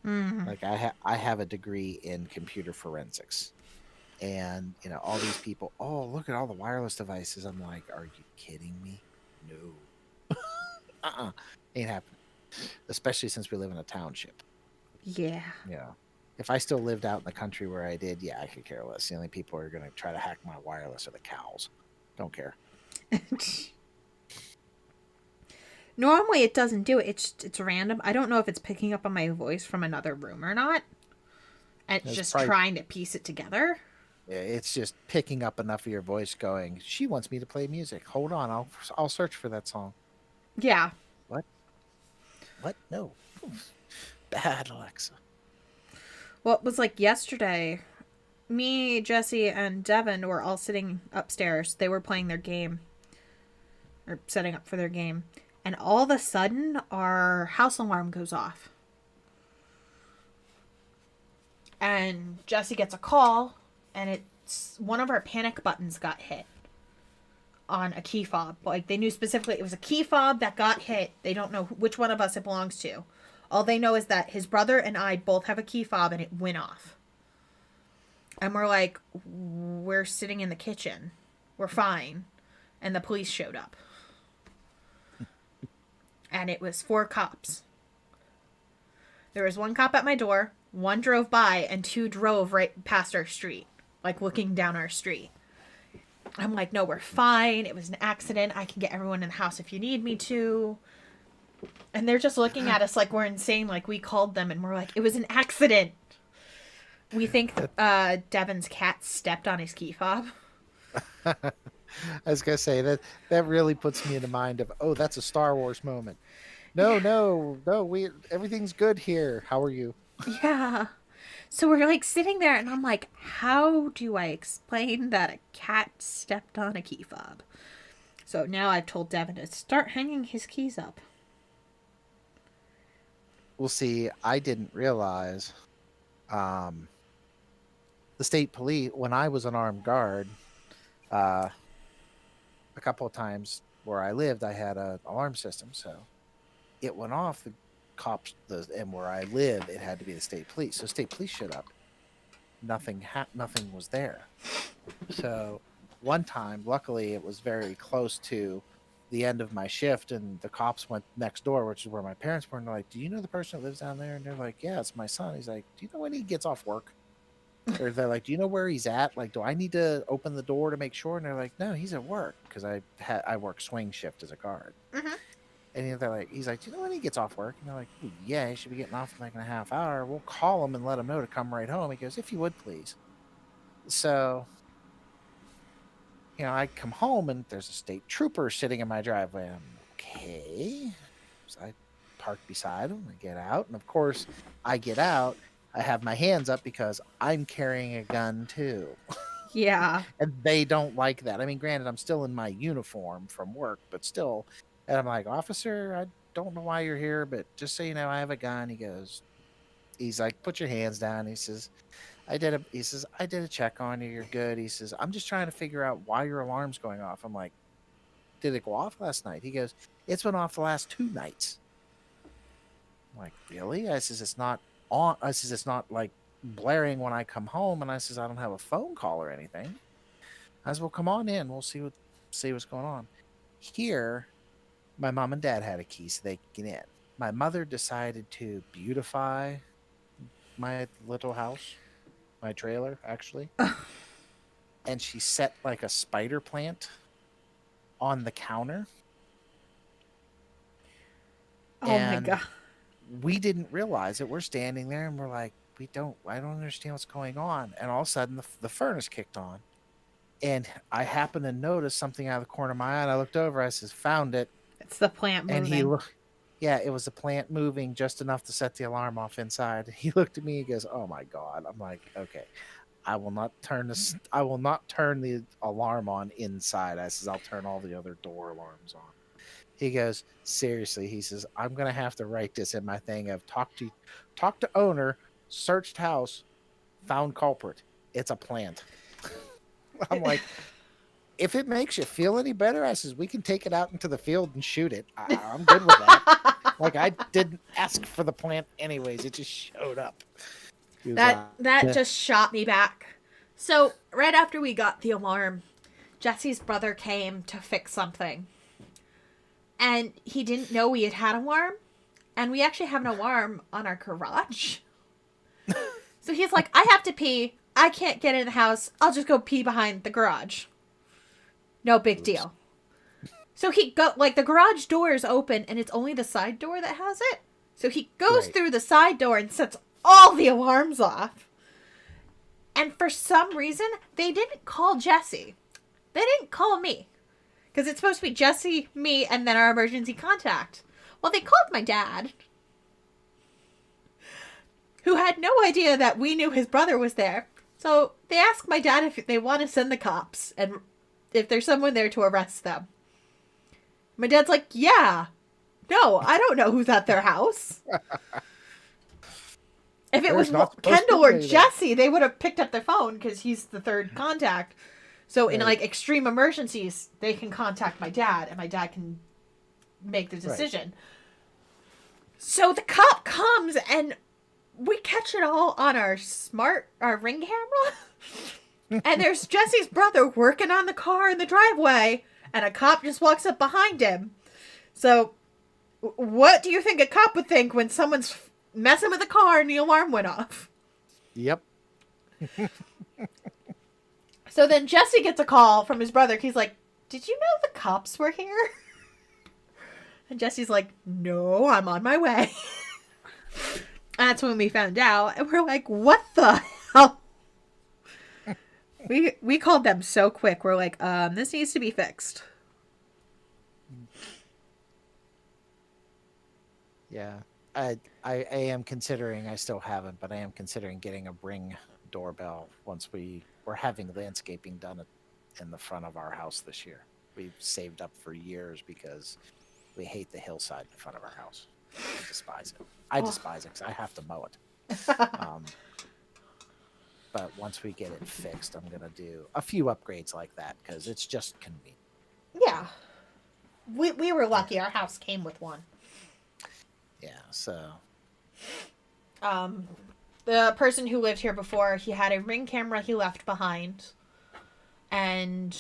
Like I have a degree in computer forensics, and all these people. Oh, look at all the wireless devices. I'm like, are you kidding me? No, ain't happening. Especially since we live in a township. Yeah. Yeah. If I still lived out in the country where I did, yeah, I could care less. The only people who are going to try to hack my wireless are the cows. Don't care. Normally it doesn't do it. It's random. I don't know if it's picking up on my voice from another room or not. And it's just probably, trying to piece it together. It's just picking up enough of your voice going, she wants me to play music. Hold on, I'll search for that song. Yeah. What? No. Bad Alexa. Well, it was like yesterday. Me, Jesse, and Devin were all sitting upstairs. They were playing their game. Or setting up for their game. And all of a sudden, our house alarm goes off. And Jesse gets a call, and it's one of our panic buttons got hit on a key fob. Like, they knew specifically it was a key fob that got hit. They don't know which one of us it belongs to. All they know is that his brother and I both have a key fob, and it went off. And we're like, we're sitting in the kitchen. We're fine. And the police showed up. And it was 4 cops. There was 1 cop at my door, 1 drove by, and 2 drove right past our street, like looking down our street. I'm like, no, we're fine. It was an accident. I can get everyone in the house if you need me to. And they're just looking at us like we're insane, like we called them, and we're like, it was an accident. We think Devin's cat stepped on his key fob. I was gonna say that really puts me in the mind of, oh, that's a Star Wars moment. No, everything's good here. How are you? Yeah. So we're like sitting there and I'm like, how do I explain that a cat stepped on a key fob? So now I've told Devin to start hanging his keys up. Well, see, I didn't realize the state police, when I was an armed guard, a couple of times where I lived, I had an alarm system, so it went off. The cops, and where I live, it had to be the state police. So state police showed up. Nothing was there. So one time, luckily, it was very close to the end of my shift, and the cops went next door, which is where my parents were, and they're like, do you know the person that lives down there? And they're like, yeah, it's my son. He's like, do you know when he gets off work? Or they're like, do you know where he's at? Like, do I need to open the door to make sure? And they're like, no, he's at work, because I work swing shift as a guard. Mm-hmm. And they're like, he's like, do you know when he gets off work? And they're like, oh, yeah, he should be getting off in like in a half hour. We'll call him and let him know to come right home. He goes, if you would, please. So, I come home and there's a state trooper sitting in my driveway. I'm okay. So I park beside him. I get out, and of course, I get out. I have my hands up because I'm carrying a gun too. Yeah. And they don't like that. I mean, granted, I'm still in my uniform from work, but still. And I'm like, officer, I don't know why you're here, but just so you know, I have a gun. He's like, put your hands down. He says, I did a check on you. You're good. He says, I'm just trying to figure out why your alarm's going off. I'm like, did it go off last night? He goes, it's been off the last 2 nights. I'm like, really? I says, it's not on. I says, it's not like blaring when I come home. And I says, I don't have a phone call or anything. I said, well, come on in. We'll see what's going on. Here, my mom and dad had a key so they could get in. My mother decided to beautify my little house, my trailer, actually. And she set like a spider plant on the counter. Oh my And god. we didn't realize it. We're standing there and we're like, I don't understand what's going on. And all of a sudden the furnace kicked on. And I happened to notice something out of the corner of my eye. And I looked over, I says, found it. It's the plant And he moving. looked, yeah, it was the plant moving just enough to set the alarm off inside. He looked at me, he goes, oh my God. I'm like, okay. I will not turn the alarm on inside. I says, I'll turn all the other door alarms on. He goes, seriously, he says, I'm gonna have to write this in my thing of talk to owner, searched house, found culprit. It's a plant. I'm like, if it makes you feel any better, I says, we can take it out into the field and shoot it. I'm good with that. Like, I didn't ask for the plant anyways. It just showed up. He was That like, that "Yeah." just shot me back. So right after we got the alarm, Jesse's brother came to fix something, and he didn't know we had an alarm, and we actually have an alarm on our garage. So he's like, I have to pee. I can't get in the house. I'll just go pee behind the garage. No big deal. So he the garage door is open, and it's only the side door that has it. So he goes Right. through the side door and sets all the alarms off. And for some reason, they didn't call Jesse. They didn't call me. Because it's supposed to be Jesse, me, and then our emergency contact. Well, they called my dad, who had no idea that we knew his brother was there. So they asked my dad if they want to send the cops and if there's someone there to arrest them. My dad's like, yeah. No, I don't know who's at their house. If it was There's not supposed to Kendall be or anybody. Jesse, they would have picked up their phone because he's the third contact. So in Right. like extreme emergencies, they can contact my dad, and my dad can make the decision. So the cop comes, and we catch it all on our Ring camera. And there's Jesse's brother working on the car in the driveway, and a cop just walks up behind him. So what do you think a cop would think when someone's messing with a car and the alarm went off? Yep. So then Jesse gets a call from his brother. He's like, did you know the cops were here? And Jesse's like, no, I'm on my way. That's when we found out. And we're like, what the hell? We called them so quick. We're like, this needs to be fixed. Yeah. I am considering, I still haven't, but I am considering getting a Ring doorbell once we're having landscaping done in the front of our house this year. We've saved up for years because we hate the hillside in front of our house. I despise it. I despise it because I have to mow it. But once we get it fixed, I'm going to do a few upgrades like that because it's just convenient. Yeah. We were lucky. Our house came with one. Yeah, so The person who lived here before, he had a Ring camera he left behind. And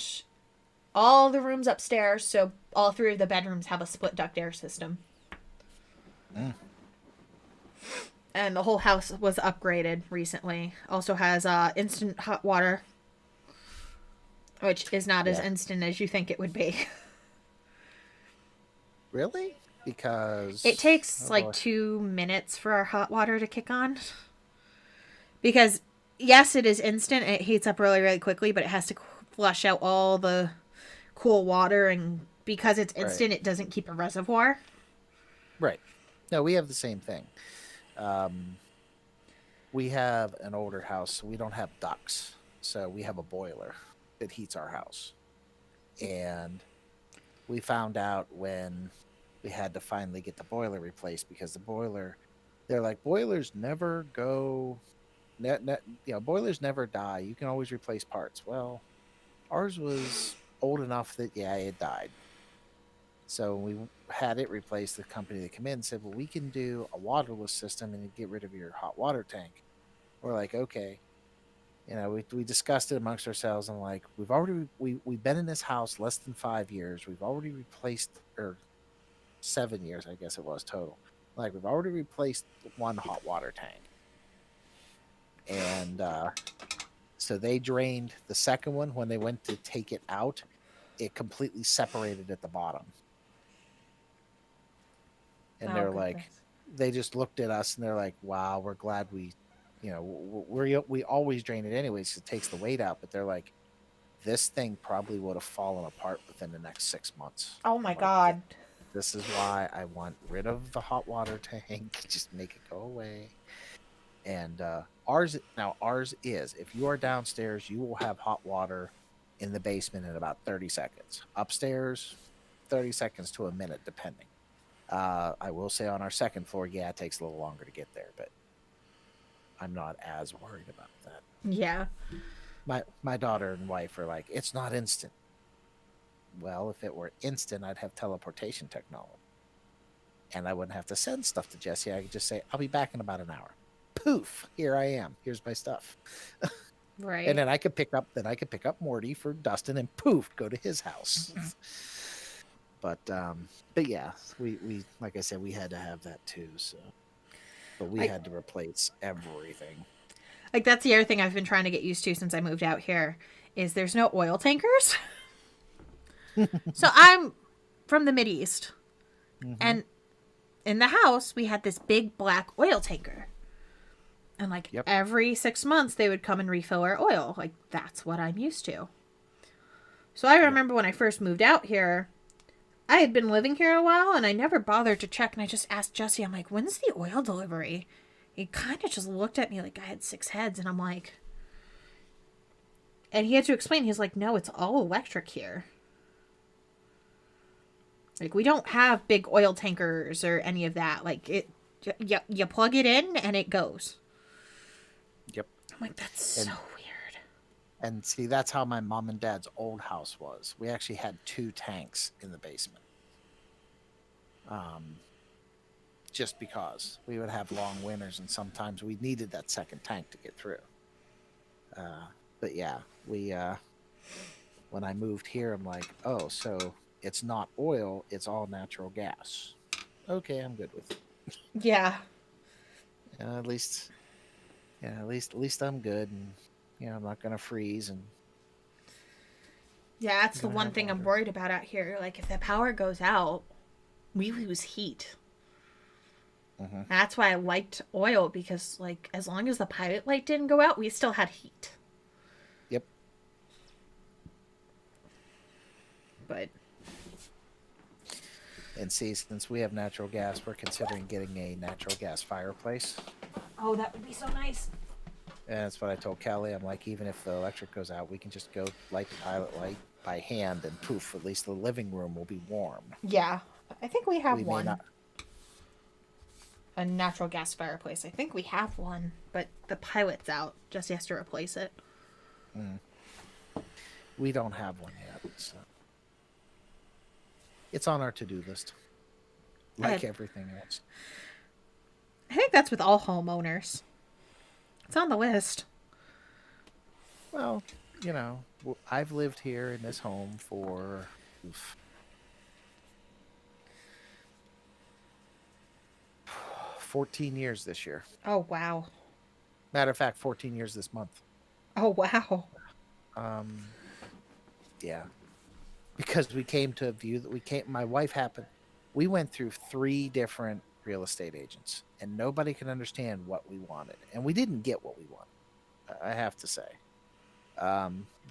all the rooms upstairs, so all three of the bedrooms have a split duct air system. And the whole house was upgraded recently. Also has instant hot water, which is not as instant as you think it would be. really? Because It takes boy. 2 minutes for our hot water to kick on. Because, yes, it is instant. It heats up really, really quickly, but it has to flush out all the cool water. And because it's instant, it doesn't keep a reservoir. Right. No, we have the same thing. We have an older house, so we don't have ducts. So we have a boiler that heats our house. And we found out when we had to finally get the boiler replaced because the boiler, they're like, boilers never go, boilers never die. You can always replace parts. Well, ours was old enough that, it died. So we had it replaced. The company that came in said, well, we can do a waterless system and get rid of your hot water tank. We're like, okay. we discussed it amongst ourselves. And like, we've been in this house less than 5 years. We've already replaced, or 7 years, I guess it was total. Like, we've already replaced one hot water tank, and so they drained the second one. When they went to take it out, it completely separated at the bottom. And Oh, they're like, goodness. they just looked at us and they're like, "Wow, we're glad we always drain it anyways. 'Cause it takes the weight out." But they're like, "This thing probably would have fallen apart within the next 6 months." Oh my I'm like, God. This is why I want rid of the hot water tank. Just make it go away. And ours is, if you are downstairs, you will have hot water in the basement in about 30 seconds. Upstairs, 30 seconds to a minute, depending. I will say on our second floor, yeah, it takes a little longer to get there, but I'm not as worried about that. Yeah. My daughter and wife are like, it's not instant. Well, if it were instant, I'd have teleportation technology. And I wouldn't have to send stuff to Jesse. I could just say, I'll be back in about an hour. Poof, here I am. Here's my stuff. Right. And then I could pick up Morty for Dustin, and poof, go to his house. But yeah, we like I said, we had to have that too. So, but we had to replace everything. Like, that's the other thing I've been trying to get used to since I moved out here is there's no oil tankers. So I'm from the Mideast, and in the house we had this big black oil tanker, and like every 6 months they would come and refill our oil. Like, that's what I'm used to. So I remember when I first moved out here, I had been living here a while and I never bothered to check, and I just asked Jesse, I'm like, when's the oil delivery? He kind of just looked at me like I had 6 heads, and I'm like, and he had to explain. He's like, no, it's all electric here. Like, we don't have big oil tankers or any of that. Like, you plug it in and it goes. Yep. I'm like, that's so weird. And see, that's how my mom and dad's old house was. We actually had 2 tanks in the basement. Just because we would have long winters and sometimes we needed that second tank to get through. But yeah, when I moved here, I'm like, oh, so it's not oil, it's all natural gas. Okay, I'm good with it. Yeah. At least I'm good, and I'm not gonna freeze. And yeah, that's the one thing I'm worried about out here. Like, if the power goes out, we lose heat. Mm-hmm. That's why I liked oil, because like, as long as the pilot light didn't go out, we still had heat. Yep. But and see, since we have natural gas, we're considering getting a natural gas fireplace. Oh, that would be so nice. And that's what I told Kelly. I'm like, even if the electric goes out, we can just go light the pilot light by hand, and poof, at least the living room will be warm. Yeah. I think we have one. A natural gas fireplace. I think we have one, but the pilot's out. Jesse has to replace it. We don't have one yet, so it's on our to-do list, like everything else. I think that's with all homeowners. It's on the list. Well, I've lived here in this home for 14 years this year. Oh, wow. Matter of fact, 14 years this month. Oh, wow. Yeah. Because we came to a view that my wife happened. We went through 3 different real estate agents, and nobody could understand what we wanted. And we didn't get what we wanted, I have to say.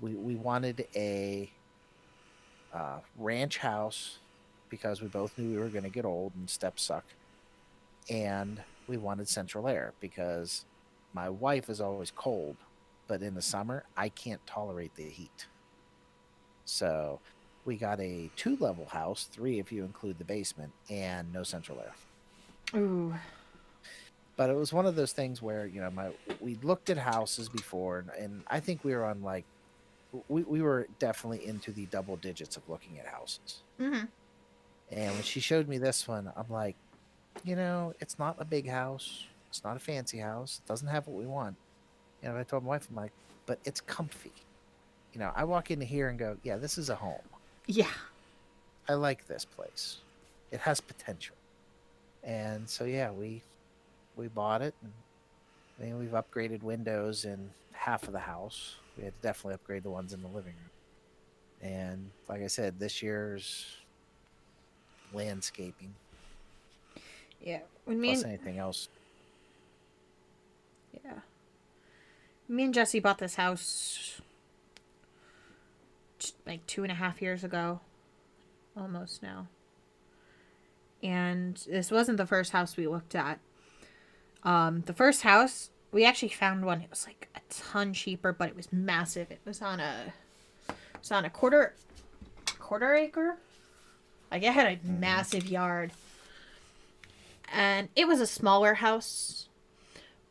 We wanted a ranch house because we both knew we were going to get old and steps suck. And we wanted central air because my wife is always cold, but in the summer, I can't tolerate the heat. So we got a 2-level house, 3 if you include the basement, and no central air. Ooh. But it was one of those things where, we looked at houses before, and I think we were on we were definitely into the double digits of looking at houses. Mm-hmm. And when she showed me this one, I'm like, it's not a big house. It's not a fancy house. It doesn't have what we want. And I told my wife, I'm like, but it's comfy. You know, I walk into here and go, yeah, this is a home. Yeah. I like this place. It has potential. And so yeah, we bought it, and I mean, we've upgraded windows in half of the house. We had to definitely upgrade the ones in the living room. And like I said, this year's landscaping Yeah. When plus anything else. Yeah. Me and Jesse bought this house like 2.5 years ago. Almost now. And this wasn't the first house we looked at. The first house, we actually found one. It was like a ton cheaper, but it was massive. It was on a quarter acre. Like, it had a massive yard. And it was a smaller house,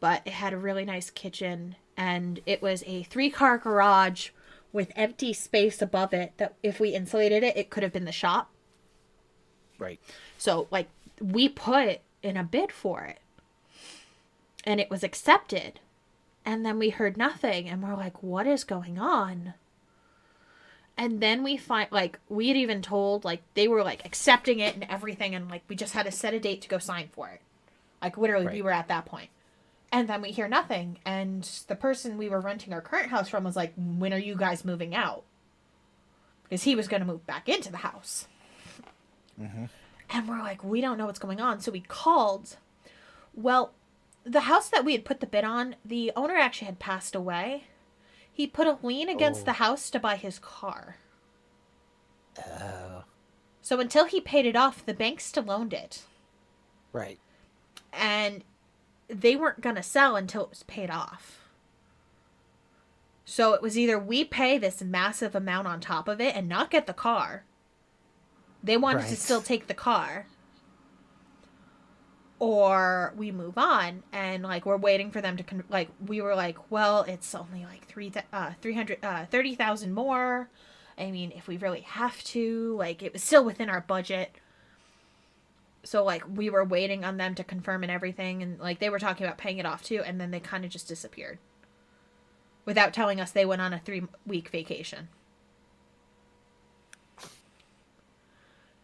but it had a really nice kitchen. And it was a 3-car garage with empty space above it that if we insulated it, it could have been the shop. Right. So, like, we put in a bid for it. And it was accepted. And then we heard nothing. And we're like, what is going on? And then we find, like, we had even told, like, they were, like, accepting it and everything. And, like, we just had to set a date to go sign for it. Like, literally, Right. we were at that point. And then we hear nothing. And the person we were renting our current house from was like, when are you guys moving out? Because he was going to move back into the house. Mm-hmm. And we're like, we don't know what's going on. So we called. Well, the house that we had put the bid on, the owner actually had passed away. He put a lien against Oh. the house to buy his car. Oh. So until he paid it off, the bank still owned it. Right. And they weren't going to sell until it was paid off. So it was either we pay this massive amount on top of it and not get the car. They wanted to Right. still take the car. Or we move on, and like we're waiting for them to we were like, well, it's only like 30,000 more. I mean, if we really have to, like, it was still within our budget. So like we were waiting on them to confirm and everything, and like they were talking about paying it off too, and then they kind of just disappeared without telling us they went on a 3-week vacation.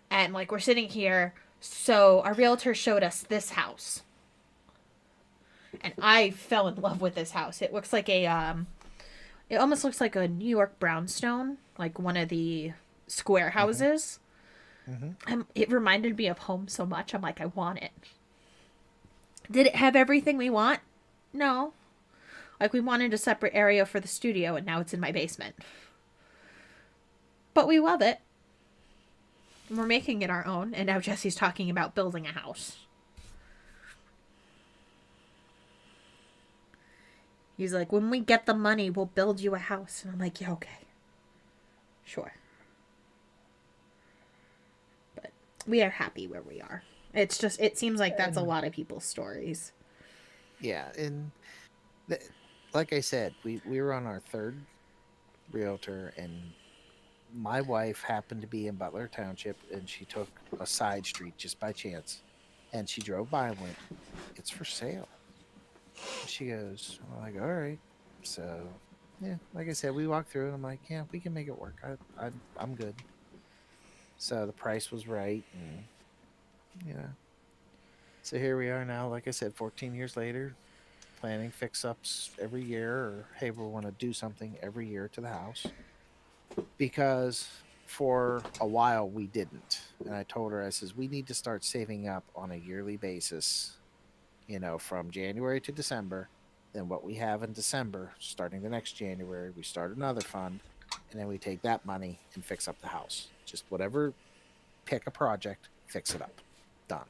And like we're sitting here. So our realtor showed us this house. And I fell in love with this house. It looks like it almost looks like a New York brownstone, like one of the square houses. Mm-hmm. It reminded me of home so much. I'm like, I want it. Did it have everything we want? No. Like, we wanted a separate area for the studio, and now it's in my basement. But we love it. We're making it our own, and now Jesse's talking about building a house. He's like, when we get the money, we'll build you a house. And I'm like, yeah, okay. Sure. But we are happy where we are. It's just, it seems like that's a lot of people's stories. Yeah, and like I said, we were on our third realtor, and my wife happened to be in Butler Township, and she took a side street just by chance, and she drove by and went, "It's for sale." And she goes, "I'm like, all right." So, yeah, like I said, we walked through, and I'm like, "Yeah, we can make it work. I'm good." So the price was right, and so here we are now. Like I said, 14 years later, planning fix-ups every year, or hey, we want to do something every year to the house. Because for a while we didn't, and I told her, I says, we need to start saving up on a yearly basis, from January to December. Then what we have in December, starting the next January, we start another fund, and then we take that money and fix up the house. Just whatever, pick a project, fix it up, done.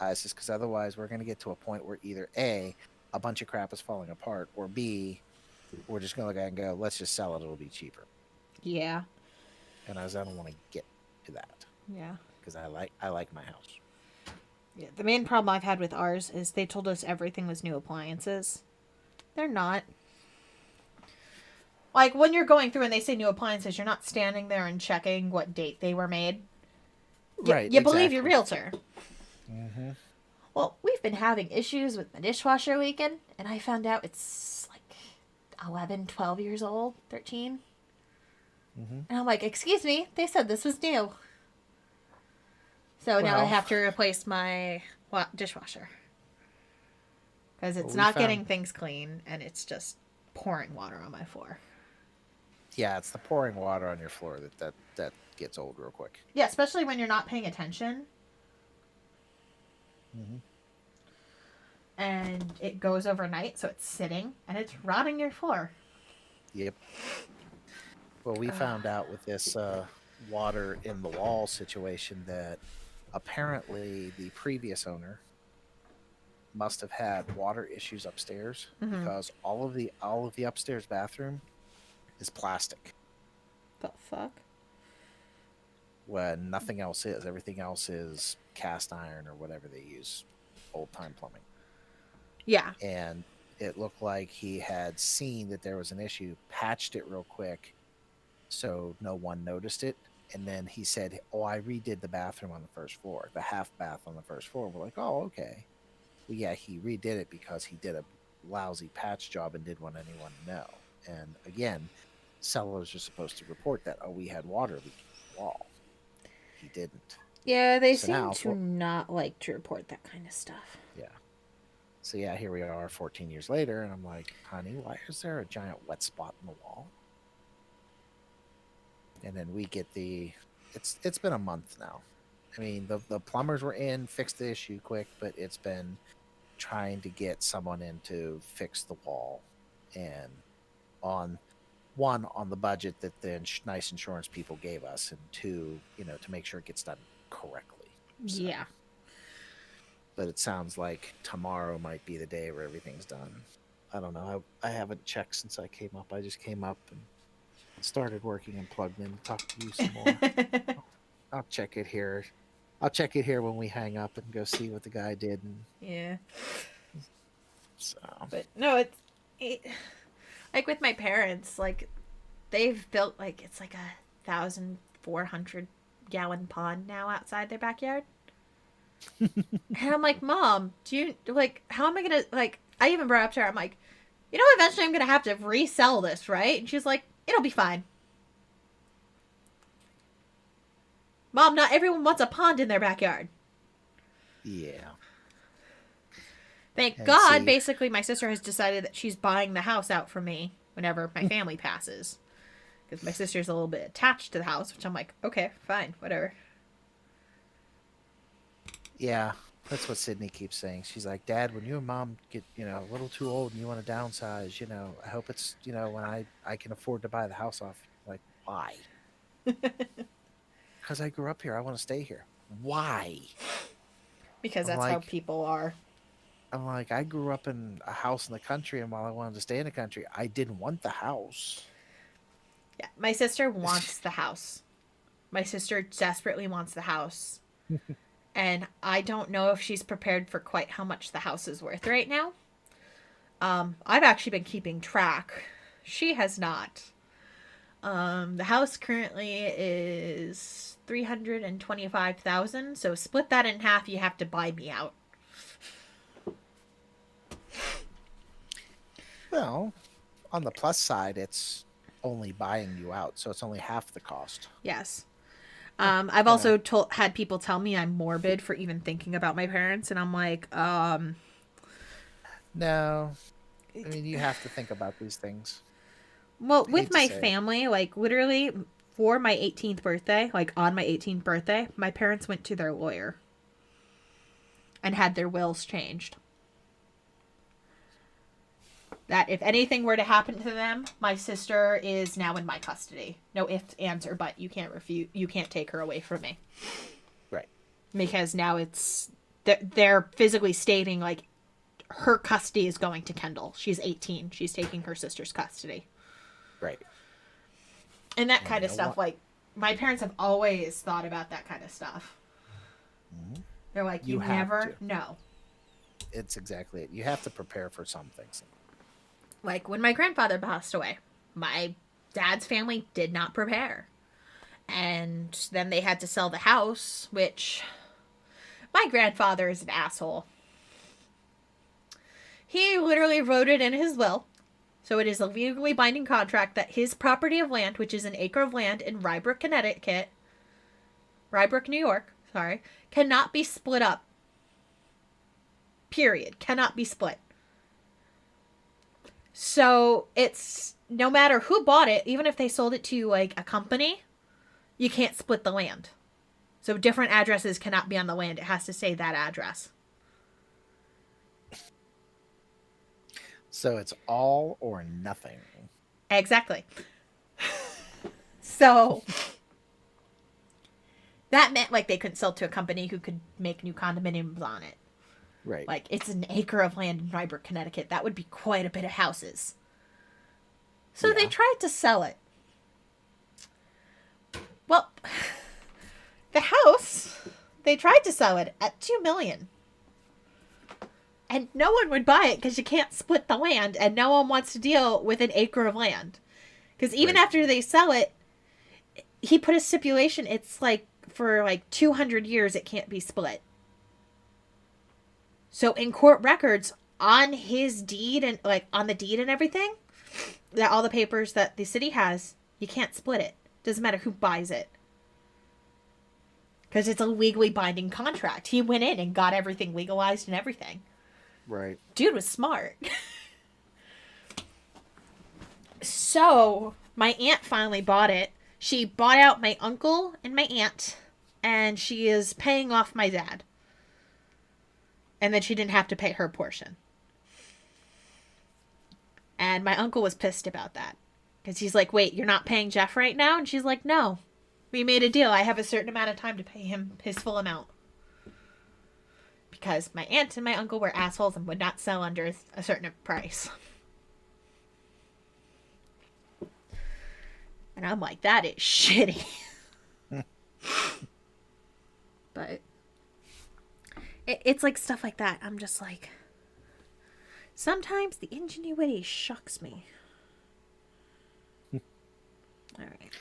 It's just because otherwise we're going to get to a point where either A, a bunch of crap is falling apart, or B, we're just going to look at it and go, let's just sell it, it'll be cheaper. Yeah. And I don't want to get to that, Yeah. because I like my house. Yeah. The main problem I've had with ours is they told us everything was new appliances. They're not. Like, when you're going through and they say new appliances, you're not standing there and checking what date they were made. Right. You believe your realtor. Mm-hmm. Well, we've been having issues with my dishwasher leaking, and I found out it's like 11, 12 years old, 13. Mm-hmm. And I'm like, excuse me, they said this was new. So now I Well- have to replace my dishwasher. Because it's Well, we not found- getting things clean, and it's just pouring water on my floor. Yeah, it's the pouring water on your floor that gets old real quick. Yeah, especially when you're not paying attention. Mm-hmm. And it goes overnight, so it's sitting, and it's rotting your floor. Yep. Well, we found out with this water in the wall situation that apparently the previous owner must have had water issues upstairs Mhm. because all of the upstairs bathroom is plastic The fuck? when nothing else is. Everything else is cast iron or whatever they use, old time plumbing. Yeah. And it looked like he had seen that there was an issue, patched it real quick so no one noticed it. And then he said, oh, I redid the bathroom on the first floor, the half bath on the first floor. We're like, oh, okay. Well, yeah, he redid it because he did a lousy patch job and didn't want anyone to know. And again, sellers are supposed to report that, oh, we had water leaking in the wall. He didn't. Yeah, they So seem now- to not like to report that kind of stuff. Yeah. So yeah, here we are 14 years later, and I'm like, honey, why is there a giant wet spot in the wall? And then we get it's been a month now. I mean, the plumbers were in, fixed the issue quick, but it's been trying to get someone in to fix the wall, and on the budget that the nice insurance people gave us, and two, to make sure it gets done correctly. So, Yeah. but it sounds like tomorrow might be the day where everything's done. I don't know. I haven't checked since I came up. I just came up and started working and plugged in to talk to you some more. I'll check it here. I'll check it here when we hang up and go see what the guy did. And Yeah. so, But no, it like with my parents, like they've built like it's like 1,400 gallon pond now outside their backyard. And I'm like, Mom, do you like how am I gonna like I even brought up to her, I'm like, eventually I'm gonna have to resell this, right? And she's like, it'll be fine. Mom, not everyone wants a pond in their backyard. yeah. Thank And God, see- basically, my sister has decided that she's buying the house out for me whenever my family passes. Because my sister's a little bit attached to the house, which I'm like, okay, fine, whatever. Yeah. That's what Sydney keeps saying. She's like, Dad, when you and Mom get, a little too old and you want to downsize, I hope it's, when I can afford to buy the house off. Like, why? Because I grew up here. I want to stay here. Why? Because I'm that's how like- people are. I'm like, I grew up in a house in the country, and while I wanted to stay in the country, I didn't want the house. Yeah, my sister wants the house. My sister desperately wants the house. And I don't know if she's prepared for quite how much the house is worth right now. I've actually been keeping track. She has not. The house currently is $325,000. So split that in half. You have to buy me out. Well, on the plus side, it's only buying you out, so it's only half the cost. Yes. I've also had people tell me I'm morbid for even thinking about my parents, and I'm like, No, I mean, you have to think about these things. well, hate with to my say it. family, like literally for my 18th birthday, like on my 18th birthday, my parents went to their lawyer and had their wills changed. That if anything were to happen to them, my sister is now in my custody. No ifs, ands, or but. You can't refuse. You can't take her away from me. Right. Because now they're physically stating like her custody is going to Kendall. She's 18. She's taking her sister's custody. Right. And that And kind you of know stuff. what? Like my parents have always thought about that kind of stuff. Mhm. They're like, You you have never to. know. It's exactly it. You have to prepare for some things. Like when my grandfather passed away, my dad's family did not prepare. And then they had to sell the house, which my grandfather is an asshole. He literally wrote it in his will So it is a legally binding contract that his property of land, which is an acre of land in Rybrook, New York, sorry, cannot be split up. Period. Cannot be split. So it's no matter who bought it, even if they sold it to like a company, you can't split the land. So different addresses cannot be on the land. It has to say that address. So it's all or nothing. Exactly. So that meant like they couldn't sell to a company who could make new condominiums on it. Right. Like it's an acre of land in Rybrook, Connecticut. That would be quite a bit of houses. So they Yeah. tried to sell it. Well, the house, they tried to sell it at $2 million. And no one would buy it because you can't split the land, and no one wants to deal with an acre of land. Because even Right. after they sell it, he put a stipulation. It's like for like 200 years it can't be split. So in court records on his deed and like on the deed and everything, that all the papers that the city has, you can't split it. Doesn't matter who buys it. Because it's a legally binding contract. He went in and got everything legalized and everything. Right. Dude was smart. So, my aunt finally bought it. She bought out my uncle and my aunt, and she is paying off my dad. And then she didn't have to pay her portion. And my uncle was pissed about that. Because he's like, wait, you're not paying Jeff right now? And she's like, no. We made a deal. I have a certain amount of time to pay him his full amount. Because my aunt and my uncle were assholes and would not sell under a certain price. And I'm like, that is shitty. But it's like stuff like that. I'm just like, sometimes the ingenuity shocks me. All right.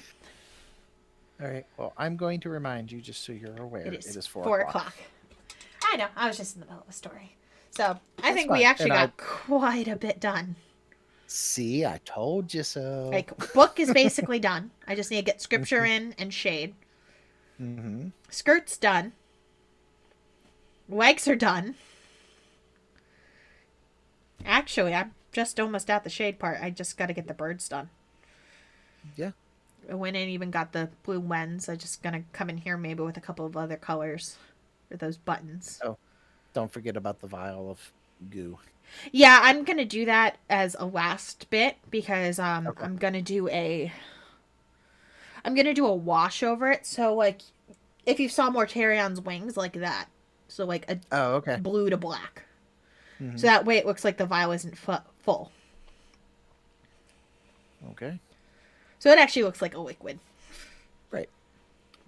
All right. Well, I'm going to remind you, just so you're aware, It is, it is 4 o'clock. o'clock. I know. I was just in the middle of a story. So I That's think we fine. actually And got quite a bit done. See, I told you so. Like, book is basically done. I just need to get scripture in and shade. Mm-hmm. Skirt's done. Legs are done. Actually, I'm just almost at the shade part. I just got to get the birds done. Yeah. I went and even got the blue lens. I just gonna come in here maybe with a couple of other colors for those buttons. Oh, don't forget about the vial of goo. Yeah, I'm gonna do that as a last bit because Okay. I'm gonna do a wash over it. So like, if you saw Mortarion's wings like that, so like a Oh, okay. blue to black, Mhm. so that way it looks like the vial isn't full. Okay. So it actually looks like a liquid. Right.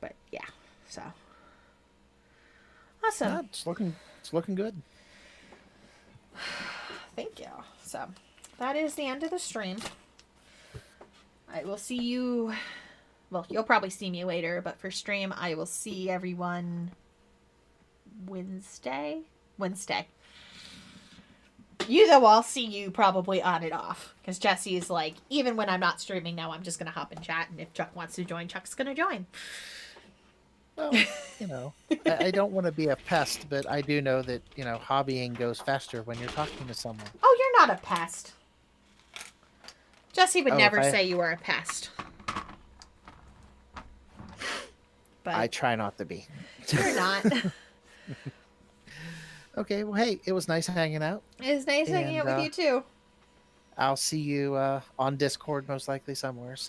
But yeah, so awesome. Yeah, it's looking good. Thank you. So that is the end of the stream. I will see you. Well, you'll probably see me later, but for stream, I will see everyone Wednesday. You though, I'll see you probably on and off because Jesse is like, even when I'm not streaming now, I'm just gonna hop and chat, and if Chuck wants to join, Chuck's gonna join. Well, I don't want to be a pest, but I do know that, hobbying goes faster when you're talking to someone. Oh, you're not a pest. Jesse would Oh, never if I- say you were a pest. But I try not to be. you're not. Okay, well, hey, it was nice hanging out. It's nice hanging out And, with you too. I'll see you on Discord most likely somewhere. So